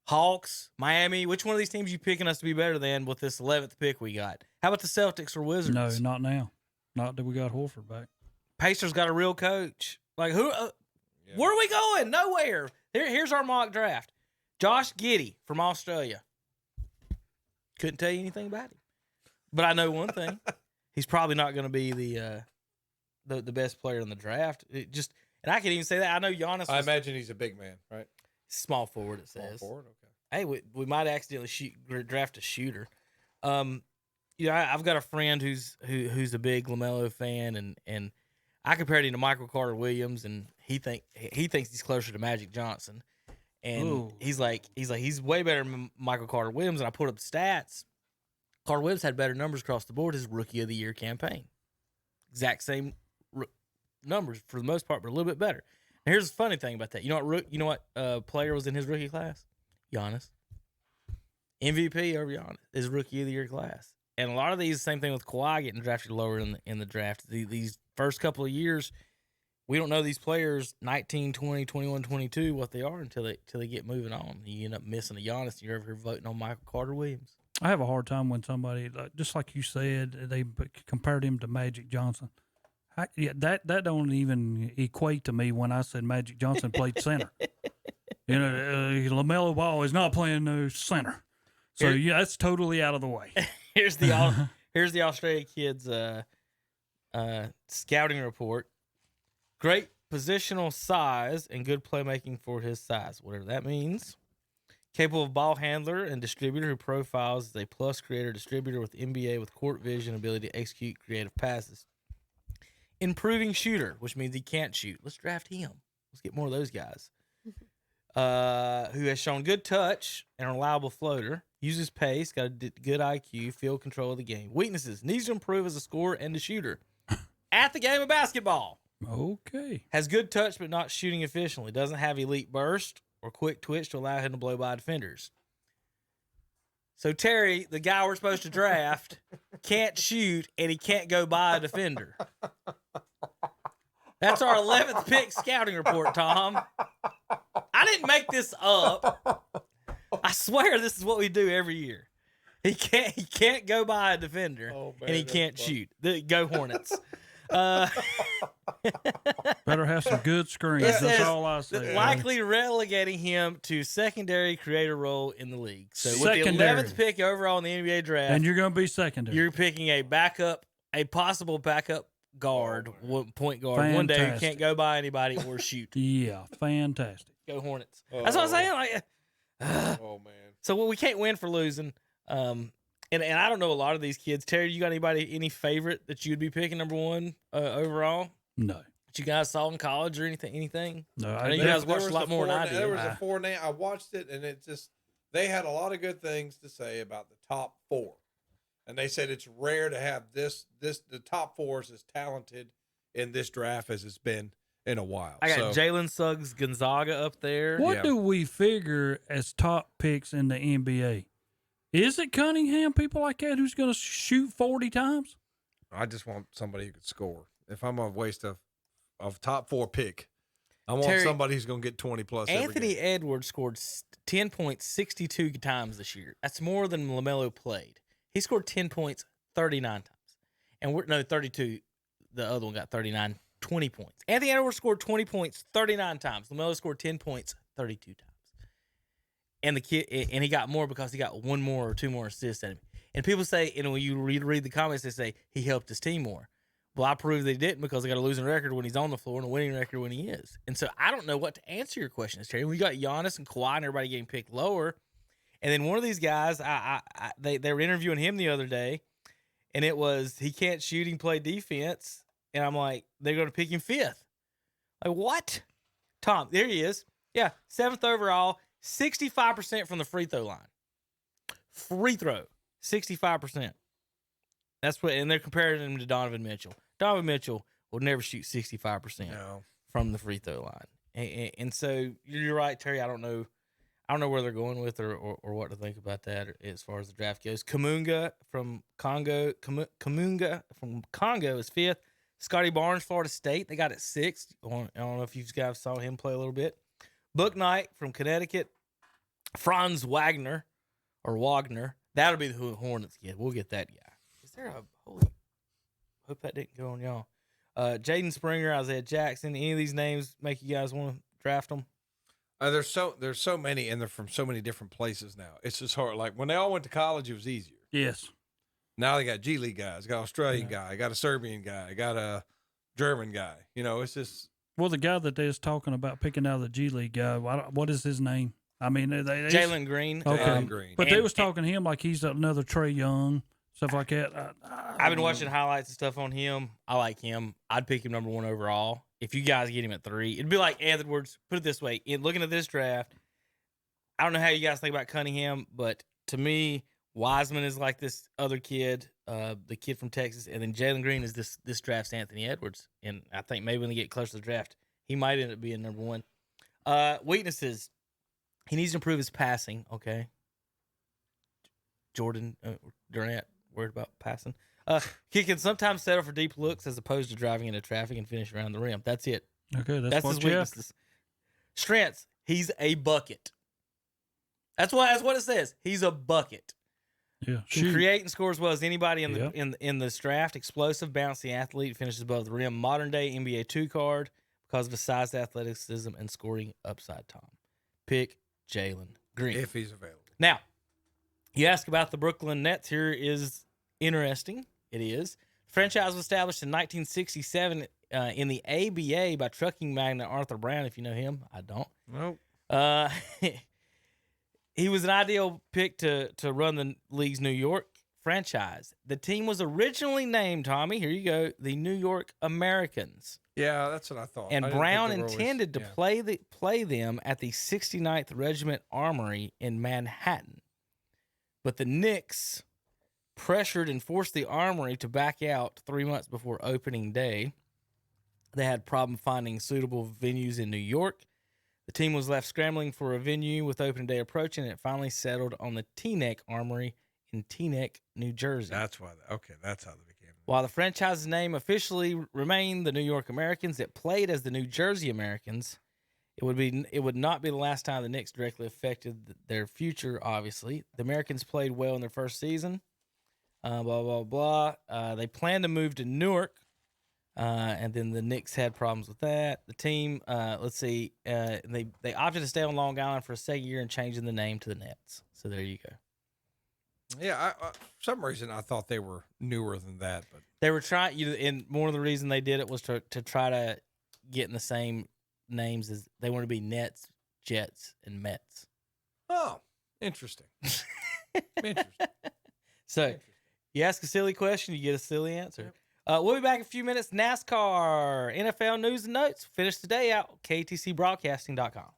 Hawks, Miami? Which one of these teams are you picking us to be better than with this 11th pick we got? How about the Celtics or Wizards? No, not now. Not that we got Horford back. Pacers got a real coach. Like who? Where are we going? Nowhere. Here's our mock draft. Josh Giddey from Australia. Couldn't tell you anything about him, but I know one thing: he's probably not going to be the best player in the draft. And I can even say that I know Giannis. I imagine he's a big man, right? Small forward. It says. Small forward. Okay. Hey, we might accidentally draft a shooter. I've got a friend who's a big LaMelo fan, and I compared him to Michael Carter Williams, and he thinks he's closer to Magic Johnson, and he's way better than Michael Carter Williams. And I put up the stats. Carter Williams had better numbers across the board his Rookie of the Year campaign. Exact same numbers for the most part, but a little bit better. And here's the funny thing about that. You know what player was in his rookie class? Giannis. MVP over Giannis, his Rookie of the Year class. And a lot of these, same thing with Kawhi getting drafted lower in the draft. These first couple of years, we don't know these players 19, 20, 21, 22 what they are until they get moving on. You end up missing a Giannis, and you're over here voting on Michael Carter Williams. I have a hard time when somebody, just like you said, they compared him to Magic Johnson. That don't even equate to me when I said Magic Johnson played center. LaMelo Ball is not playing no center. So that's totally out of the way. Here's the Australia kids scouting report. Great positional size and good playmaking for his size, whatever that means. Capable of ball handler and distributor who profiles as a plus creator distributor with NBA with court vision ability to execute creative passes. Improving shooter, which means he can't shoot. Let's draft him. Let's get more of those guys. Who has shown good touch and a reliable floater. Uses pace, got a good IQ, field control of the game. Weaknesses, needs to improve as a scorer and a shooter. At the game of basketball. Okay. Has good touch but not shooting efficiently. Doesn't have elite burst or quick twitch to allow him to blow by defenders. So Terry, the guy we're supposed to draft, can't shoot and he can't go by a defender. That's our 11th pick scouting report, Tom. I didn't make this up. I swear this is what we do every year. He can't go by a defender, and he can't shoot. Go Hornets. Better have some good screens. That's all I say. Likely relegating him to secondary creator role in the league. So Secondary. With the 11th pick overall in the NBA draft, And you're going to be secondary. you're picking a possible backup guard, point guard. Fantastic. One day who can't go by anybody or shoot. Yeah, fantastic. Go Hornets. That's what I'm saying. Like, oh man. So we can't win for losing. And I don't know a lot of these kids. Terry, you got any favorite that you'd be picking number one overall? No. That you guys saw in college or anything? No, I know you guys watched a lot more than I did. There was a four name. I watched it, and it just they had a lot of good things to say about the top four, and they said it's rare to have the top four is as talented in this draft as it's been in a while. I got Jalen Suggs Gonzaga up there. What do we figure as top picks in the NBA? Is it Cunningham, people like that, who's going to shoot 40 times? I just want somebody who could score. If I'm going to waste a top four pick, I want somebody who's going to get 20 plus. Anthony Edwards scored 10 points 62 times this year. That's more than LaMelo played. He scored 10 points 39 times. And 32. The other one got 39, 20 points. Anthony Edwards scored 20 points 39 times. LaMelo scored 10 points 32 times. And he got more because he got one more or two more assists at him. And people say, when you read the comments, they say he helped his team more. Well, I proved they didn't because they got a losing record when he's on the floor and a winning record when he is. And so I don't know what to answer your question, Terry. We got Giannis and Kawhi and everybody getting picked lower. And then one of these guys, they were interviewing him the other day, and it was he can't shoot, he can play defense. And I'm like, they're going to pick him fifth. Like, what? Tom, there he is. Yeah, 7th overall, 65% from the free throw line. Free throw, 65%. That's what, and they're comparing him to Donovan Mitchell. Donovan Mitchell will never shoot 65% from the free throw line. And so you're right, Terry. I don't know where they're going with or what to think about that as far as the draft goes. Kamunga from Congo is 5th. Scotty Barnes, Florida State, they got it 6th. I don't know if you guys saw him play a little bit. Book Knight from Connecticut. Franz Wagner, that'll be the Hornets kid. We'll get that guy. Is there a hope that didn't go on y'all. Jaden Springer, Isaiah Jackson. Any of these names make you guys want to draft them? There's so many, and they're from so many different places now. It's just hard. Like when they all went to college, it was easier. Yes. Now they got G League guys, got an Australian guy, got a Serbian guy, got a German guy. It's just. Well, the guy that they was talking about picking out of the G League guy, what is his name? I mean, Jalen Green. Okay. Jalen Green. But they was talking to him like he's another Trey Young, stuff like that. I've been watching highlights and stuff on him. I like him. I'd pick him number 1 overall. If you guys get him at 3, it'd be like Edwards. Put it this way: in looking at this draft, I don't know how you guys think about Cunningham, but to me, Wiseman is like this other kid, the kid from Texas, and then Jalen Green is this draft's Anthony Edwards. And I think maybe when they get closer to the draft, he might end up being number 1. Weaknesses: he needs to improve his passing. Okay, Jordan Durant worried about passing. He can sometimes settle for deep looks as opposed to driving into traffic and finish around the rim. That's it. Okay, that's what his weaknesses. Strengths: he's a bucket. That's what it says. He's a bucket. Yeah, can create and score as well as anybody in this draft. Explosive, bouncy athlete, finishes above the rim. Modern day NBA 2 card because of his size, athleticism, and scoring upside. Tom, pick Jalen Green if he's available. Now, you ask about the Brooklyn Nets. Here is interesting. It is. The franchise was established in 1967 in the ABA by trucking magnate Arthur Brown. If you know him, I don't. Nope. He was an ideal pick to run the league's New York franchise. The team was originally named, Tommy, here you go, the New York Americans. Yeah, that's what I thought. And Brown intended to play them at the 69th Regiment Armory in Manhattan. But the Knicks pressured and forced the Armory to back out 3 months before opening day. They had problem finding suitable venues in New York. The team was left scrambling for a venue with opening day approaching, and it finally settled on the Teaneck Armory in Teaneck, New Jersey. That's why. That's how they became. While the franchise's name officially remained the New York Americans, it played as the New Jersey Americans. It would not be the last time the Knicks directly affected their future. Obviously, the Americans played well in their first season. Blah blah blah. They planned to move to Newark. And then the Knicks had problems with that. The team, they opted to stay on Long Island for a second year and changing the name to the Nets. So there you go. Yeah, for some reason I thought they were newer than that, but they were trying. And more of the reason they did it was to try to get in the same names as they want to be Nets, Jets, and Mets. Oh, interesting. So you ask a silly question, you get a silly answer. We'll be back in a few minutes. NASCAR, NFL news and notes. Finish today out KTCBroadcasting.com.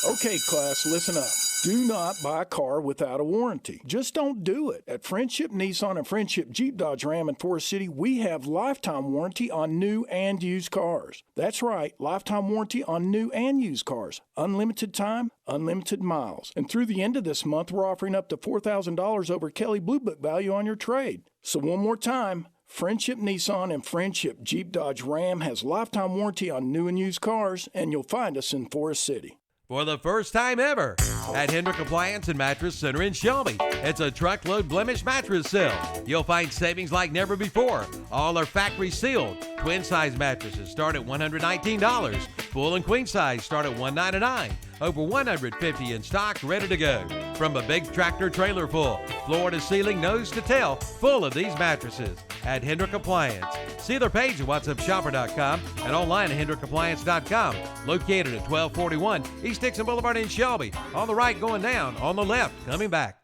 Okay, class, listen up. Do not buy a car without a warranty. Just don't do it. At Friendship Nissan and Friendship Jeep Dodge Ram in Forest City, we have lifetime warranty on new and used cars. That's right, lifetime warranty on new and used cars. Unlimited time, unlimited miles. And through the end of this month, we're offering up to $4,000 over Kelly Blue Book value on your trade. So one more time, Friendship Nissan and Friendship Jeep Dodge Ram has lifetime warranty on new and used cars, and you'll find us in Forest City. For the first time ever at Hendrick Appliance and Mattress Center in Shelby, it's a truckload blemish mattress sale. You'll find savings like never before. All are factory sealed. Twin size mattresses start at $119. Full and queen size start at $199. Over 150 in stock, ready to go. From a big tractor trailer full, floor to ceiling, nose to tail, full of these mattresses at Hendrick Appliance. See their page at whatsupshopper.com and online at hendrickappliance.com. Located at 1241 East Dixon Boulevard in Shelby. On the right going down, on the left coming back.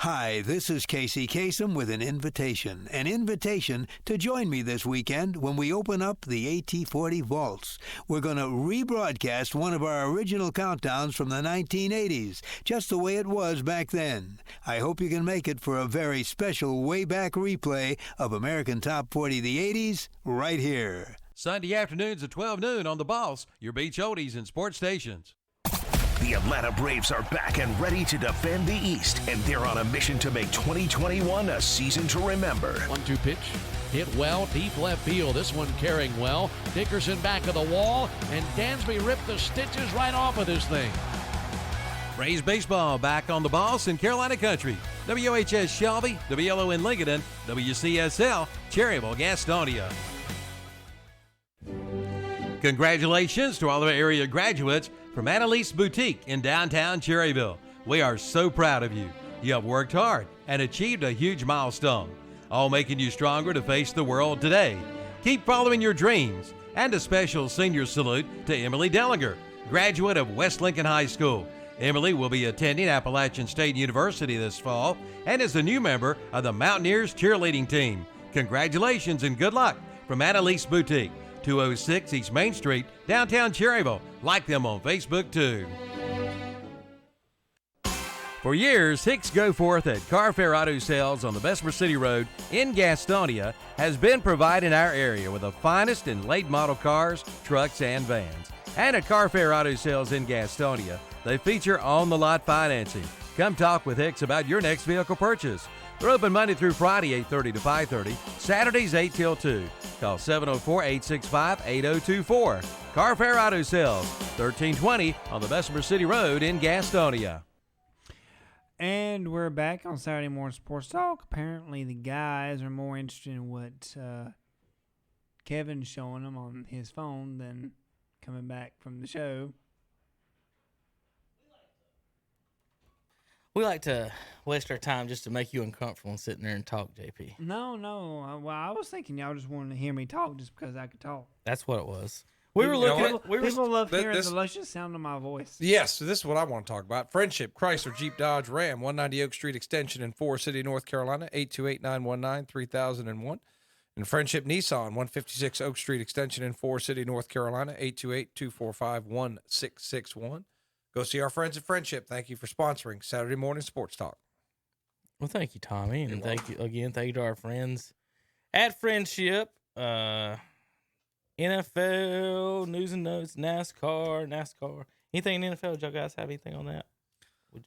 Hi, this is Casey Kasem with an invitation to join me this weekend when we open up the AT40 Vaults. We're going to rebroadcast one of our original countdowns from the 1980s, just the way it was back then. I hope you can make it for a very special way-back replay of American Top 40 the 80s right here. Sunday afternoons at 12 noon on The Boss, your beach oldies and sports stations. The Atlanta Braves are back and ready to defend the East, and they're on a mission to make 2021 a season to remember. 1-2 pitch, hit well, deep left field. This one carrying well. Dickerson back of the wall, and Dansby ripped the stitches right off of this thing. Braves baseball back on The Boss in Carolina Country. WHS Shelby, WLO in Lincoln, WCSL, Cherryville, Gastonia. Congratulations to all of our area graduates from Annalise Boutique in downtown Cherryville. We are so proud of you. You have worked hard and achieved a huge milestone, all making you stronger to face the world today. Keep following your dreams. And a special senior salute to Emily Dellinger, graduate of West Lincoln High School. Emily will be attending Appalachian State University this fall and is a new member of the Mountaineers cheerleading team. Congratulations and good luck from Annalise Boutique, 206 East Main Street, downtown Cherryville. Like them on Facebook, too. For years, Hicks Go Forth at Car Fair Auto Sales on the Bessemer City Road in Gastonia has been providing our area with the finest in late model cars, trucks, and vans. And at Car Fair Auto Sales in Gastonia, they feature on-the-lot financing. Come talk with Hicks about your next vehicle purchase. They're open Monday through Friday, 8:30 to 5:30, Saturdays 8 till 2. Call 704-865-8024. Car Fair Auto Sales, 1320 on the Bessemer City Road in Gastonia. And we're back on Saturday Morning Sports Talk. Apparently the guys are more interested in what Kevin's showing them on his phone than coming back from the show. We like to waste our time just to make you uncomfortable and sitting there and talk, JP. No. Well, I was thinking y'all just wanted to hear me talk just because I could talk. That's what it was. People love hearing the luscious sound of my voice. Yes, so this is what I want to talk about. Friendship, Chrysler, Jeep, Dodge, Ram, 190 Oak Street Extension in Forest City, North Carolina, 828-919-3001. And Friendship Nissan, 156 Oak Street Extension in Forest City, North Carolina, 828-245-1661. Go see our friends at Friendship. Thank you for sponsoring Saturday Morning Sports Talk. Well, thank you, Tommy. And thank you to our friends at Friendship. NFL, news and notes, NASCAR. Anything in the NFL? Did y'all guys have anything on that?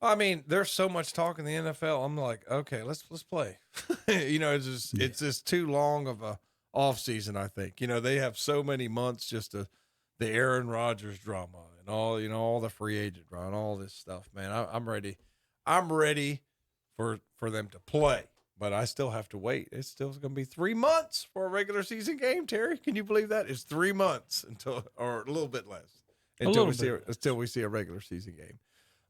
I mean, there's so much talk in the NFL. I'm like, okay, let's play. It's just too long of a off season, I think. They have so many months just the Aaron Rodgers drama and all the free agent drama and all this stuff, man. I'm ready. I'm ready for them to play, but I still have to wait. It's still going to be 3 months for a regular season game, Terry. Can you believe that? It's 3 months or a little bit less until we see a regular season game.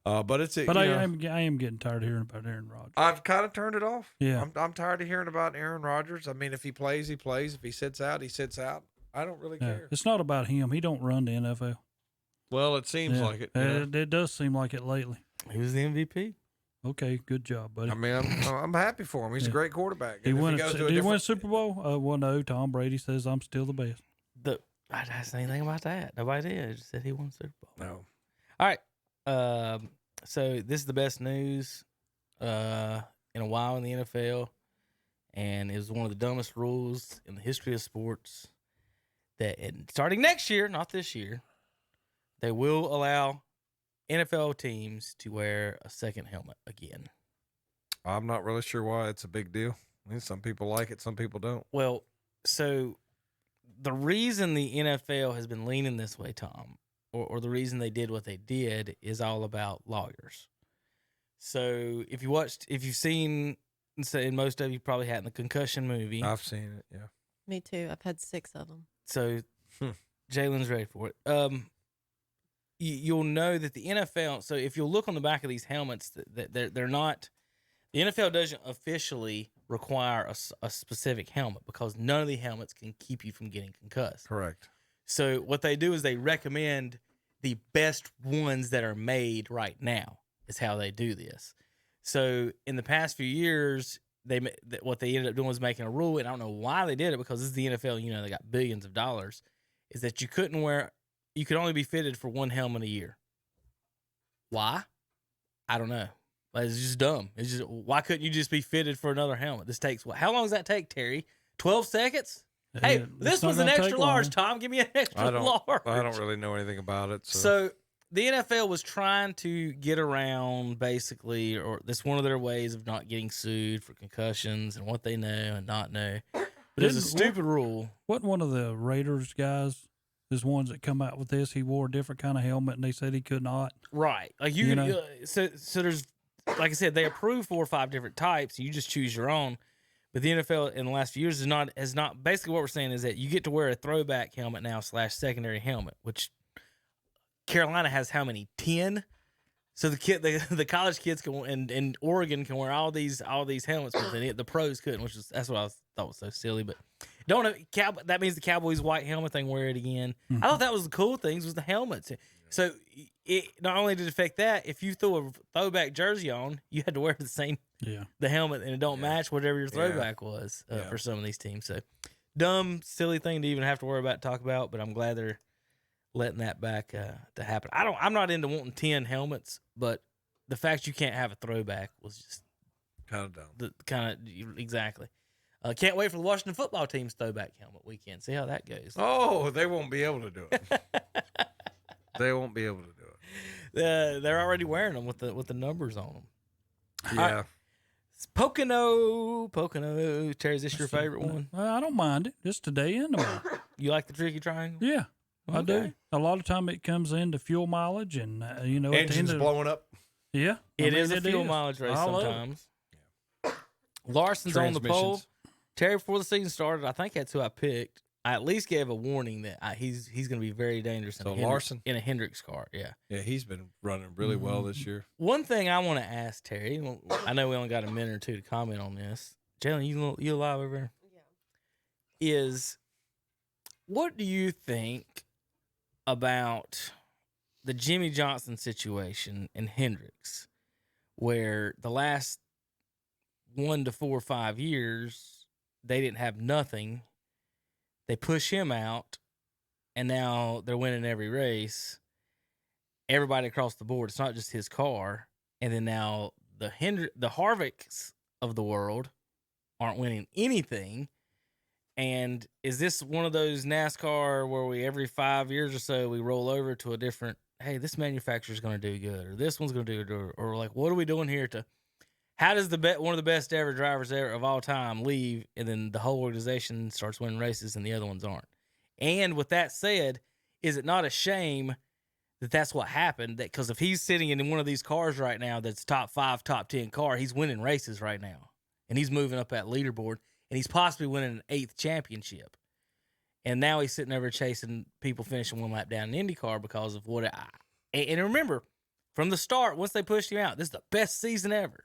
But I am getting tired of hearing about Aaron Rodgers. I've kind of turned it off. Yeah. I'm tired of hearing about Aaron Rodgers. I mean, if he plays, he plays. If he sits out, he sits out. I don't really care. It's not about him. He don't run the NFL. Well, it seems like it. It does seem like it lately. Who's the MVP? Okay, good job, buddy. I mean, I'm happy for him. He's a great quarterback. Did he win a Super Bowl? Well, no. Tom Brady says I'm still the best. I didn't say anything about that. Nobody did. I just said he won the Super Bowl. No. All right. So this is the best news in a while in the NFL, and it was one of the dumbest rules in the history of sports. That starting next year, not this year, they will allow NFL teams to wear a second helmet again. I'm not really sure why it's a big deal. I mean, some people like it, some people don't. Well, so the reason the NFL has been leaning this way, Tom, or the reason they did what they did is all about lawyers. So if you've seen, and most of you probably had in the concussion movie. I've seen it, yeah. Me too. I've had 6 of them. So Jalen's ready for it. You'll know that the NFL, so if you'll look on the back of these helmets, that they're not, the NFL doesn't officially require a specific helmet because none of the helmets can keep you from getting concussed. Correct. So what they do is they recommend the best ones that are made right now is how they do this. So in the past few years, what they ended up doing was making a rule, and I don't know why they did it, because this is the NFL. You know, they got billions of dollars. Is that you could only be fitted for one helmet a year. Why? I don't know. It's just dumb. It's just, why couldn't you just be fitted for another helmet? This takes how long does that take, Terry? 12 seconds? Hey, this was an extra large, Tom. Give me an extra large. I don't really know anything about it. So the NFL was trying to get around, basically, or that's one of their ways of not getting sued for concussions and what they know and not know. But it's a stupid rule. Wasn't one of the Raiders guys is ones that come out with this? He wore a different kind of helmet, and they said he could not. Right. Like so there's, like I said, they approve 4 or 5 different types. You just choose your own. But the NFL in the last few years has not. Basically, what we're saying is that you get to wear a throwback helmet now / secondary helmet, which Carolina has how many? 10. So the college kids can, and Oregon can wear all these helmets, but the pros couldn't, that's what I thought was so silly. But that means the Cowboys white helmet thing, wear it again. I thought that was the cool things was the helmets. So it not only did it affect that, if you threw a throwback jersey on, you had to wear the helmet, and it don't match whatever your throwback was for some of these teams. So dumb, silly thing to even have to worry about, talk about. But I'm glad they're letting that back to happen. I'm not into wanting 10 helmets, but the fact you can't have a throwback was just kind of dumb. Exactly. Can't wait for the Washington football team's throwback helmet weekend. See how that goes. Oh, they won't be able to do it. They won't be able to do it. They're already wearing them with the numbers on them. Yeah. Pocono. Terry, is this your favorite one? I don't mind it. Just today and tomorrow. You like the tricky triangle? Yeah, okay. I do. A lot of time it comes into fuel mileage, and engines blowing up. Yeah, it is a fuel mileage race sometimes. Larson's on the pole. Terry, before the season started, I think that's who I picked. I at least gave a warning that he's going to be very dangerous in a Hendricks car. Yeah. Yeah, he's been running really well this year. One thing I want to ask Terry, I know we only got a minute or two to comment on this. Jalen, you alive over there? Yeah. Is what do you think about the Jimmy Johnson situation in Hendricks, where the last 1 to 4 or 5 years they didn't have nothing? They push him out, and now they're winning every race. Everybody across the board. It's not just his car. And then now the Harvicks of the world aren't winning anything. And is this one of those NASCAR where every 5 years or so we roll over to a different, hey, this manufacturer's going to do good, or this one's going to do good, or like, what are we doing here how does one of the best ever drivers of all time leave, and then the whole organization starts winning races and the other ones aren't? And with that said, is it not a shame that that's what happened? That because if he's sitting in one of these cars right now that's top 5, top 10 car, he's winning races right now, and he's moving up that leaderboard, and he's possibly winning an 8th championship. And now he's sitting over chasing people finishing one lap down in IndyCar because of and remember, from the start, once they pushed him out, this is the best season ever.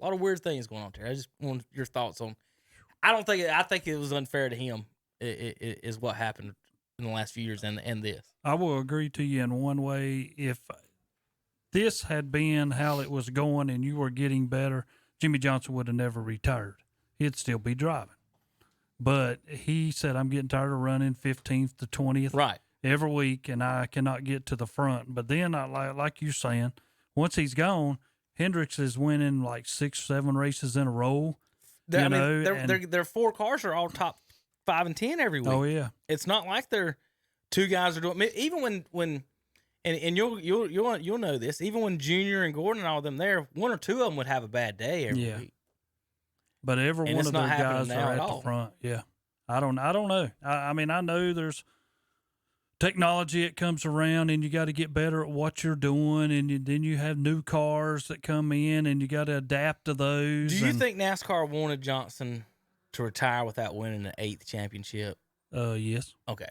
A lot of weird things going on, Terry. I just want your thoughts on. I think it was unfair to him. It is what happened in the last few years, and this. I will agree to you in one way. If this had been how it was going and you were getting better, Jimmy Johnson would have never retired. He'd still be driving. But he said, "I'm getting tired of running 15th to 20th every week, and I cannot get to the front." But then, like you're saying, once he's gone, Hendricks is winning like 6, 7 races in a row. Their 4 cars are all top 5 and 10 every week. Oh yeah, it's not like they're 2 guys are doing. Even when you'll know this. Even when Junior and Gordon and all them there, 1 or 2 of them would have a bad day every week. But every one of those guys are at the front. Yeah, I don't know. I mean, I know there's technology that comes around, and you got to get better at what you're doing, and then you have new cars that come in, and you got to adapt to those. Do you think NASCAR wanted Johnson to retire without winning an 8th championship? Yes. Okay.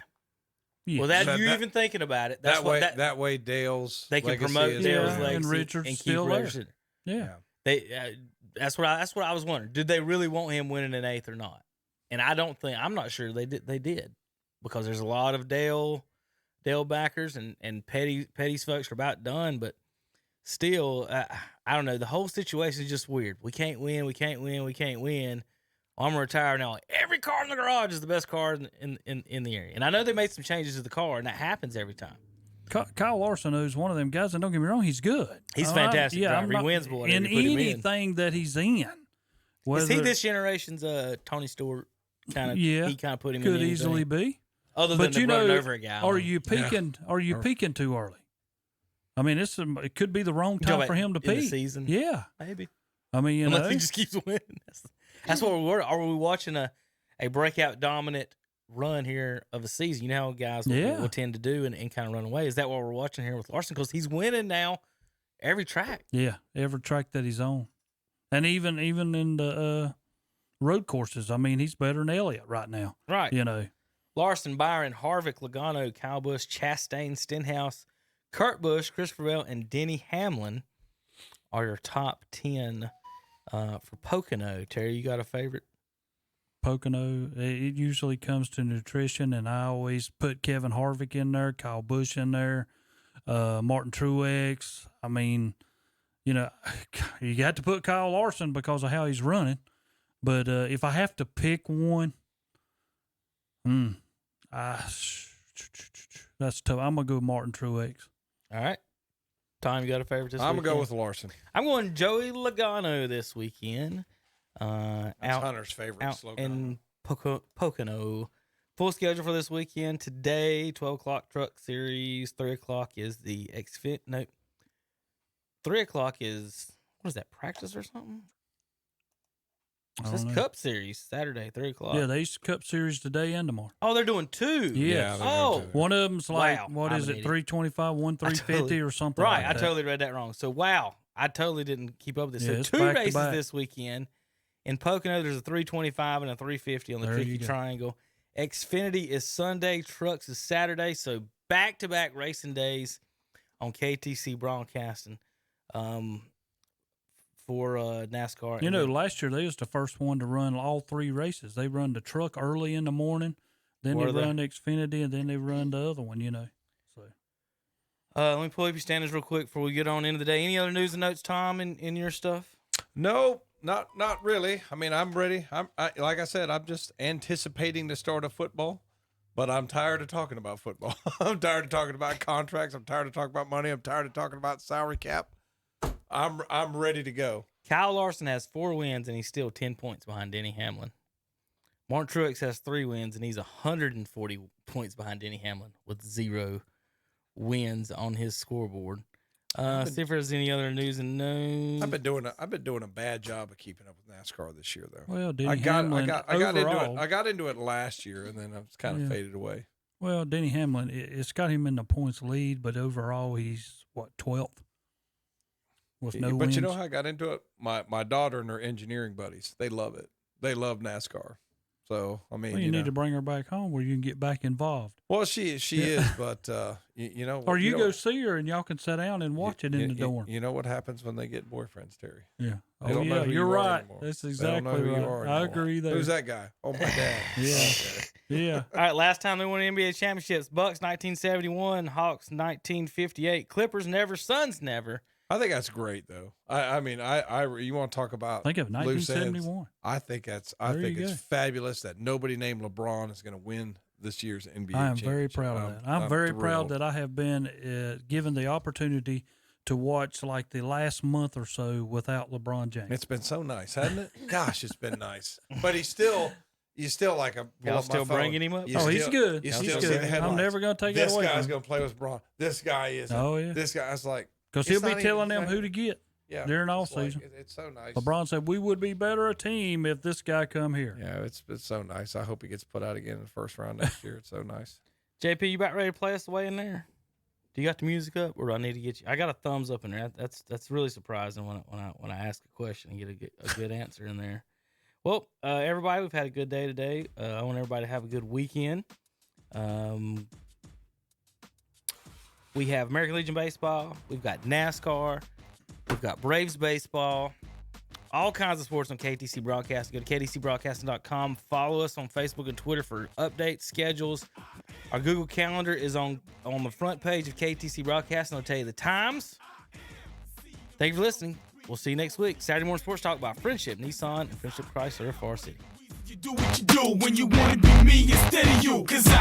Yes. Well, even thinking about it, that way Dale's they can promote Dale's legacy and Richard's and still keep there. Yeah. They that's what I was wondering. Did they really want him winning an 8th or not? And I'm not sure they did, because there's a lot of Dale backers and Petty's folks are about done, but still, I don't know. The whole situation is just weird. We can't win. We can't win. We can't win. I'm gonna retire now. Every car in the garage is the best car in the area. And I know they made some changes to the car, and that happens every time. Kyle Larson is one of them guys, and don't get me wrong, he's good. He's fantastic driver. He wins more in anything that he's in. Is he this generation's Tony Stewart? Kind of. Yeah, he kind of put him. Could in easily be. Other than the running over a guy. Are you peaking? Yeah. Are you peaking too early? I mean, it could be the wrong time for him to peak. In the season, yeah, maybe. I mean, unless he just keeps winning. That's what we're. Are we watching a breakout dominant run here of a season? You know how guys will tend to do and kind of run away. Is that what we're watching here with Larson? Because he's winning now every track. Yeah, every track that he's on, and even in the road courses. I mean, he's better than Elliott right now. Right. You know, Larson, Byron, Harvick, Logano, Kyle Busch, Chastain, Stenhouse, Kurt Busch, Christopher Bell, and Denny Hamlin are your top 10 for Pocono. Terry, you got a favorite? Pocono, it usually comes to nutrition, and I always put Kevin Harvick in there, Kyle Busch in there, Martin Truex. I mean, you know, you got to put Kyle Larson because of how he's running. But if I have to pick one, that's tough. I'm going to go Martin Truex. All right. Tom, you got a favorite this weekend? I'm going to go with Larson. I'm going Joey Logano this weekend. That's Hunter's favorite slogan. In Pocono. Full schedule for this weekend. Today, 12 o'clock Truck Series. 3 o'clock is the Xfinity. No. 3 o'clock is, what is that, practice or something? It's this Cup Series, Saturday, 3 o'clock. Yeah, they used Cup Series today and tomorrow. Oh, they're doing two. Yeah. One of them's like, what is it, 325, one 350 or something right, like that. I totally read that wrong. So, wow, I totally didn't keep up with this. So, two races this weekend. In Pocono, there's a 325 and a 350 on the Tricky Triangle. Xfinity is Sunday. Trucks is Saturday. So, back-to-back racing days on KTC Broadcasting. For NASCAR. You know, last year they was the first one to run all three races. They run the truck early in the morning, then they run the Xfinity, and then they run the other one, you know. So, let me pull up your standings real quick before we get on into the day. Any other news and notes, Tom, in your stuff? No, not really. I mean, I'm ready. Like I said, I'm just anticipating the start of football, but I'm tired of talking about football. I'm tired of talking about contracts. I'm tired of talking about money. I'm tired of talking about salary cap. I'm ready to go. Kyle Larson has 4 wins, and he's still 10 points behind Denny Hamlin. Martin Truex has 3 wins, and he's 140 points behind Denny Hamlin with 0 wins on his scoreboard. See if there's any other news and notes. I've been doing a bad job of keeping up with NASCAR this year, though. Well, Denny Hamlin, I got into it last year, and then it's kind of faded away. Well, Denny Hamlin, it's got him in the points lead, but overall he's 12th. With no but wins. You know how I got into it? My daughter and her engineering buddies, they love it. They love NASCAR. So, I mean, well, you need to bring her back home where you can get back involved. Well, she is, but you know. Or you go see her and y'all can sit down and watch it in the dorm. You know what happens when they get boyfriends, Terry? Yeah. They don't know who you're you right. Anymore. That's exactly right. I agree there. Who's that guy? Oh, my dad. Yeah. Okay. Yeah. All right, last time they won NBA championships, Bucks 1971, Hawks 1958, Clippers never, Suns never. I think that's great, though. I mean, you want to talk about think of 1971. I think it's fabulous that nobody named LeBron is going to win this year's NBA. I am very proud of that. I'm very proud that I have been given the opportunity to watch like the last month or so without LeBron James. It's been so nice, hasn't it? Gosh, it's been nice. But he's still like a. Y'all still bringing him up? He's good. He's good. I'm never going to take that away. This guy's going to play with LeBron. This guy isn't. Oh yeah. This guy's like. Because he'll be telling them who to get during all season. It's so nice. LeBron said, we would be better a team if this guy come here. Yeah, it's so nice. I hope he gets put out again in the first round next year. It's so nice. JP, you about ready to play us away in there? Do you got the music up, or do I need to get you? I got a thumbs up in there. That's really surprising when I ask a question and get a good answer in there. Well, everybody, we've had a good day today. I want everybody to have a good weekend. We have American Legion Baseball. We've got NASCAR. We've got Braves Baseball. All kinds of sports on KTC Broadcasting. Go to ktcbroadcasting.com. Follow us on Facebook and Twitter for updates, schedules. Our Google Calendar is on the front page of KTC Broadcasting. I'll tell you the times Thank you for listening. We'll see you next week. Saturday Morning Sports Talk about Friendship Nissan and Friendship Chrysler of Far City. You do what you do when you wanna be me instead of you, 'cause I